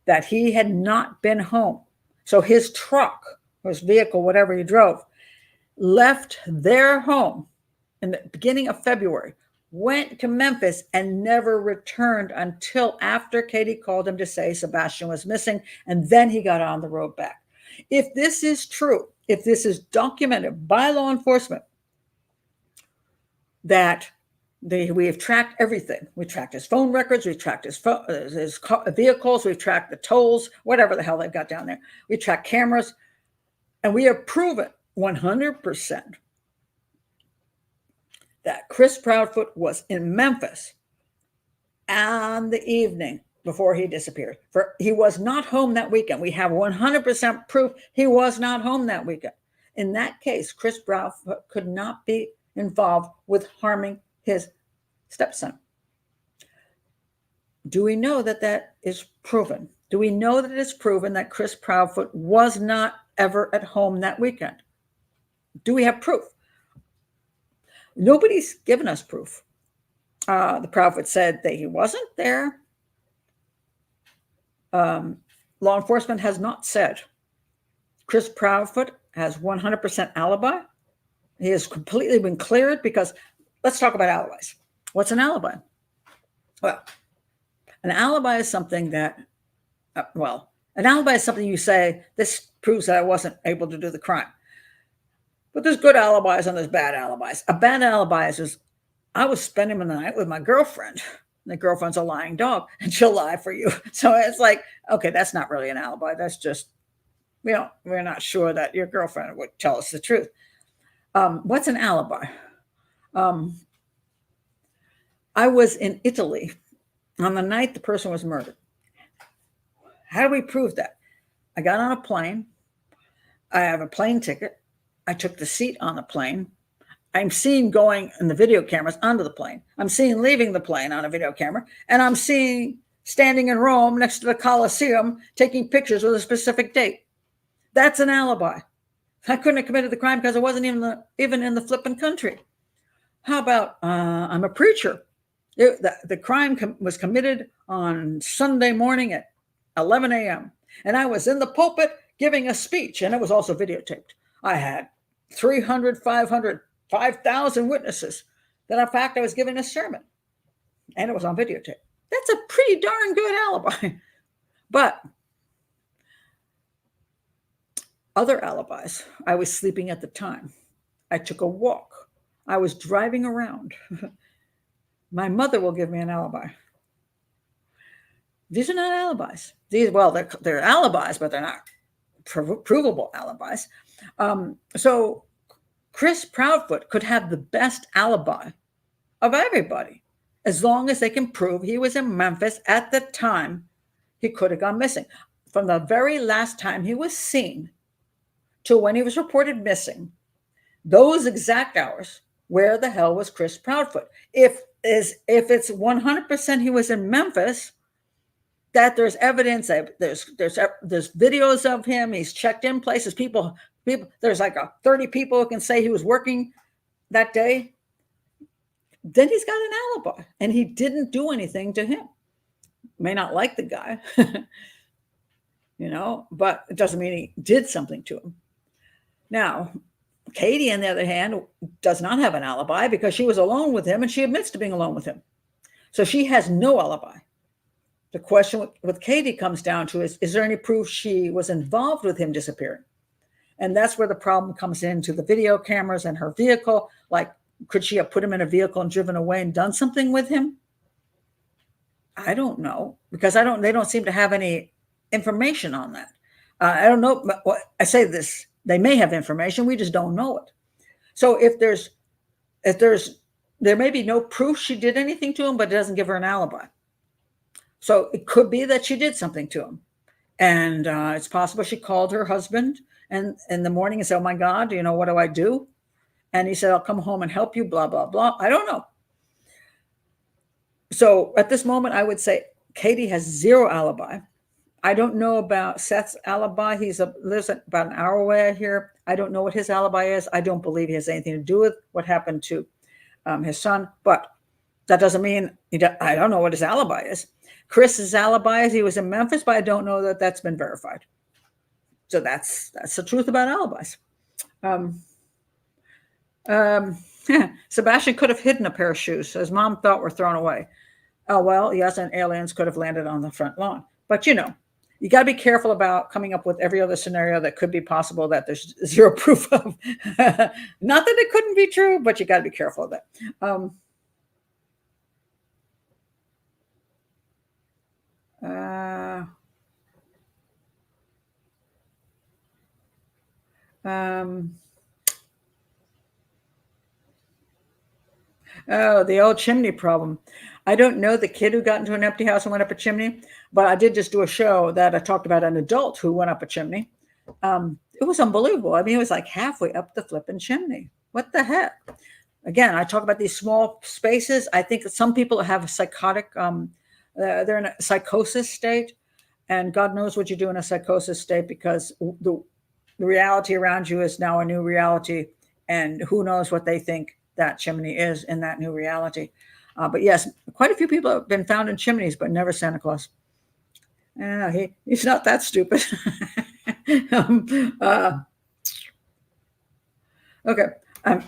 that he had not been home. So his truck, his vehicle, whatever he drove, left their home in the beginning of February, went to Memphis, and never returned until after Katie called him to say Sebastian was missing, and then he got on the road back. If this is true, if this is documented by law enforcement, that we have tracked everything. We tracked his phone records, we tracked his vehicles, we've tracked the tolls, whatever the hell they've got down there. We tracked cameras, and we have proven 100% that Chris Proudfoot was in Memphis on the evening before he disappeared. He was not home that weekend. We have 100% proof he was not home that weekend. In that case, Chris Proudfoot could not be involved with harming his stepson. Do we know that that is proven? Do we know that it is proven that Chris Proudfoot was not ever at home that weekend? Do we have proof? Nobody's given us proof. The Proudfoot said that he wasn't there. Law enforcement has not said. Chris Proudfoot has 100% alibi. He has completely been cleared because let's talk about alibis. What's an alibi? Well, an alibi is something that, an alibi is something you say, this proves that I wasn't able to do the crime. But there's good alibis and there's bad alibis. A bad alibi is I was spending the night with my girlfriend. The girlfriend's a lying dog and she'll lie for you. So it's like, okay, that's not really an alibi. That's just, we're not sure that your girlfriend would tell us the truth. What's an alibi? I was in Italy on the night the person was murdered. How do we prove that? I got on a plane. I have a plane ticket. I took the seat on the plane. I'm seen going in the video cameras onto the plane. I'm seen leaving the plane on a video camera. And I'm seen standing in Rome next to the Colosseum taking pictures with a specific date. That's an alibi. I couldn't have committed the crime because I wasn't even in the flipping country. How about I'm a preacher? The crime was committed on Sunday morning at 11 a.m. And I was in the pulpit giving a speech, and it was also videotaped. I had 300, 500, 5,000 witnesses that, in fact, I was giving a sermon, and it was on videotape. That's a pretty darn good alibi. But other alibis, I was sleeping at the time. I took a walk. I was driving around. My mother will give me an alibi. These are not alibis. They're alibis, but they're not provable alibis. So Chris Proudfoot could have the best alibi of everybody as long as they can prove he was in Memphis at the time he could have gone missing. From the very last time he was seen to when he was reported missing, those exact hours, where the hell was Chris Proudfoot? If it's 100% he was in Memphis, that there's evidence, there's videos of him, he's checked in places, people, there's like 30 people who can say he was working that day, then he's got an alibi, and he didn't do anything to him. May not like the guy, but it doesn't mean he did something to him. Now, Katie, on the other hand, does not have an alibi because she was alone with him, and she admits to being alone with him. So she has no alibi. The question with Katie comes down to is there any proof she was involved with him disappearing? And that's where the problem comes into the video cameras and her vehicle. Like, could she have put him in a vehicle and driven away and done something with him? I don't know, because they don't seem to have any information on that. I don't know. I say this, they may have information, we just don't know it. So if there may be no proof she did anything to him, but it doesn't give her an alibi. So it could be that she did something to him. And it's possible she called her husband and in the morning and said, oh my God, what do I do? And he said, I'll come home and help you, blah, blah, blah. I don't know. So at this moment, I would say Katie has zero alibi. I don't know about Seth's alibi. He lives about an hour away here. I don't know what his alibi is. I don't believe he has anything to do with what happened to his son. But that doesn't mean I don't know what his alibi is. Chris's alibi is he was in Memphis, but I don't know that that's been verified. So that's the truth about alibis. Sebastian could have hidden a pair of shoes his mom thought were thrown away. Oh, well, yes, and aliens could have landed on the front lawn. But, you got to be careful about coming up with every other scenario that could be possible that there's zero proof of. Not that it couldn't be true, but you got to be careful of that. Oh, the old chimney problem. I don't know the kid who got into an empty house and went up a chimney, but I did just do a show that I talked about an adult who went up a chimney. It was unbelievable. I mean, it was like halfway up the flipping chimney. What the heck? Again, I talk about these small spaces. I think that some people have a psychotic, they're in a psychosis state, and God knows what you do in a psychosis state because the reality around you is now a new reality, and who knows what they think that chimney is in that new reality. But yes, quite a few people have been found in chimneys, but never Santa Claus. He's not that stupid. um, uh, okay. Um,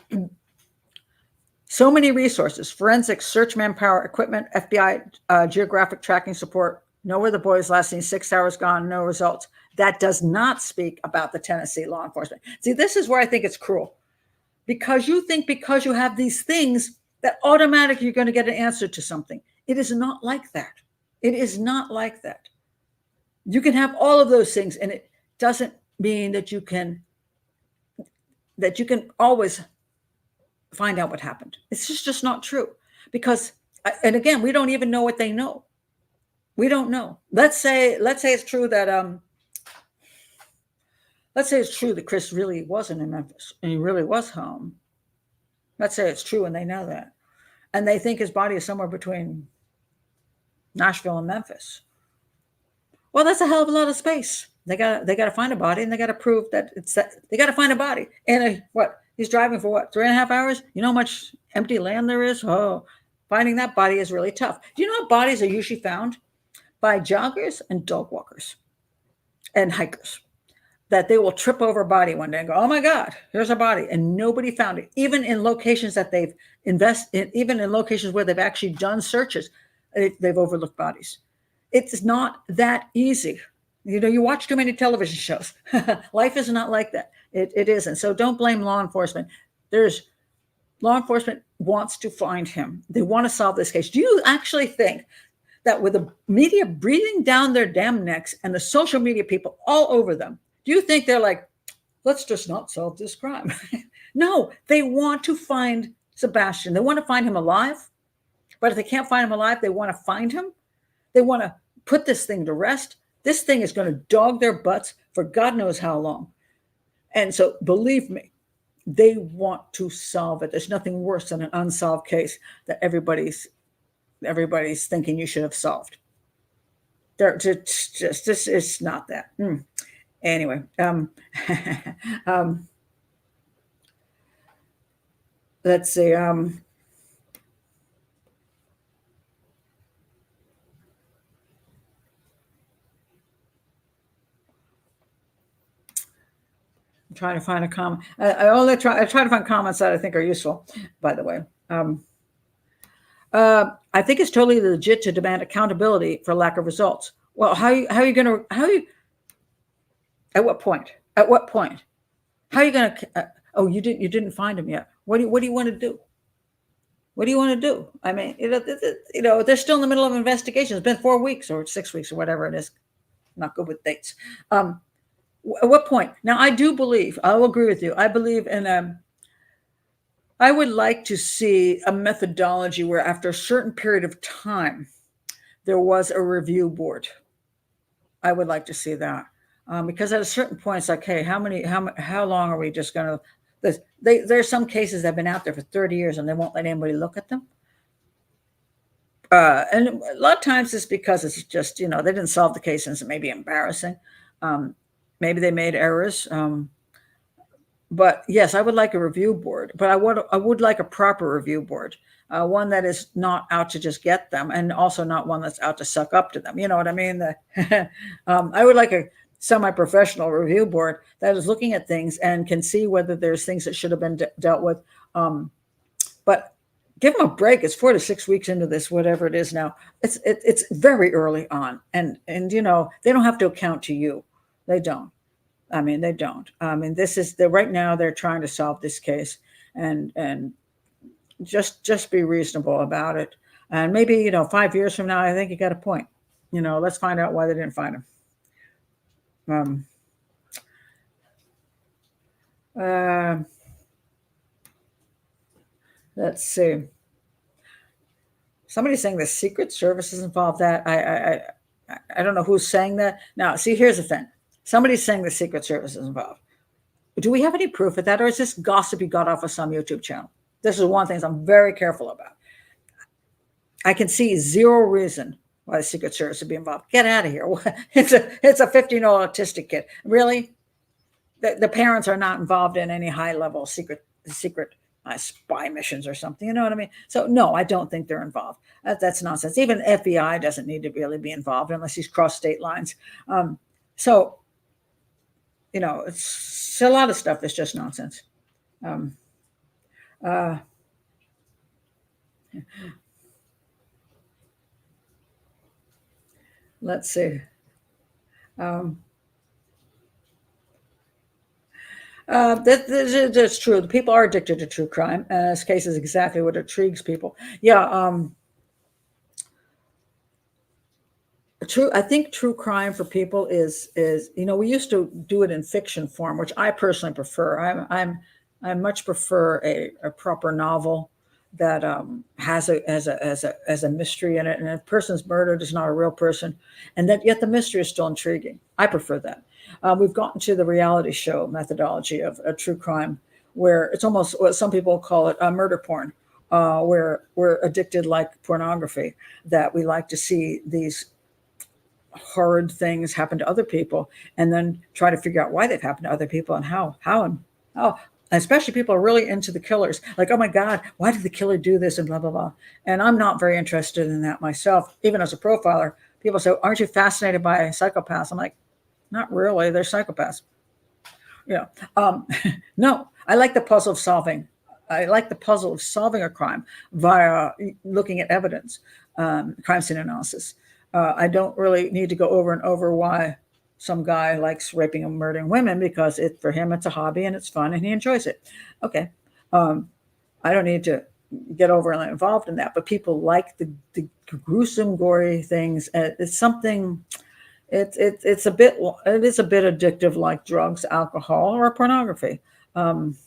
so many resources: forensics, search manpower, equipment, FBI, geographic tracking support. Know where the boy is last seen, 6 hours gone, no results. That does not speak about the Tennessee law enforcement. See, this is where I think it's cruel, because you think because you have these things that automatically you're going to get an answer to something. It is not like that. It is not like that. You can have all of those things, and it doesn't mean that you can always find out what happened. It's just not true, because, and again, we don't even know what they know. We don't know. Let's say it's true that Chris really wasn't in Memphis and he really was home. Let's say it's true and they know that, and they think his body is somewhere between Nashville and Memphis. Well, that's a hell of a lot of space. They got to find a body, and they got to prove that it's that. They got to find a body. And what, he's driving for what, 3.5 hours? You know how much empty land there is? Oh, finding that body is really tough. Do you know how bodies are usually found? By joggers and dog walkers and hikers. That they will trip over a body one day and go, oh my God, here's a body. And nobody found it. Even in locations that they've invested in, even in locations where they've actually done searches, they've overlooked bodies. It's not that easy. You know, you watch too many television shows. Life is not like that. It isn't. So don't blame law enforcement. Law enforcement wants to find him. They want to solve this case. Do you actually think that with the media breathing down their damn necks and the social media people all over them, do you think they're like, let's just not solve this crime? No, they want to find Sebastian. They want to find him alive. But if they can't find him alive, they want to find him. They want to put this thing to rest. This thing is going to dog their butts for God knows how long. And so believe me, they want to solve it. There's nothing worse than an unsolved case that everybody's thinking you should have solved. They're just this is not that. Anyway, let's see. I'm trying to find a comment. I try to find comments that I think are useful, by the way. I think it's totally legit to demand accountability for lack of results. Well, how are you going to, at what point? At what point? How are you going to, you didn't find him yet. What do you want to do? What do you want to do? I mean, they're still in the middle of investigation. It's been 4 weeks or 6 weeks or whatever it is. I'm not good with dates. At what point? Now, I will agree with you. I believe in I would like to see a methodology where after a certain period of time, there was a review board. I would like to see that. Because at a certain point, it's like, hey, how long are we just going to, there's some cases that have been out there for 30 years and they won't let anybody look at them. And a lot of times it's because it's just, they didn't solve the case and it may be embarrassing. Maybe they made errors. But yes, I would like a review board, but I would like a proper review board, one that is not out to just get them, and also not one that's out to suck up to them. You know what I mean? I would like a semi-professional review board that is looking at things and can see whether there's things that should have been dealt with. But give them a break. It's 4 to 6 weeks into this, whatever it is now. It's very early on, and they don't have to account to you. They don't. I mean, they don't. I mean, right now they're trying to solve this case, and just be reasonable about it. And maybe 5 years from now, I think you got a point. Let's find out why they didn't find him. Let's see. Somebody's saying the Secret Service is involved. That I don't know who's saying that. Now, see, here's the thing. Somebody's saying the Secret Service is involved. Do we have any proof of that, or is this gossip you got off of some YouTube channel? This is one of the things I'm very careful about. I can see zero reason why the Secret Service would be involved. Get out of here. It's a 15-year-old autistic kid. Really? The parents are not involved in any high-level secret spy missions or something. You know what I mean? So no, I don't think they're involved. That's nonsense. Even FBI doesn't need to really be involved unless he's crossed state lines. So, it's a lot of stuff that's just nonsense. Let's see. That's true. The people are addicted to true crime. This case is exactly what intrigues people. Yeah. I think true crime for people is we used to do it in fiction form, which I personally prefer. I much prefer a proper novel that has a mystery in it, and a person's murdered is not a real person, and that yet the mystery is still intriguing. I prefer that. We've gotten to the reality show methodology of a true crime, where it's almost what some people call it murder porn, where we're addicted like pornography, that we like to see these horrid things happen to other people and then try to figure out why they've happened to other people and how. Especially people are really into the killers, like, oh my God, why did the killer do this, and blah blah blah. And I'm not very interested in that myself. Even as a profiler, people say, aren't you fascinated by psychopaths? I'm like, not really, they're psychopaths. No, I like the puzzle of solving. I like the puzzle of solving a crime via looking at evidence, crime scene analysis. I don't really need to go over and over why some guy likes raping and murdering women, because for him it's a hobby and it's fun and he enjoys it. Okay, I don't need to get overly involved in that. But people like the gruesome, gory things. It's something. It is a bit addictive, like drugs, alcohol, or pornography. And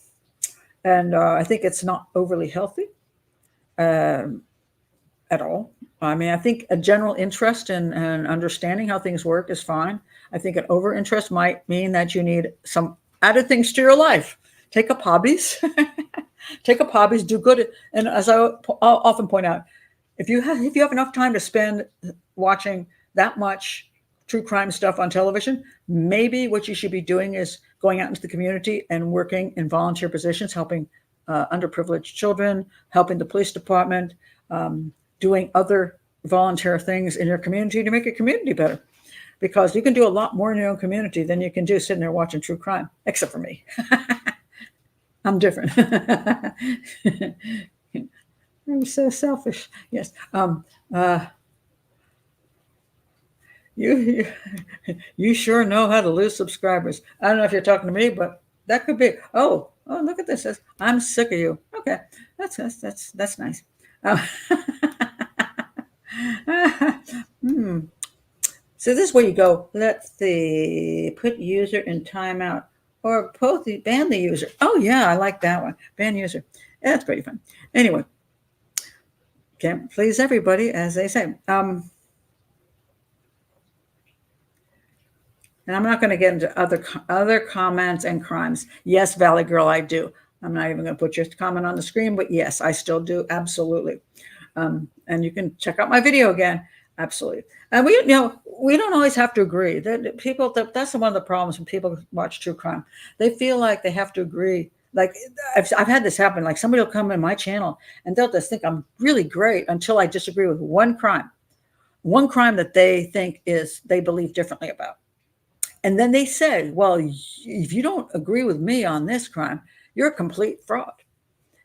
I think it's not overly healthy at all. I mean, I think a general interest in understanding how things work is fine. I think an over interest might mean that you need some added things to your life. Take up hobbies. Take up hobbies. Do good. And as I'll often point out, if you have enough time to spend watching that much true crime stuff on television, maybe what you should be doing is going out into the community and working in volunteer positions, helping underprivileged children, helping the police department, doing other volunteer things in your community to make your community better. Because you can do a lot more in your own community than you can do sitting there watching true crime, except for me. I'm different. I'm so selfish. Yes. You sure know how to lose subscribers. I don't know if you're talking to me, but that could be. Oh, look at this. It says, I'm sick of you. Okay, that's nice. So this is where you go, let's see, put user in timeout or ban the user. Oh yeah, I like that one. Ban user. Yeah, that's pretty fun. Anyway, can't please everybody, as they say. And I'm not going to get into other comments and crimes. Yes, Valley Girl, I do. I'm not even going to put your comment on the screen, but yes, I still do. Absolutely. And you can check out my video again. Absolutely. And we don't always have to agree. That's one of the problems when people watch true crime. They feel like they have to agree. Like I've had this happen. Like somebody will come in my channel and they'll just think I'm really great until I disagree with one crime that they think they believe differently about. And then they say, well, if you don't agree with me on this crime, you're a complete fraud.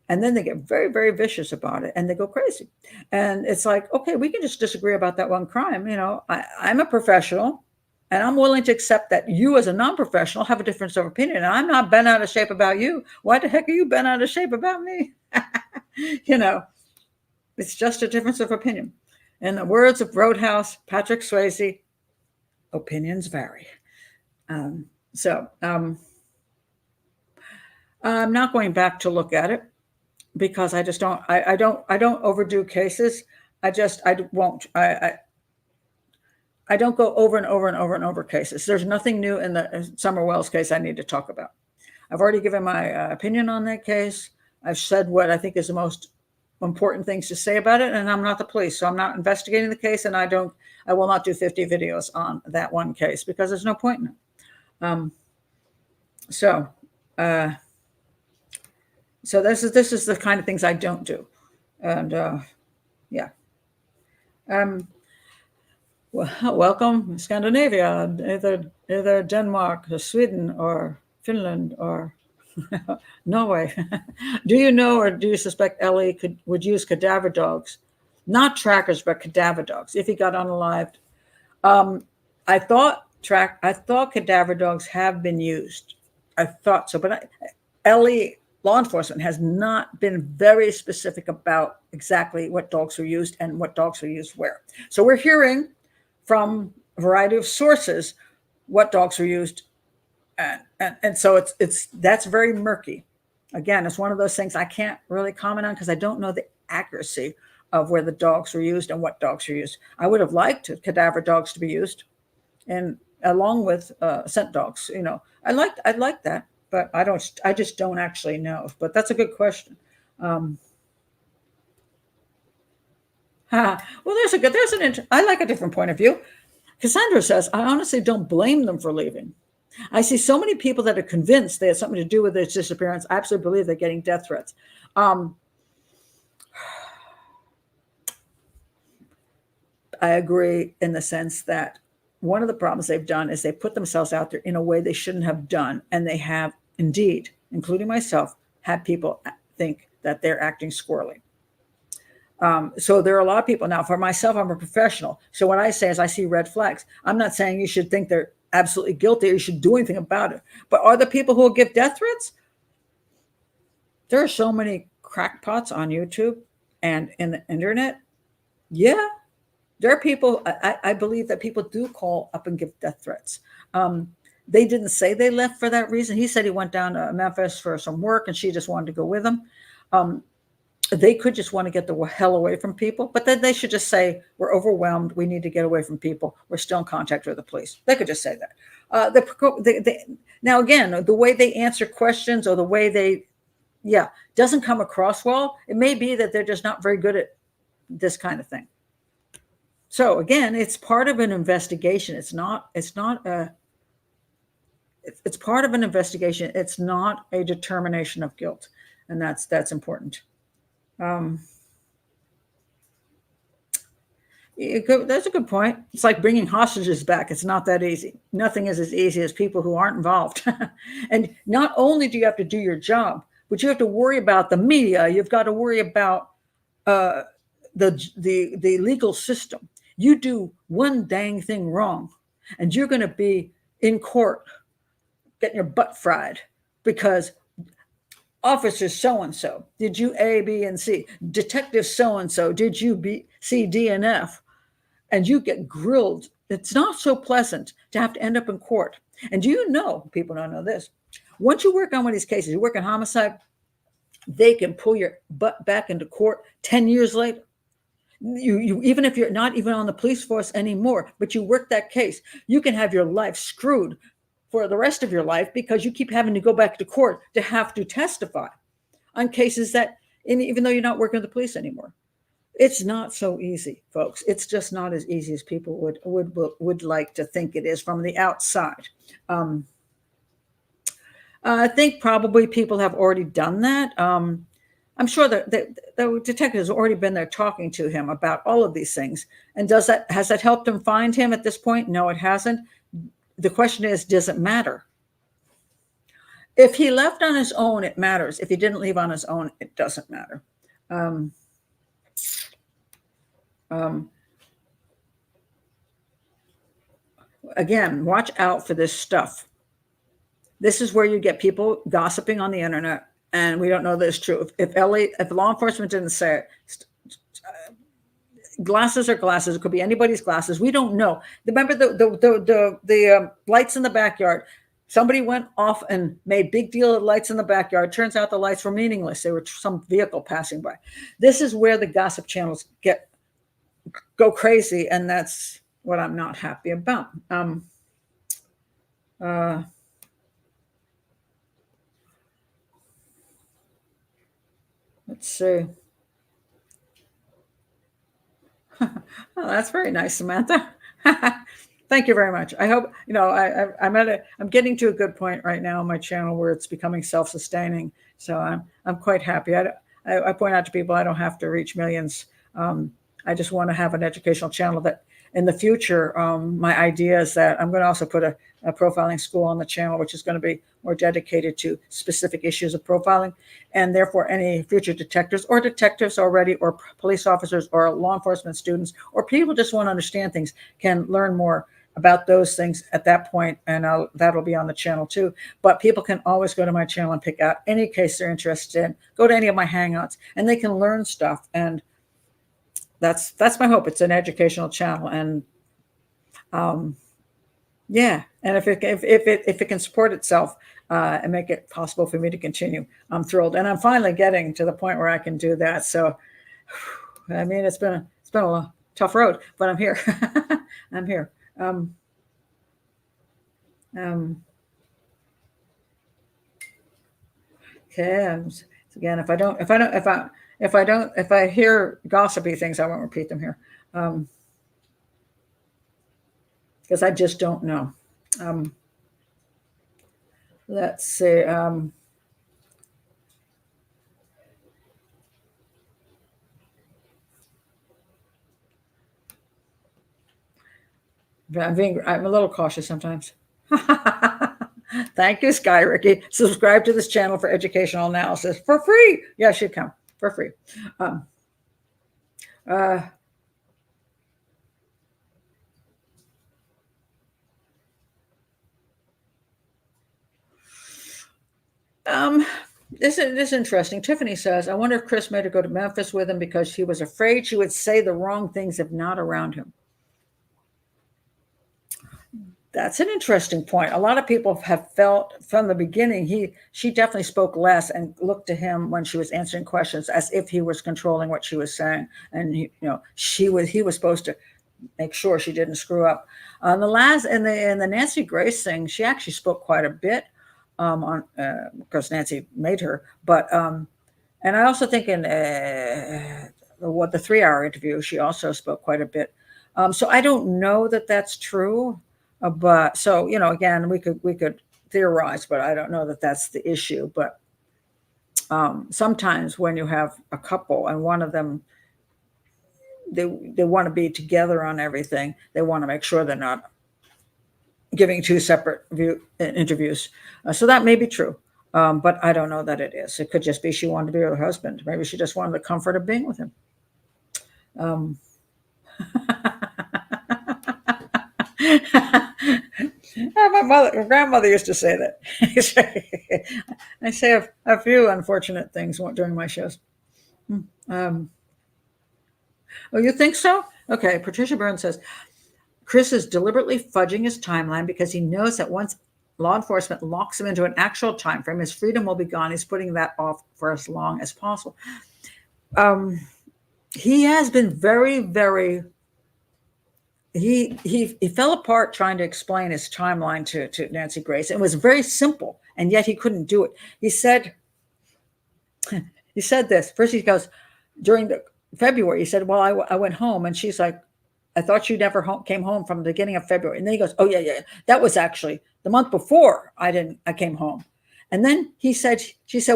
And then they get very, very vicious about it and they go crazy. And it's like, okay, we can just disagree about that one crime. I'm a professional and I'm willing to accept that you as a non-professional have a difference of opinion. And I'm not bent out of shape about you. Why the heck are you bent out of shape about me? It's just a difference of opinion. In the words of Roadhouse, Patrick Swayze, opinions vary. I'm not going back to look at it, because I just don't overdo cases. I won't. I don't go over and over and over and over cases. There's nothing new in the Summer Wells case I need to talk about. I've already given my opinion on that case. I've said what I think is the most important things to say about it, and I'm not the police, so I'm not investigating the case, and I will not do 50 videos on that one case because there's no point in it. So this is the kind of things I don't do, and yeah. Well, welcome Scandinavia, either Denmark or Sweden or Finland or Norway. Do you know or do you suspect Ellie would use cadaver dogs, not trackers, but cadaver dogs if he got unalived? I thought cadaver dogs have been used. I thought so, but Ellie law enforcement has not been very specific about exactly what dogs were used and what dogs were used where. So we're hearing from a variety of sources what dogs were used, and so that's very murky. Again, it's one of those things I can't really comment on because I don't know the accuracy of where the dogs were used and what dogs were used. I would have liked cadaver dogs to be used, and along with scent dogs. I'd like that, but I just don't actually know. But that's a good question. Well, I like a different point of view. Cassandra says, I honestly don't blame them for leaving. I see so many people that are convinced they had something to do with this disappearance. I absolutely believe they're getting death threats. I agree in the sense that one of the problems they've done is they put themselves out there in a way they shouldn't have done. And they have indeed, including myself, had people think that they're acting squirrely. So there are a lot of people now. For myself, I'm a professional. So what I say is I see red flags. I'm not saying you should think they're absolutely guilty or you should do anything about it. But are the people who will give death threats? There are so many crackpots on YouTube and in the internet. Yeah, there are people. I believe that people do call up and give death threats. They didn't say they left for that reason. He said he went down to Memphis for some work and she just wanted to go with him. They could just want to get the hell away from people, but then they should just say, we're overwhelmed. We need to get away from people. We're still in contact with the police. They could just say that. Now, again, the way they answer questions or the way doesn't come across well. It may be that they're just not very good at this kind of thing. So again, it's part of an investigation. It's part of an investigation. It's not a determination of guilt. And that's important. That's a good point. It's like bringing hostages back. It's not that easy. Nothing is as easy as people who aren't involved. And not only do you have to do your job, but you have to worry about the media. You've got to worry about the legal system. You do one dang thing wrong, and you're going to be in court getting your butt fried because Officer so-and-so, did you A, B, and C? Detective so-and-so, did you B, C, D, and F? And you get grilled. It's not so pleasant to have to end up in court. And do you know, people don't know this, once you work on one of these cases, you work in homicide, they can pull your butt back into court 10 years later. You even if you're not even on the police force anymore, but you work that case, you can have your life screwed for the rest of your life because you keep having to go back to court to have to testify on cases that, even though you're not working with the police anymore. It's not so easy, folks. It's just not as easy as people would like to think it is from the outside. I think probably people have already done that. I'm sure that the detective has already been there talking to him about all of these things. And has that helped him find him at this point? No, it hasn't. The question is, does it matter? If he left on his own, it matters. If he didn't leave on his own, it doesn't matter. Again, watch out for this stuff. This is where you get people gossiping on the internet, and we don't know that it's true. If law enforcement didn't say it, glasses are glasses. It could be anybody's glasses. We don't know. Remember the lights in the backyard. Somebody went off and made big deal of lights in the backyard. Turns out the lights were meaningless. They were some vehicle passing by. This is where the gossip channels get go crazy, and that's what I'm not happy about. Uh, let's see. Oh, that's very nice, Samantha. Thank you very much. I hope I'm getting to a good point right now on my channel where it's becoming self-sustaining. So I'm quite happy. I point out to people I don't have to reach millions. I just want to have an educational channel that in the future, my idea is that I'm going to also put a profiling school on the channel, which is going to be more dedicated to specific issues of profiling. And therefore, any future detectives or detectives already, or police officers or law enforcement students, or people just want to understand things can learn more about those things at that point, and that'll be on the channel too. But people can always go to my channel and pick out any case they're interested in, go to any of my hangouts, and they can learn stuff. And that's my hope. It's an educational channel, and yeah, and if it can support itself and make it possible for me to continue, I'm thrilled. And I'm finally getting to the point where I can do that. So, I mean, it's been a tough road, but I'm here. I'm here. Um, okay. Again, if I hear gossipy things, I won't repeat them here, because I just don't know. Um, let's see. I'm a little cautious sometimes. Thank you, Sky Ricky. Subscribe to this channel for educational analysis for free. Yeah, she'd come for free. Um, uh, um, this is interesting. Tiffany says, I wonder if Chris made her go to Memphis with him because he was afraid she would say the wrong things if not around him. That's an interesting point. A lot of people have felt from the beginning she definitely spoke less and looked to him when she was answering questions as if he was controlling what she was saying, and he was supposed to make sure she didn't screw up. On the last in the Nancy Grace thing, she actually spoke quite a bit on because Nancy made her, but and I also think in the 3-hour interview, she also spoke quite a bit. So I don't know that that's true, but so again, we could theorize, but I don't know that that's the issue. But sometimes when you have a couple and one of them they want to be together on everything, they want to make sure they're not giving two separate interviews. So that may be true. But I don't know that it is. It could just be she wanted to be with her husband. Maybe she just wanted the comfort of being with him. Um, my grandmother used to say that. I say a few unfortunate things during my shows. Um, oh, you think so? Okay. Patricia Burns says, Chris is deliberately fudging his timeline because he knows that once law enforcement locks him into an actual time frame, his freedom will be gone. He's putting that off for as long as possible. He has been very, very. He fell apart trying to explain his timeline to Nancy Grace. It was very simple, and yet he couldn't do it. He said this first. He goes during the February. He said, "Well, I went home," and she's like, I thought you never came home from the beginning of February. And then he goes, oh, yeah. That was actually the month before I came home. And then she said,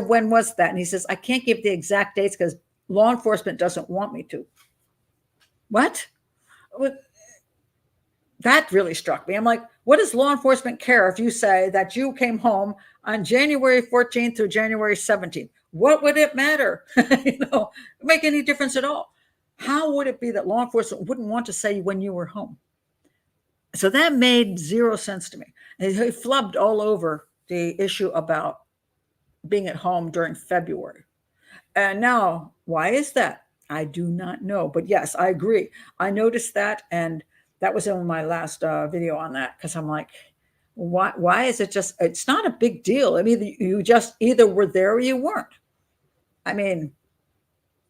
when was that? And he says, I can't give the exact dates because law enforcement doesn't want me to. What? That really struck me. I'm like, what does law enforcement care if you say that you came home on January 14th through January 17th? What would it matter? Make any difference at all? How would it be that law enforcement wouldn't want to say when you were home? So that made zero sense to me. He flubbed all over the issue about being at home during February. And now, why is that? I do not know. But yes, I agree. I noticed that. And that was in my last video on that, because I'm like, why is it just, it's not a big deal. I mean, you just either were there or you weren't. I mean,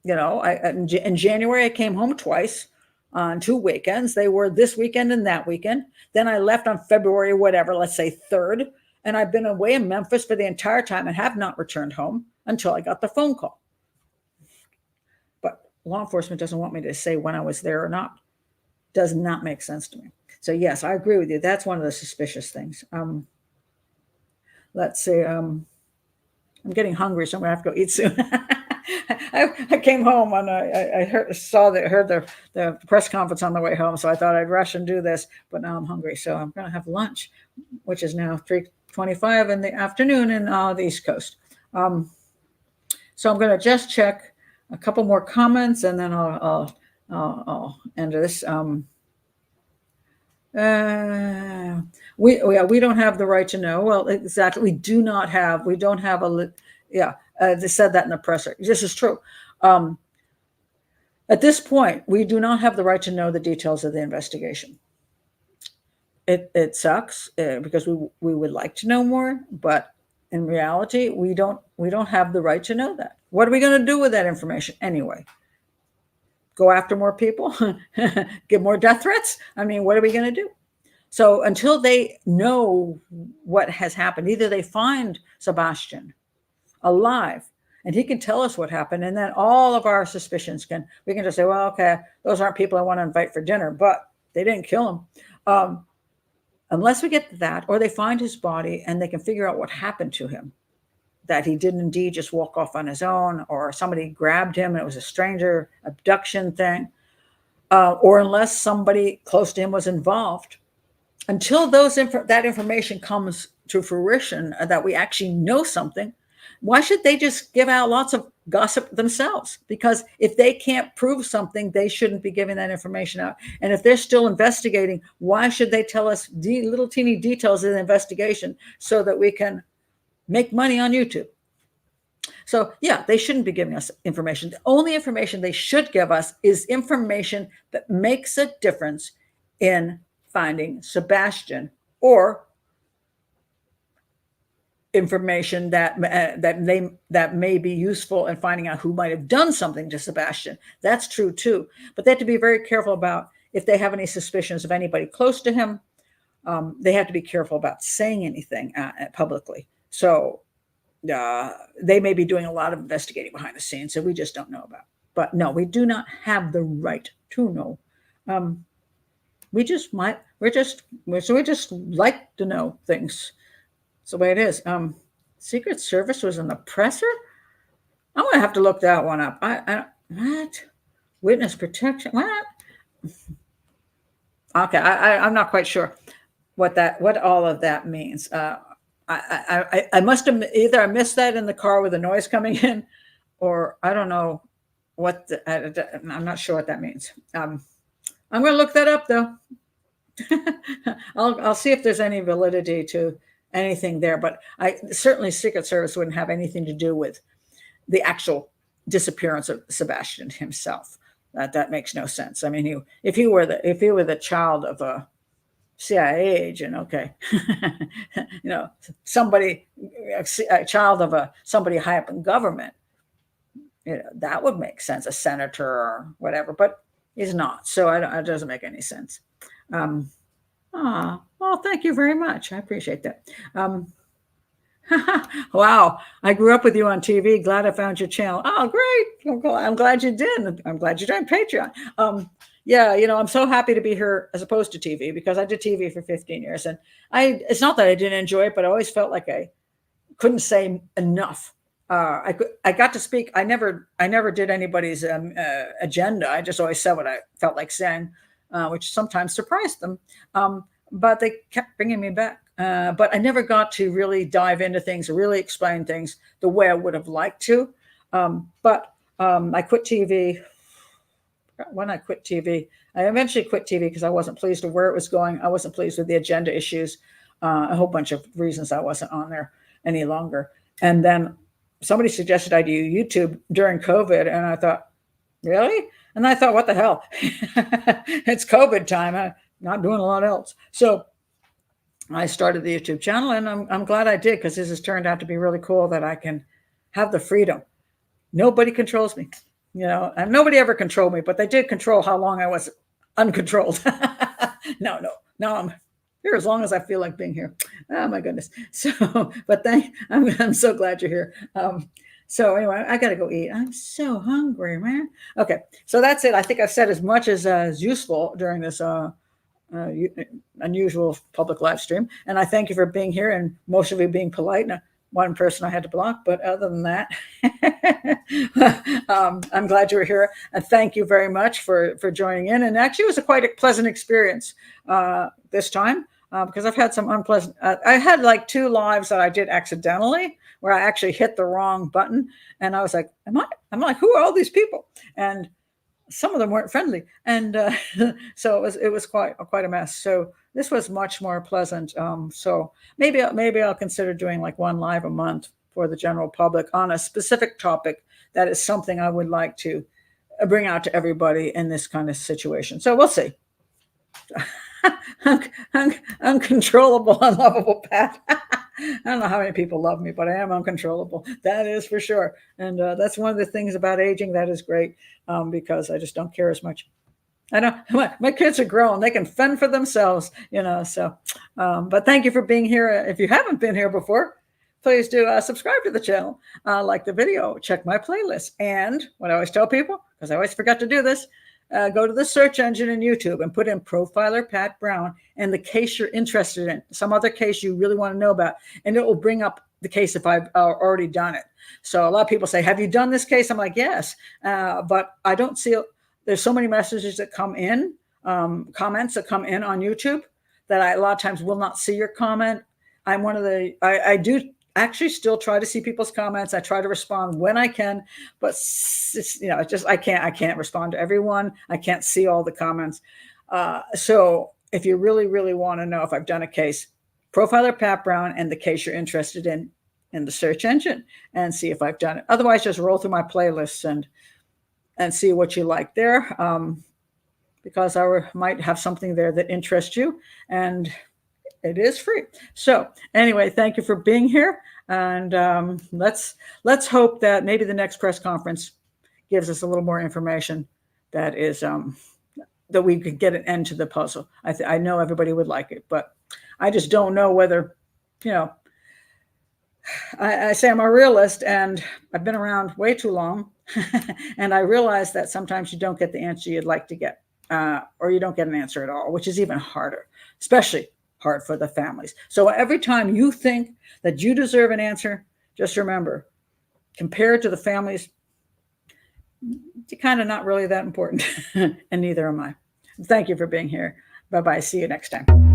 in January, I came home twice. on 2 weekends. They were this weekend and that weekend. Then I left on February, whatever, let's say 3rd. And I've been away in Memphis for the entire time and have not returned home until I got the phone call. But law enforcement doesn't want me to say when I was there or not. Does not make sense to me. So yes, I agree with you. That's one of the suspicious things. Let's see. I'm getting hungry, so I'm gonna have to go eat soon. I came home and I heard the press conference on the way home, so I thought I'd rush and do this. But now I'm hungry, so I'm gonna have lunch, which is now 3:25 in the afternoon in the East Coast. So I'm gonna just check a couple more comments, and then I'll end this. We don't have the right to know. Well, exactly. We don't have they said that in the presser. This is true. At this point, we do not have the right to know the details of the investigation. It sucks because we would like to know more, but in reality, we don't have the right to know that. What are we going to do with that information anyway? Go after more people? Give more death threats? I mean, what are we going to do? So until they know what has happened, either they find Sebastian alive and he can tell us what happened, and then all of our suspicions we can just say, well, okay, those aren't people I want to invite for dinner, but they didn't kill him. Unless we get that, or they find his body and they can figure out what happened to him, that he did indeed just walk off on his own, or somebody grabbed him and it was a stranger abduction thing, or unless somebody close to him was involved. Until that information comes to fruition, that we actually know something, why should they just give out lots of gossip themselves? Because if they can't prove something, they shouldn't be giving that information out. And if they're still investigating, why should they tell us little teeny details of the investigation so that we can make money on YouTube? So yeah, they shouldn't be giving us information. The only information they should give us is information that makes a difference in finding Sebastian, or information that may be useful in finding out who might have done something to Sebastian. That's true too. But they have to be very careful about, if they have any suspicions of anybody close to him, they have to be careful about saying anything publicly. So they may be doing a lot of investigating behind the scenes, so we just don't know about. But no, we do not have the right to know. We just like to know things. That's the way it is. Secret Service was in the presser? I'm going to have to look that one up. What? Witness protection? What? Okay, I'm not quite sure what all of that means. I must have either I missed that in the car with the noise coming in, or I don't know what. I'm not sure what that means. I'm going to look that up though. I'll see if there's any validity to anything there, but certainly Secret Service wouldn't have anything to do with the actual disappearance of Sebastian himself. That makes no sense. I mean, if he were the child of a CIA agent, okay, a child of somebody high up in government, that would make sense, a senator or whatever, but he's not. So it doesn't make any sense. Well, thank you very much. I appreciate that. Wow, I grew up with you on TV. Glad I found your channel. Oh, great. I'm glad you did. I'm glad you joined Patreon. Yeah, I'm so happy to be here as opposed to TV, because I did TV for 15 years. And it's not that I didn't enjoy it, but I always felt like I couldn't say enough. I got to speak. I never did anybody's agenda. I just always said what I felt like saying, which sometimes surprised them. But they kept bringing me back. But I never got to really dive into things, or really explain things the way I would have liked to. But I quit TV. When I quit TV, I eventually quit TV because I wasn't pleased with where it was going. I wasn't pleased with the agenda issues, a whole bunch of reasons I wasn't on there any longer. And then somebody suggested I do YouTube during COVID, and I thought, really? And I thought, what the hell? It's COVID time. I'm not doing a lot else. So I started the YouTube channel, and I'm glad I did, because this has turned out to be really cool, that I can have the freedom. Nobody controls me, and nobody ever controlled me, but they did control how long I was uncontrolled. No, I'm here as long as I feel like being here. Oh my goodness. So, but I'm so glad you're here. So anyway, I got to go eat. I'm so hungry, man. Okay, so that's it. I think I've said as much as useful during this uh, unusual public live stream. And I thank you for being here and most of you being polite. Now, one person I had to block, but other than that, I'm glad you were here. And thank you very much for joining in. And actually, it was quite a pleasant experience this time because I've had some unpleasant. I had like 2 lives that I did accidentally where I actually hit the wrong button, and I was like, I'm like, who are all these people? And some of them weren't friendly, and so it was quite a mess. So this was much more pleasant. So maybe I'll consider doing like 1 live a month for the general public on a specific topic that is something I would like to bring out to everybody in this kind of situation. So we'll see. Uncontrollable, unlovable Pat. I don't know how many people love me, but I am uncontrollable. That is for sure. And that's one of the things about aging that is great because I just don't care as much. I know my kids are grown; they can fend for themselves, So, but thank you for being here. If you haven't been here before, please do subscribe to the channel, like the video, check my playlist, and what I always tell people, because I always forget to do this. Go to the search engine in YouTube and put in Profiler Pat Brown and the case you're interested in, some other case you really want to know about, and it will bring up the case if I've already done it. So a lot of people say, have you done this case? I'm like, yes, but I don't see, there's so many messages that come in, comments that come in on YouTube that I a lot of times will not see your comment. I'm one of I do actually still try to see people's comments. I try to respond when I can, but it's, just I can't respond to everyone. I can't see all the comments. So if you really, really want to know if I've done a case, Profiler Pat Brown and the case you're interested in the search engine and see if I've done it. Otherwise, just roll through my playlists and see what you like there, because I might have something there that interests you, and it is free. So anyway, thank you for being here. And let's hope that maybe the next press conference gives us a little more information that is that we could get an end to the puzzle. I know everybody would like it, but I just don't know whether, I say I'm a realist and I've been around way too long. And I realize that sometimes you don't get the answer you'd like to get, or you don't get an answer at all, which is even harder, especially hard for the families. So every time you think that you deserve an answer, just remember, compared to the families, you're kind of not really that important, and neither am I. Thank you for being here. Bye-bye. See you next time.